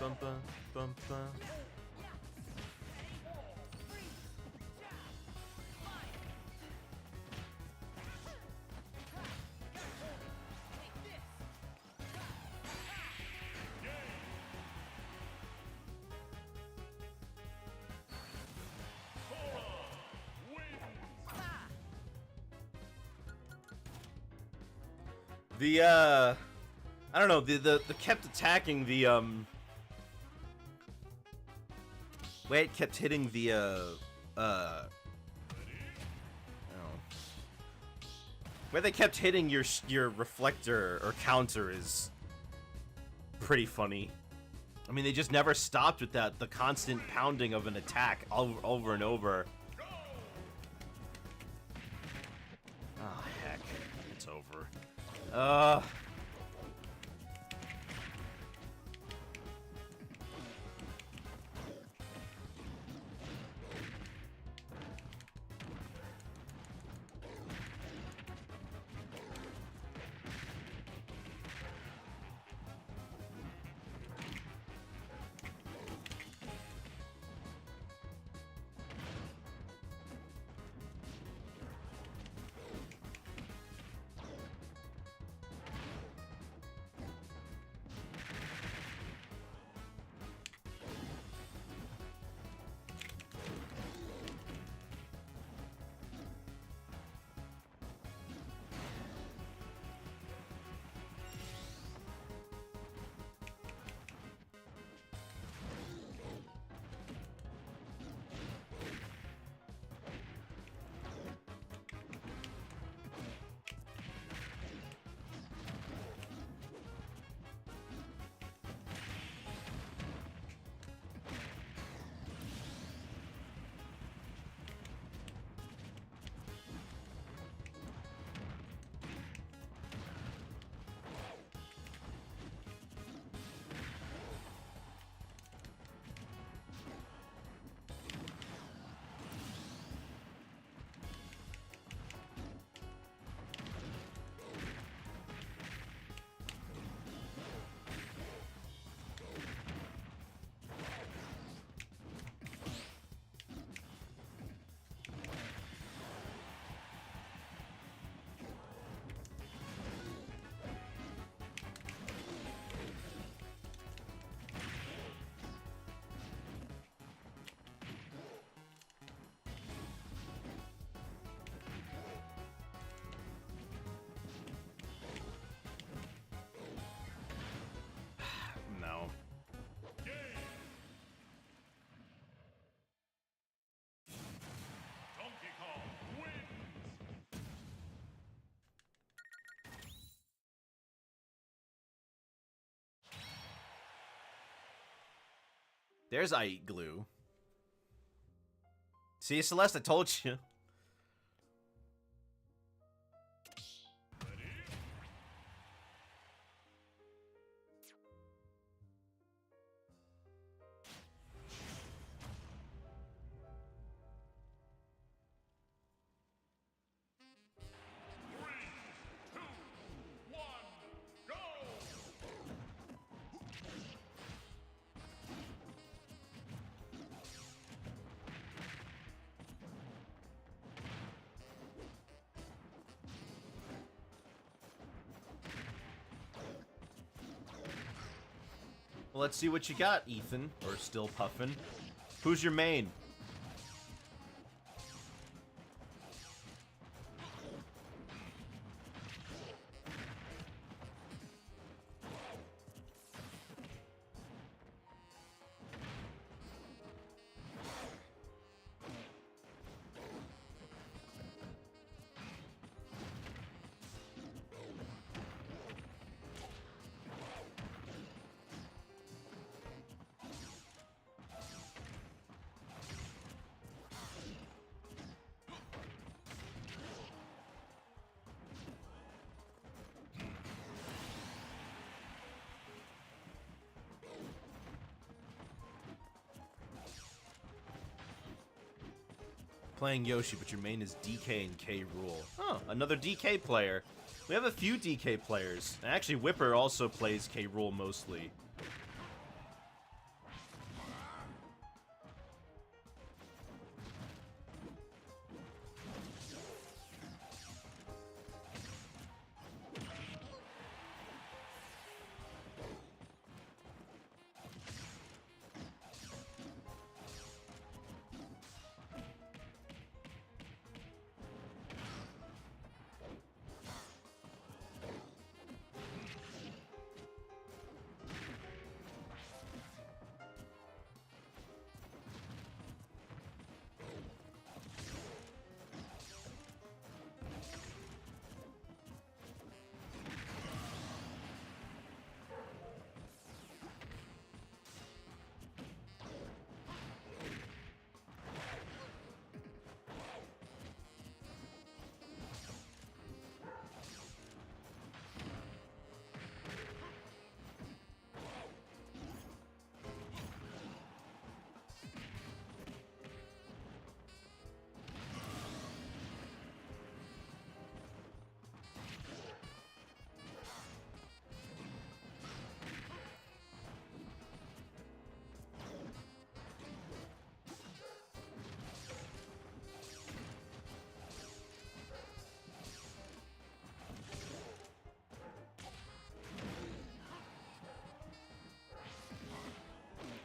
bum bum bum bum. I don't know, the kept attacking the, way it kept hitting the, where they kept hitting your reflector or counter is pretty funny. I mean, they just never stopped with the constant pounding of an attack over and over. Oh, heck. It's over. There's I Eat Glue. See, Celeste, I told you. Well, let's see what you got, Ethan. Or still puffin'. Who's your main? Playing Yoshi, but your main is DK and K. Rool. Oh, another DK player. We have a few DK players. Actually, Whipper also plays K. Rool mostly.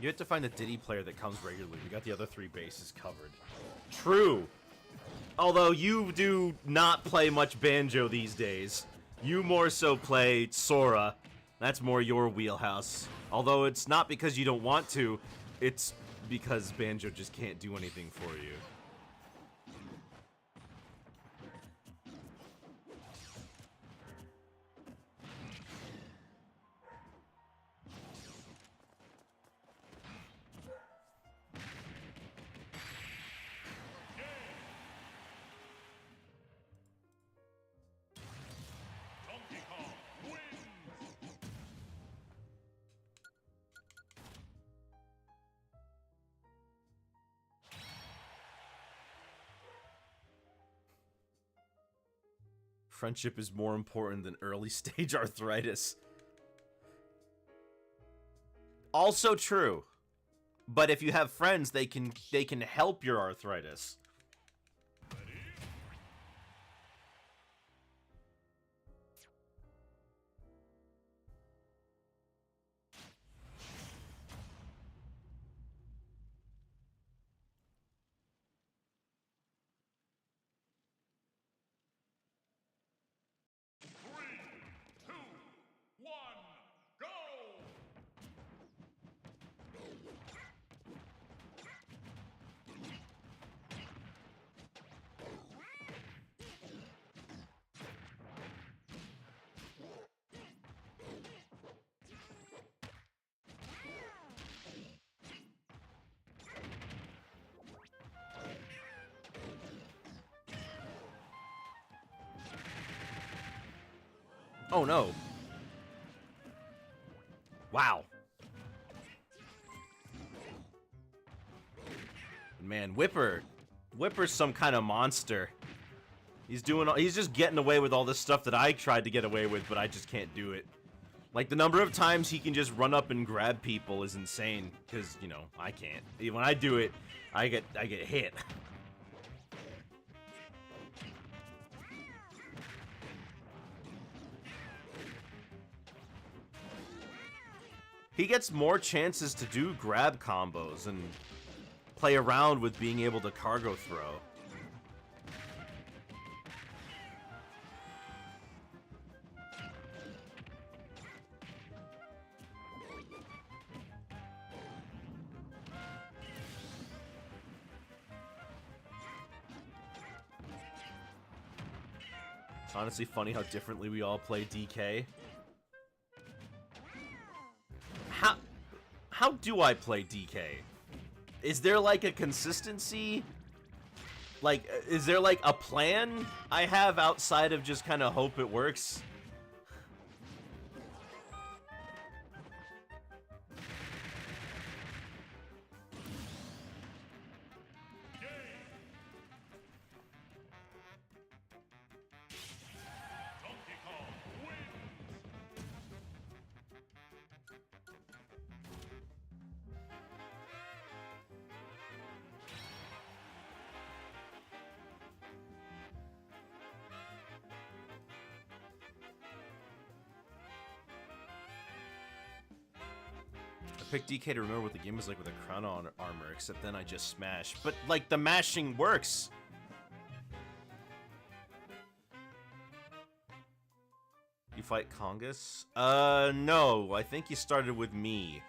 You have to find a Diddy player that comes regularly. We got the other 3 bases covered. True. Although you do not play much Banjo these days. You more so play Sora. That's more your wheelhouse. Although it's not because you don't want to, it's because Banjo just can't do anything for you. Friendship is more important than early stage arthritis. Also true. But if you have friends, they can help your arthritis. Oh no. Wow. Man, Whipper's some kind of monster. He's just getting away with all this stuff that I tried to get away with, but I just can't do it. Like, the number of times he can just run up and grab people is insane, because, you know, I can't. When I do it, I get hit. He gets more chances to do grab combos and play around with being able to cargo throw. It's honestly funny how differently we all play DK. How do I play DK? Is there like a consistency? Like, is there like a plan I have outside of just kind of hope it works? I picked DK to remember what the game was like with a crown on armor, except then I just smash. But, like, the mashing works! You fight Congus? No. I think you started with me.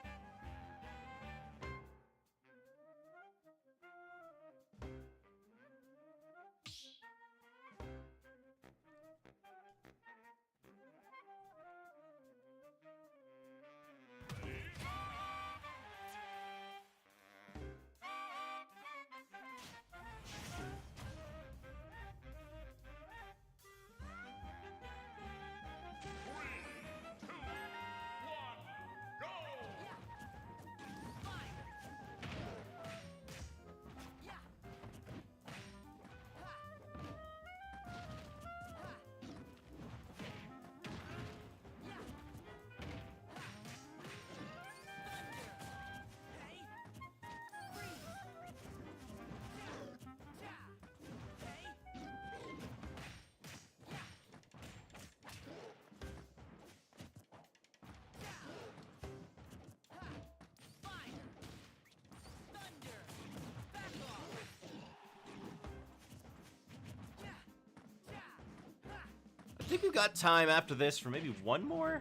I think we've got time after this for maybe one more?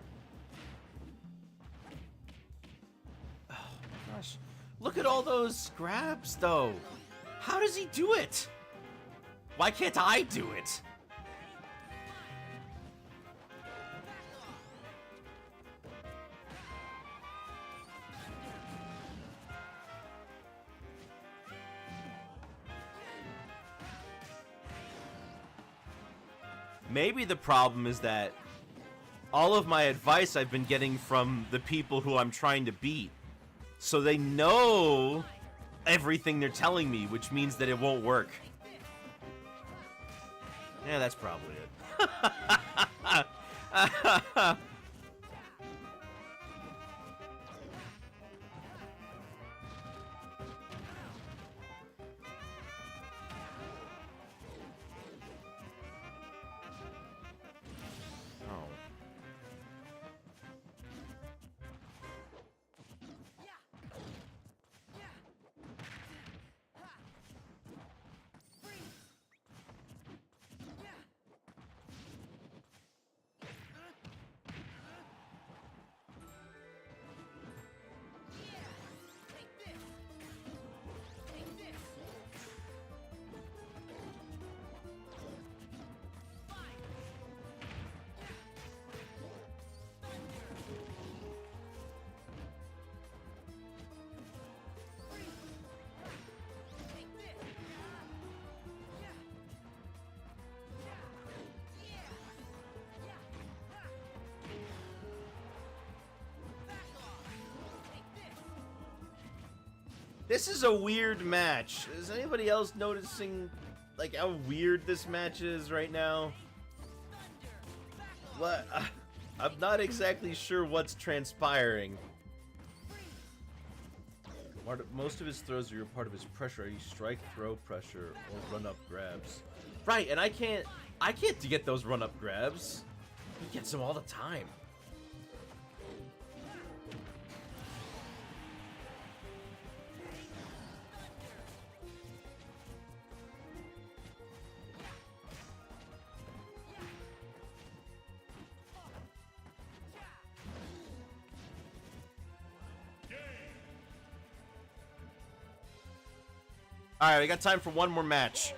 Oh my gosh. Look at all those grabs, though. How does he do it? Why can't I do it? Maybe the problem is that all of my advice I've been getting from the people who I'm trying to beat. So they know everything they're telling me, which means that it won't work. Yeah, that's probably it. This is a weird match. Is anybody else noticing, like, how weird this match is right now? What? I'm not exactly sure what's transpiring. Most of his throws are part of his pressure. Are you strike, throw, pressure, or run-up grabs? Right, and I can't get those run-up grabs. He gets them all the time. Alright, we got time for one more match.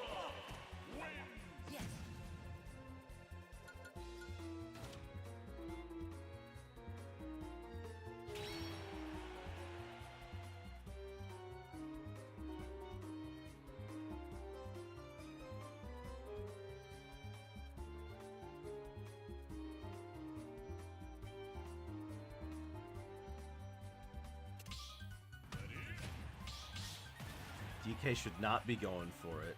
DK should not be going for it.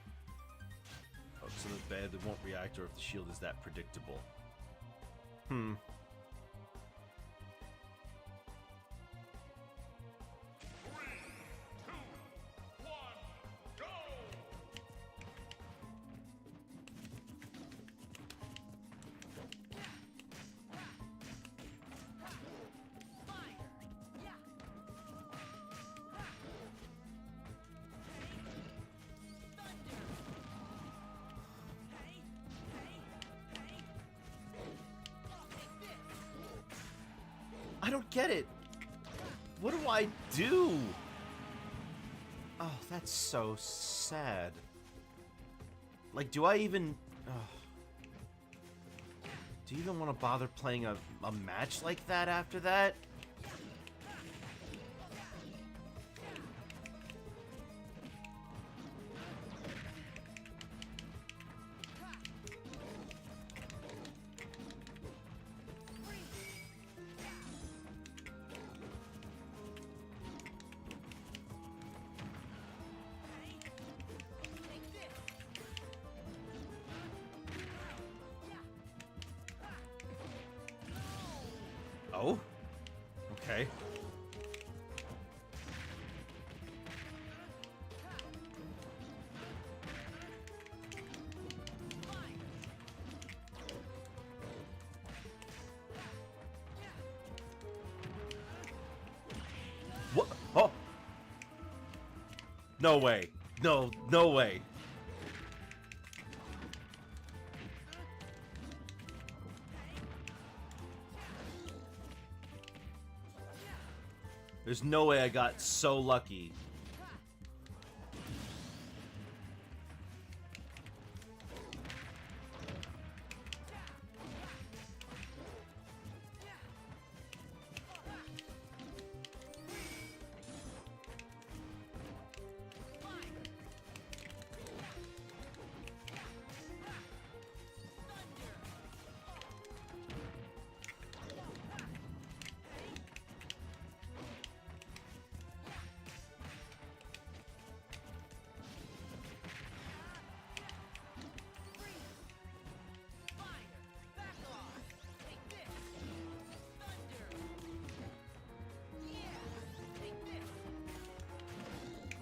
Oh, so the bad that won't react, or if the shield is that predictable. I don't get it. What do I do? Oh, that's so sad. Like, do I even... do you even want to bother playing a match like that after that? Oh? Okay. What? Oh! No way. No, no way. There's no way I got so lucky.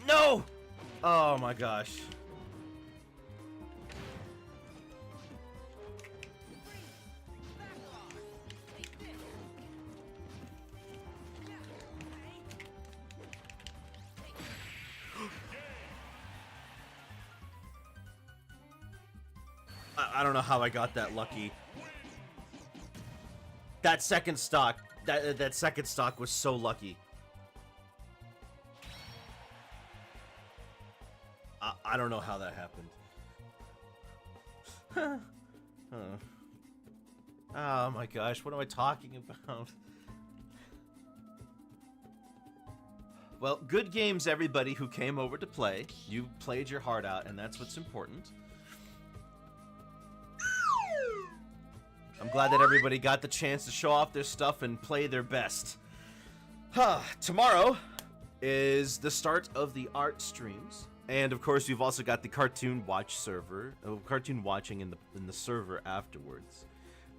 No! Oh my gosh. I don't know how I got that lucky. That second stock, that second stock was so lucky. I don't know how that happened. Oh my gosh, what am I talking about? Well, good games, everybody who came over to play. You played your heart out, and that's what's important. I'm glad that everybody got the chance to show off their stuff and play their best. Tomorrow, is the start of the art streams. And of course, we've also got the cartoon watch server, cartoon watching in the server afterwards.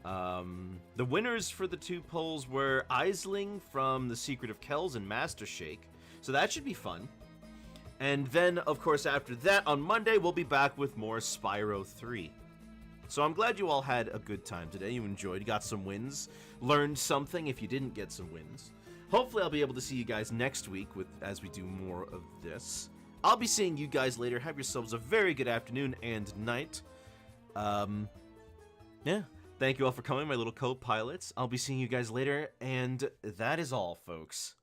The winners for the 2 polls were Aisling from The Secret of Kells and Master Shake, so that should be fun. And then, of course, after that, on Monday, we'll be back with more Spyro 3. So I'm glad you all had a good time today. You enjoyed, got some wins, learned something if you didn't get some wins. Hopefully I'll be able to see you guys next week as we do more of this. I'll be seeing you guys later. Have yourselves a very good afternoon and night. Yeah. Thank you all for coming, my little co-pilots. I'll be seeing you guys later, and that is all, folks.